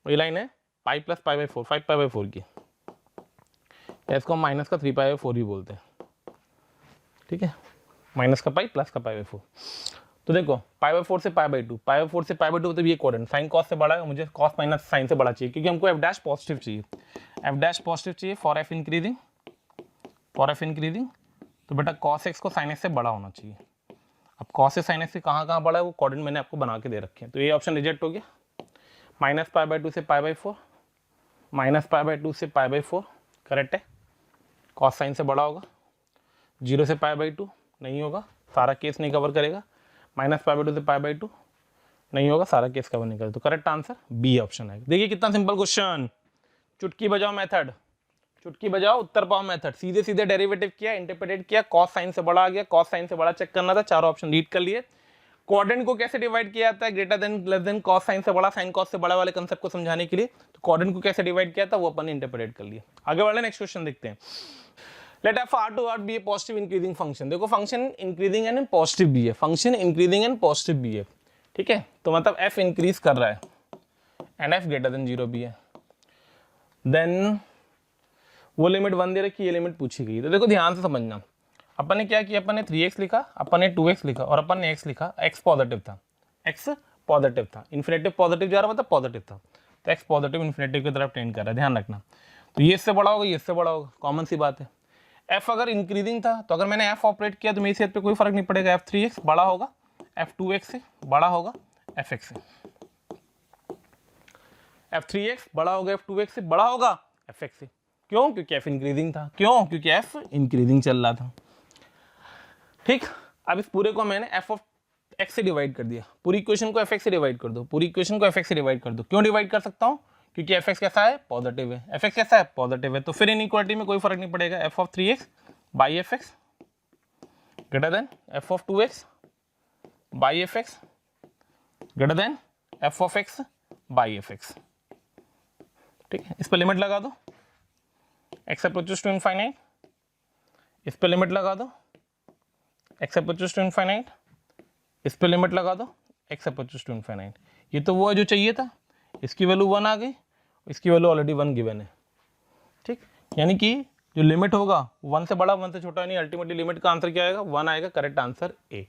और ये लाइन है पाई प्लस π/4, 5π/4 की, इसको हम माइनस का 3π/4 भी बोलते हैं। ठीक है, माइनस का पाई प्लस का π/4। तो देखो π/4 से π/2, π/4 से π/2 मतलब ये क्वाड्रेंट साइन cos से बड़ा है, मुझे cos माइनस साइन से बड़ा चाहिए, क्योंकि हमको f डैश पॉजिटिव चाहिए, f डैश पॉजिटिव चाहिए for f increasing, for f increasing, तो बेटा cos x को sin x से बड़ा होना चाहिए। अब cos से sin x से कहाँ कहाँ बड़ा है वो क्वाड्रेंट मैंने आपको बना के दे रखे हैं, तो ये ऑप्शन रिजेक्ट हो गया, माइनस π/2 से π/4, माइनस π/2 से π/4 करेक्ट है, cos साइन से बड़ा होगा, 0 से π/2 नहीं होगा, सारा केस नहीं कवर करेगा, माइनस π/2 से π/2 नहीं होगा, सारा केस कवर नहीं करेगा, तो करेक्ट आंसर बी ऑप्शन है। देखिए कितना सिंपल क्वेश्चन, चुटकी बजाओ मेथड, चुटकी बजाओ उत्तर पाओ मेथड, सीधे सीधे डेरिवेटिव किया, इंटरप्रेटेड किया, cos साइन से बड़ा आ गया, cos साइन से बड़ा चेक करना था, चारों ऑप्शन रीड कर लिए। क्वाड्रेंट को कैसे डिवाइड किया जाता है, greater than less than cos sine से बड़ा, साइन cos से बड़ा वाले कंसेप्ट को समझाने के लिए, तो क्वाड्रेंट को कैसे डिवाइड किया था वो अपन ने इंटरप्रेट कर लिया। आगे बढ़े, नेक्स्ट क्वेश्चन देखते हैं। Let f R to R be a positive increasing function. देखो फंक्शन इंक्रीजिंग एंड पॉजिटिव भी है, फंक्शन इंक्रीजिंग एंड पॉजिटिव भी है। ठीक है, तो मतलब एफ इंक्रीज कर रहा है एंड एफ ग्रेटर देन 0 भी है, देन वो लिमिट 1 दे रखी, ये लिमिट पूछी गई। तो देखो ध्यान से समझना, अपन ने क्या किया, अपन ने 3x लिखा, अपन ने 2x लिखा और अपन ने x लिखा, x पॉजिटिव था, x पॉजिटिव था, इन्फिनेटिव पॉजिटिव जा रहा मतलब पॉजिटिव था, तो x पॉजिटिव इन्फिनेटिव की तरफ टेंड कर रहा है, ध्यान रखना। तो ये इससे बड़ा होगा, ये इससे बड़ा होगा, कॉमन सी बात है। f अगर इंक्रीजिंग था तो अगर मैंने f ऑपरेट किया तो मेरी सेहत पे कोई फर्क नहीं पड़ेगा, f3x बड़ा होगा f2x से, बड़ा होगा fx से, f3x बड़ा होगा f2x से, बड़ा होगा fx से। क्यों? क्योंकि f इंक्रीजिंग था। क्यों? क्योंकि f इंक्रीजिंग चल रहा था। ठीक, अब इस पूरे को मैंने f ऑफ x से डिवाइड कर दिया, पूरी इक्वेशन को fx से डिवाइड कर दो, पूरी इक्वेशन को fx से डिवाइड कर दो। क्यों डिवाइड कर सकता हूं? क्योंकि fx कैसा है, पॉजिटिव है, fx कैसा है, पॉजिटिव है, तो फिर इनइक्वालिटी में कोई फर्क नहीं पड़ेगा, f of 3x by fx greater than f of 2x by fx greater than f of x by fx। ठीक है, इस पर लिमिट लगा दो, x अप्रोचेस टू इनफाइनाइट, इस पर लिमिट लगा दो, x अप्रोचेस टू इनफाइनाइट, इस पे लिमिट लगा दो x अप्रोचेस टू इनफाइनाइट। ये तो वो है जो चाहिए था, इसकी वैल्यू 1 आ गई, इसकी वैल्यू ऑलरेडी 1 गिवन है। ठीक, यानी कि जो लिमिट होगा 1 से बड़ा 1 से छोटा नहीं, अल्टीमेटली लिमिट का आंसर क्या आएगा 1 आएगा, करेक्ट आंसर ए।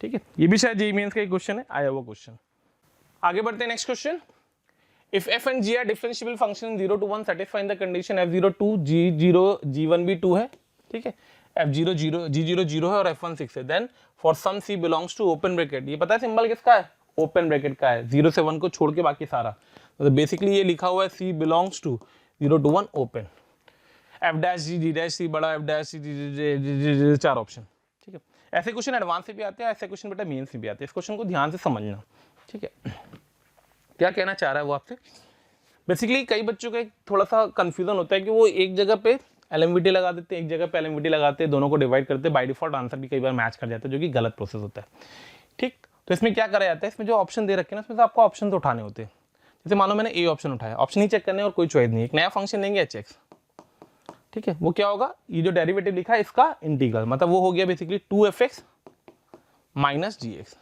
ठीक है, ये भी शायद जेईई मेंस का एक क्वेश्चन है, आया वो क्वेश्चन। आगे बढ़ते हैं next question. If f and g are differentiable function 0 to 1 satisfying the condition f0 2 g0 g1 भी 2 है, ठीक है, f0 0 g0 0 है और f1 6 है, then for some c belongs to open bracket. ये पता है सिंबल किसका है, ओपन ब्रैकेट का है, 0 से 1 को छोड़ के बाकी सारा, तो बेसिकली ये लिखा हुआ है c belongs to 0 to 1 open, f dash g dash c बड़ा, f डैश c 4 ऑप्शन। ठीक है, ऐसे क्वेश्चन एडवांस से भी आते हैं, ऐसे क्वेश्चन बेटा मेन से भी आते हैं, इस क्वेश्चन को ध्यान से समझना। ठीक है, क्या कहना चाह रहा है वो आपसे, बेसिकली कई बच्चों का एक थोड़ा सा कंफ्यूजन होता है कि वो एक जगह पे एलएमवीटी लगा देते हैं, एक जगह पे एलएमवीटी लगाते हैं, दोनों को डिवाइड करते हैं, बाय डिफॉल्ट आंसर भी कई बार मैच कर जाता है, जो कि गलत प्रोसेस होता है। ठीक, तो इसमें क्या करा जाता है, इसमें जो ऑप्शन दे रखे हैं ना, उसमें से आपको ऑप्शन तो उठाने होते हैं। जैसे मानो मैंने ए ऑप्शन उठाया, ऑप्शन ही चेक करने और कोई चॉइस नहीं, एक नया फंक्शन लेंगे एच, ठीक है, वो क्या होगा, ये जो डेरिवेटिव लिखा है इसका इंटीग्रल, मतलब वो हो गया बेसिकली 2f(x) माइनस gx।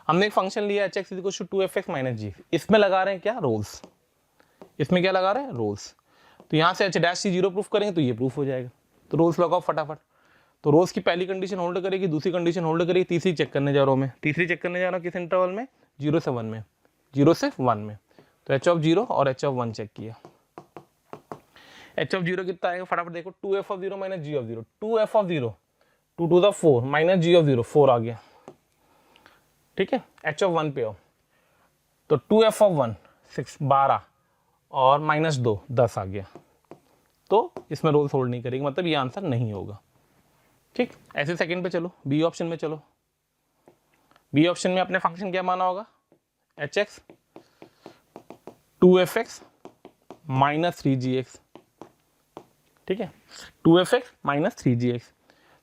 हमने एक फंक्शन लिया h(x) = 2f(x) माइनस gx, इसमें लगा रहे हैं क्या, रोल्स, इसमें क्या लगा रहे हैं, रोल्स। तो यहाँ से h डैश c 0 प्रूफ करेंगे तो ये प्रूफ हो जाएगा, तो रोल्स लगाओ फटाफट। तो रोल्स की पहली कंडीशन होल्ड करेगी, दूसरी कंडीशन होल्ड करेगी, तीसरी चेक करने जा रहा हूँ मैं, तीसरी चेक करने जा रहा हूँ किस इंटरवल में, 0 से 1 में, 0 से 1 में। तो h(0) और h(1) चेक किया, h(0) कितना आएगा फटाफट देखो, 2f(0) minus g(0), 2f(0) 2 to the 4 minus g(0), 4 आ गया। ठीक है, h(1) पे आओ, तो 2f(1) 6 12 और माइनस 2 10 आ गया, तो इसमें रोल्स होल्ड नहीं करेगी, मतलब ये आंसर नहीं होगा। ठीक, ऐसे सेकंड पे चलो, बी ऑप्शन में चलो, बी ऑप्शन में अपने फंक्शन क्या माना होगा, h(x) 2f(x) माइनस 3gx। ठीक है, 2f(x) माइनस 3gx,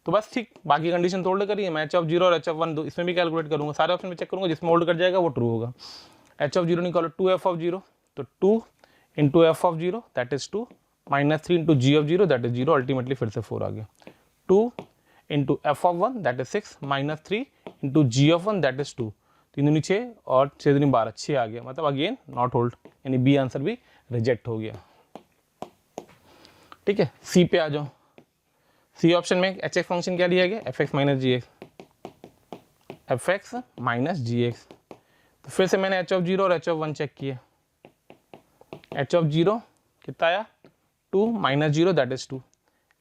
तो बस ठीक, बाकी कंडीशन तो होल्ड करिए, मैं h(0) और h(1) दो इसमें भी कैलकुलेट करूंगा, सारे ऑप्शन में चेक करूंगा, जिसमें होल्ड कर जाएगा वो ट्रू होगा। h(0) निकालो, 2f(0), तो 2 into f(0) that is 2 minus 3 into g(0) that is 0, ultimately फिर से 4 आ गया। 2 into f(1) that is 6 minus 3 into g(1) that is 2, 3 दूनी 6 और 6 दूनी 12, 6 आ गया, मतलब अगेन नॉट होल्ड, यानी बी आंसर भी रिजेक्ट हो गया। ठीक है, सी पे आ जाओ, सी ऑप्शन में h(x) फंक्शन क्या लिया गया, f(x) minus gx, f(x) minus gx। तो फिर से मैंने h(0) और h(1) चेक किए, h(0) कितना आया, 2 माइनस 0 दैट इज 2,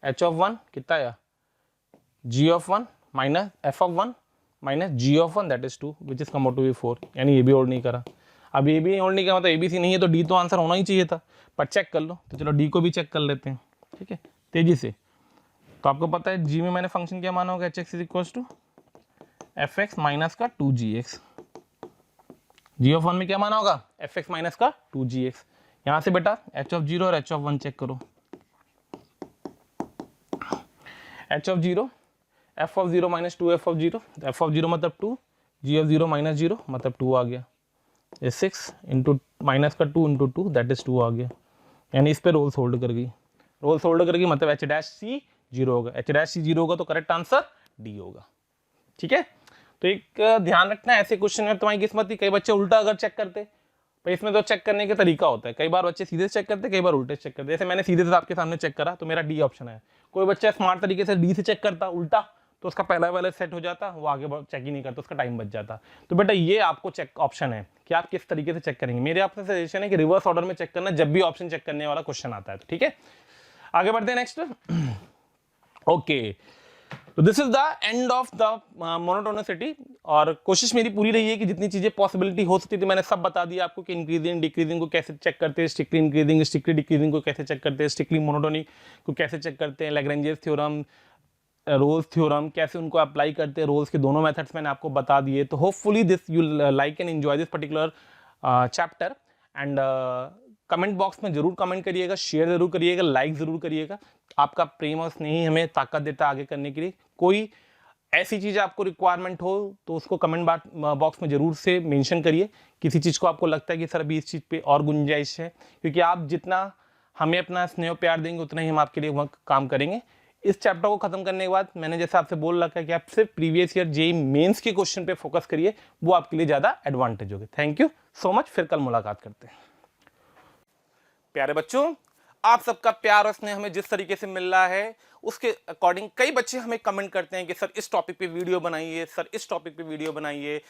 h(1) कितना आया, g(1) minus f(1) minus g(1) that is 2 which is come out to be 4, यानी ये भी होल्ड नहीं करा। अब ये भी होल्ड नहीं करा, मतलब ABC नहीं है, तो D तो आंसर होना ही चाहिए था, पर चेक कर लो, तो चलो D को भी चेक कर लेते हैं। ठीक है, तेजी से, तो आपको पता है जी में मैंने फंक्शन क्या माना होगा, h(x) equals to f(x) minus का 2gx, g(1) में क्या माना होगा, f(x) माइनस का 2gx। यहाँ से बेटा h(0) और h(1) चेक करो, h(0) f(0) minus 2f(0), f(0) मतलब 2, g(0) माइनस 0 मतलब 2 आ गया, 6 इंटू माइनस का 2 इंटू 2 दैट इज 2 आ गया, यानी इस पे रोल्स होल्ड कर गई, रोल्स होल्ड कर गई, मतलब h डैश c 0 होगा, h डैश c 0 होगा तो करेक्ट आंसर डी होगा। ठीक है, तो एक ध्यान रखना, ऐसे क्वेश्चन में तुम्हारी किस्मत थी, कई बच्चे उल्टा अगर चेक करते, तो इसमें तो चेक करने का तरीका होता है, कई बार बच्चे सीधे चेक करते, कई बार उल्टे चेक करते, जैसे मैंने सीधे से आपके सामने चेक करा तो मेरा डी ऑप्शन है। कोई बच्चा स्मार्ट तरीके से डी से चेक करता उल्टा, तो उसका पहला वाला सेट हो जाता, वो आगे चेक ही नहीं करता, उसका टाइम बच जाता। तो बेटा ये आपको चेक ऑप्शन है कि आप किस तरीके से चेक करेंगे। मेरे आपसे सजेशन है कि रिवर्स ऑर्डर में चेक करना जब भी ऑप्शन चेक करने वाला क्वेश्चन आता है। तो ठीक है, आगे बढ़ते हैं नेक्स्ट। ओके, तो this is the end of the monotonicity, और कोशिश मेरी पूरी रही है कि जितनी चीजें पॉसिबिलिटी हो सकती थी मैंने सब बता दिया आपको, कि इंक्रीजिंग डिक्रीजिंग को कैसे चेक करते हैं, स्ट्रिक्टली इंक्रीजिंग स्ट्रिक्टली डिक्रीजिंग को कैसे चेक करते हैं, स्ट्रिक्टली मोनोटोनिक को कैसे चेक करते हैं, लैग्रेंजेस थ्योरम, रोल्स थ्योरम कैसे उनको अप्लाई करते हैं, रोल्स के दोनों मेथड्स मैंने आपको बता दिए। तो hopefully this you like and enjoy this particular chapter, and comment box में जरूर कमेंट करिएगा, शेयर जरूर करिएगा, लाइक जरूर करिएगा। आपका प्रेम और स्नेह हमें ताकत देता है आगे करने के लिए। कोई ऐसी चीज आपको रिक्वायरमेंट हो तो उसको कमेंट बॉक्स में जरूर से मेंशन करिए। किसी चीज को आपको लगता है कि सर अभी इस चीज पे और गुंजाइश है, क्योंकि आप जितना हमें अपना स्नेह प्यार देंगे उतना ही हम आपके लिए वह काम करेंगे। इस चैप्टर को खत्म करने के बाद मैंने जैसे आपसे बोल रखा है कि आप सिर्फ प्रीवियस ईयर जेईई मेंस के क्वेश्चन पे फोकस करिए, वो आपके लिए ज्यादा एडवांटेज होगी। थैंक यू सो मच, फिर कल मुलाकात करते हैं। प्यारे बच्चों, आप सबका प्यार और स्नेह हमें जिस तरीके से मिल रहा है उसके अकॉर्डिंग कई बच्चे हमें कमेंट करते हैं कि सर इस टॉपिक पे वीडियो बनाइए, सर इस टॉपिक पे वीडियो बनाइए।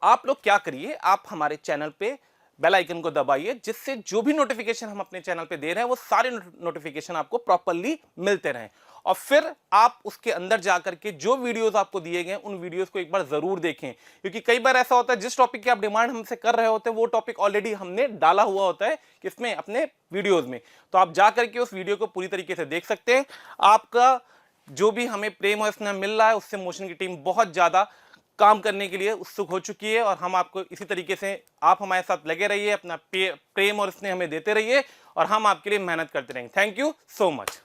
आप लोग क्या करिए, आप हमारे चैनल पे बेल आइकन को दबाइए, जिससे जो भी नोटिफिकेशन हम अपने चैनल पे दे रहे हैं वो सारे नोटिफिकेशन आपको प्रॉपरली मिलते रहें। और फिर आप उसके अंदर जाकर के जो वीडियोस आपको दिए गए उन वीडियोस को एक बार जरूर देखें, क्योंकि कई बार ऐसा होता है जिस टॉपिक की आप डिमांड हमसे कर रहे होते हैं वो टॉपिक ऑलरेडी हमने डाला हुआ होता है किसमें, अपने वीडियोस में। तो आप जाकर के उस वीडियो को पूरी तरीके से देख सकते हैं। आपका जो भी हमें प्रेम और स्नेह मिल रहा है उससे मोशन की टीम बहुत ज्यादा काम करने के लिए उत्सुक हो चुकी है, और हम आपको इसी तरीके से आप हमारे साथ लगे रहिए, अपना प्रेम और स्नेह हमें देते रहिए और हम आपके लिए मेहनत करते रहेंगे। Thank you so much.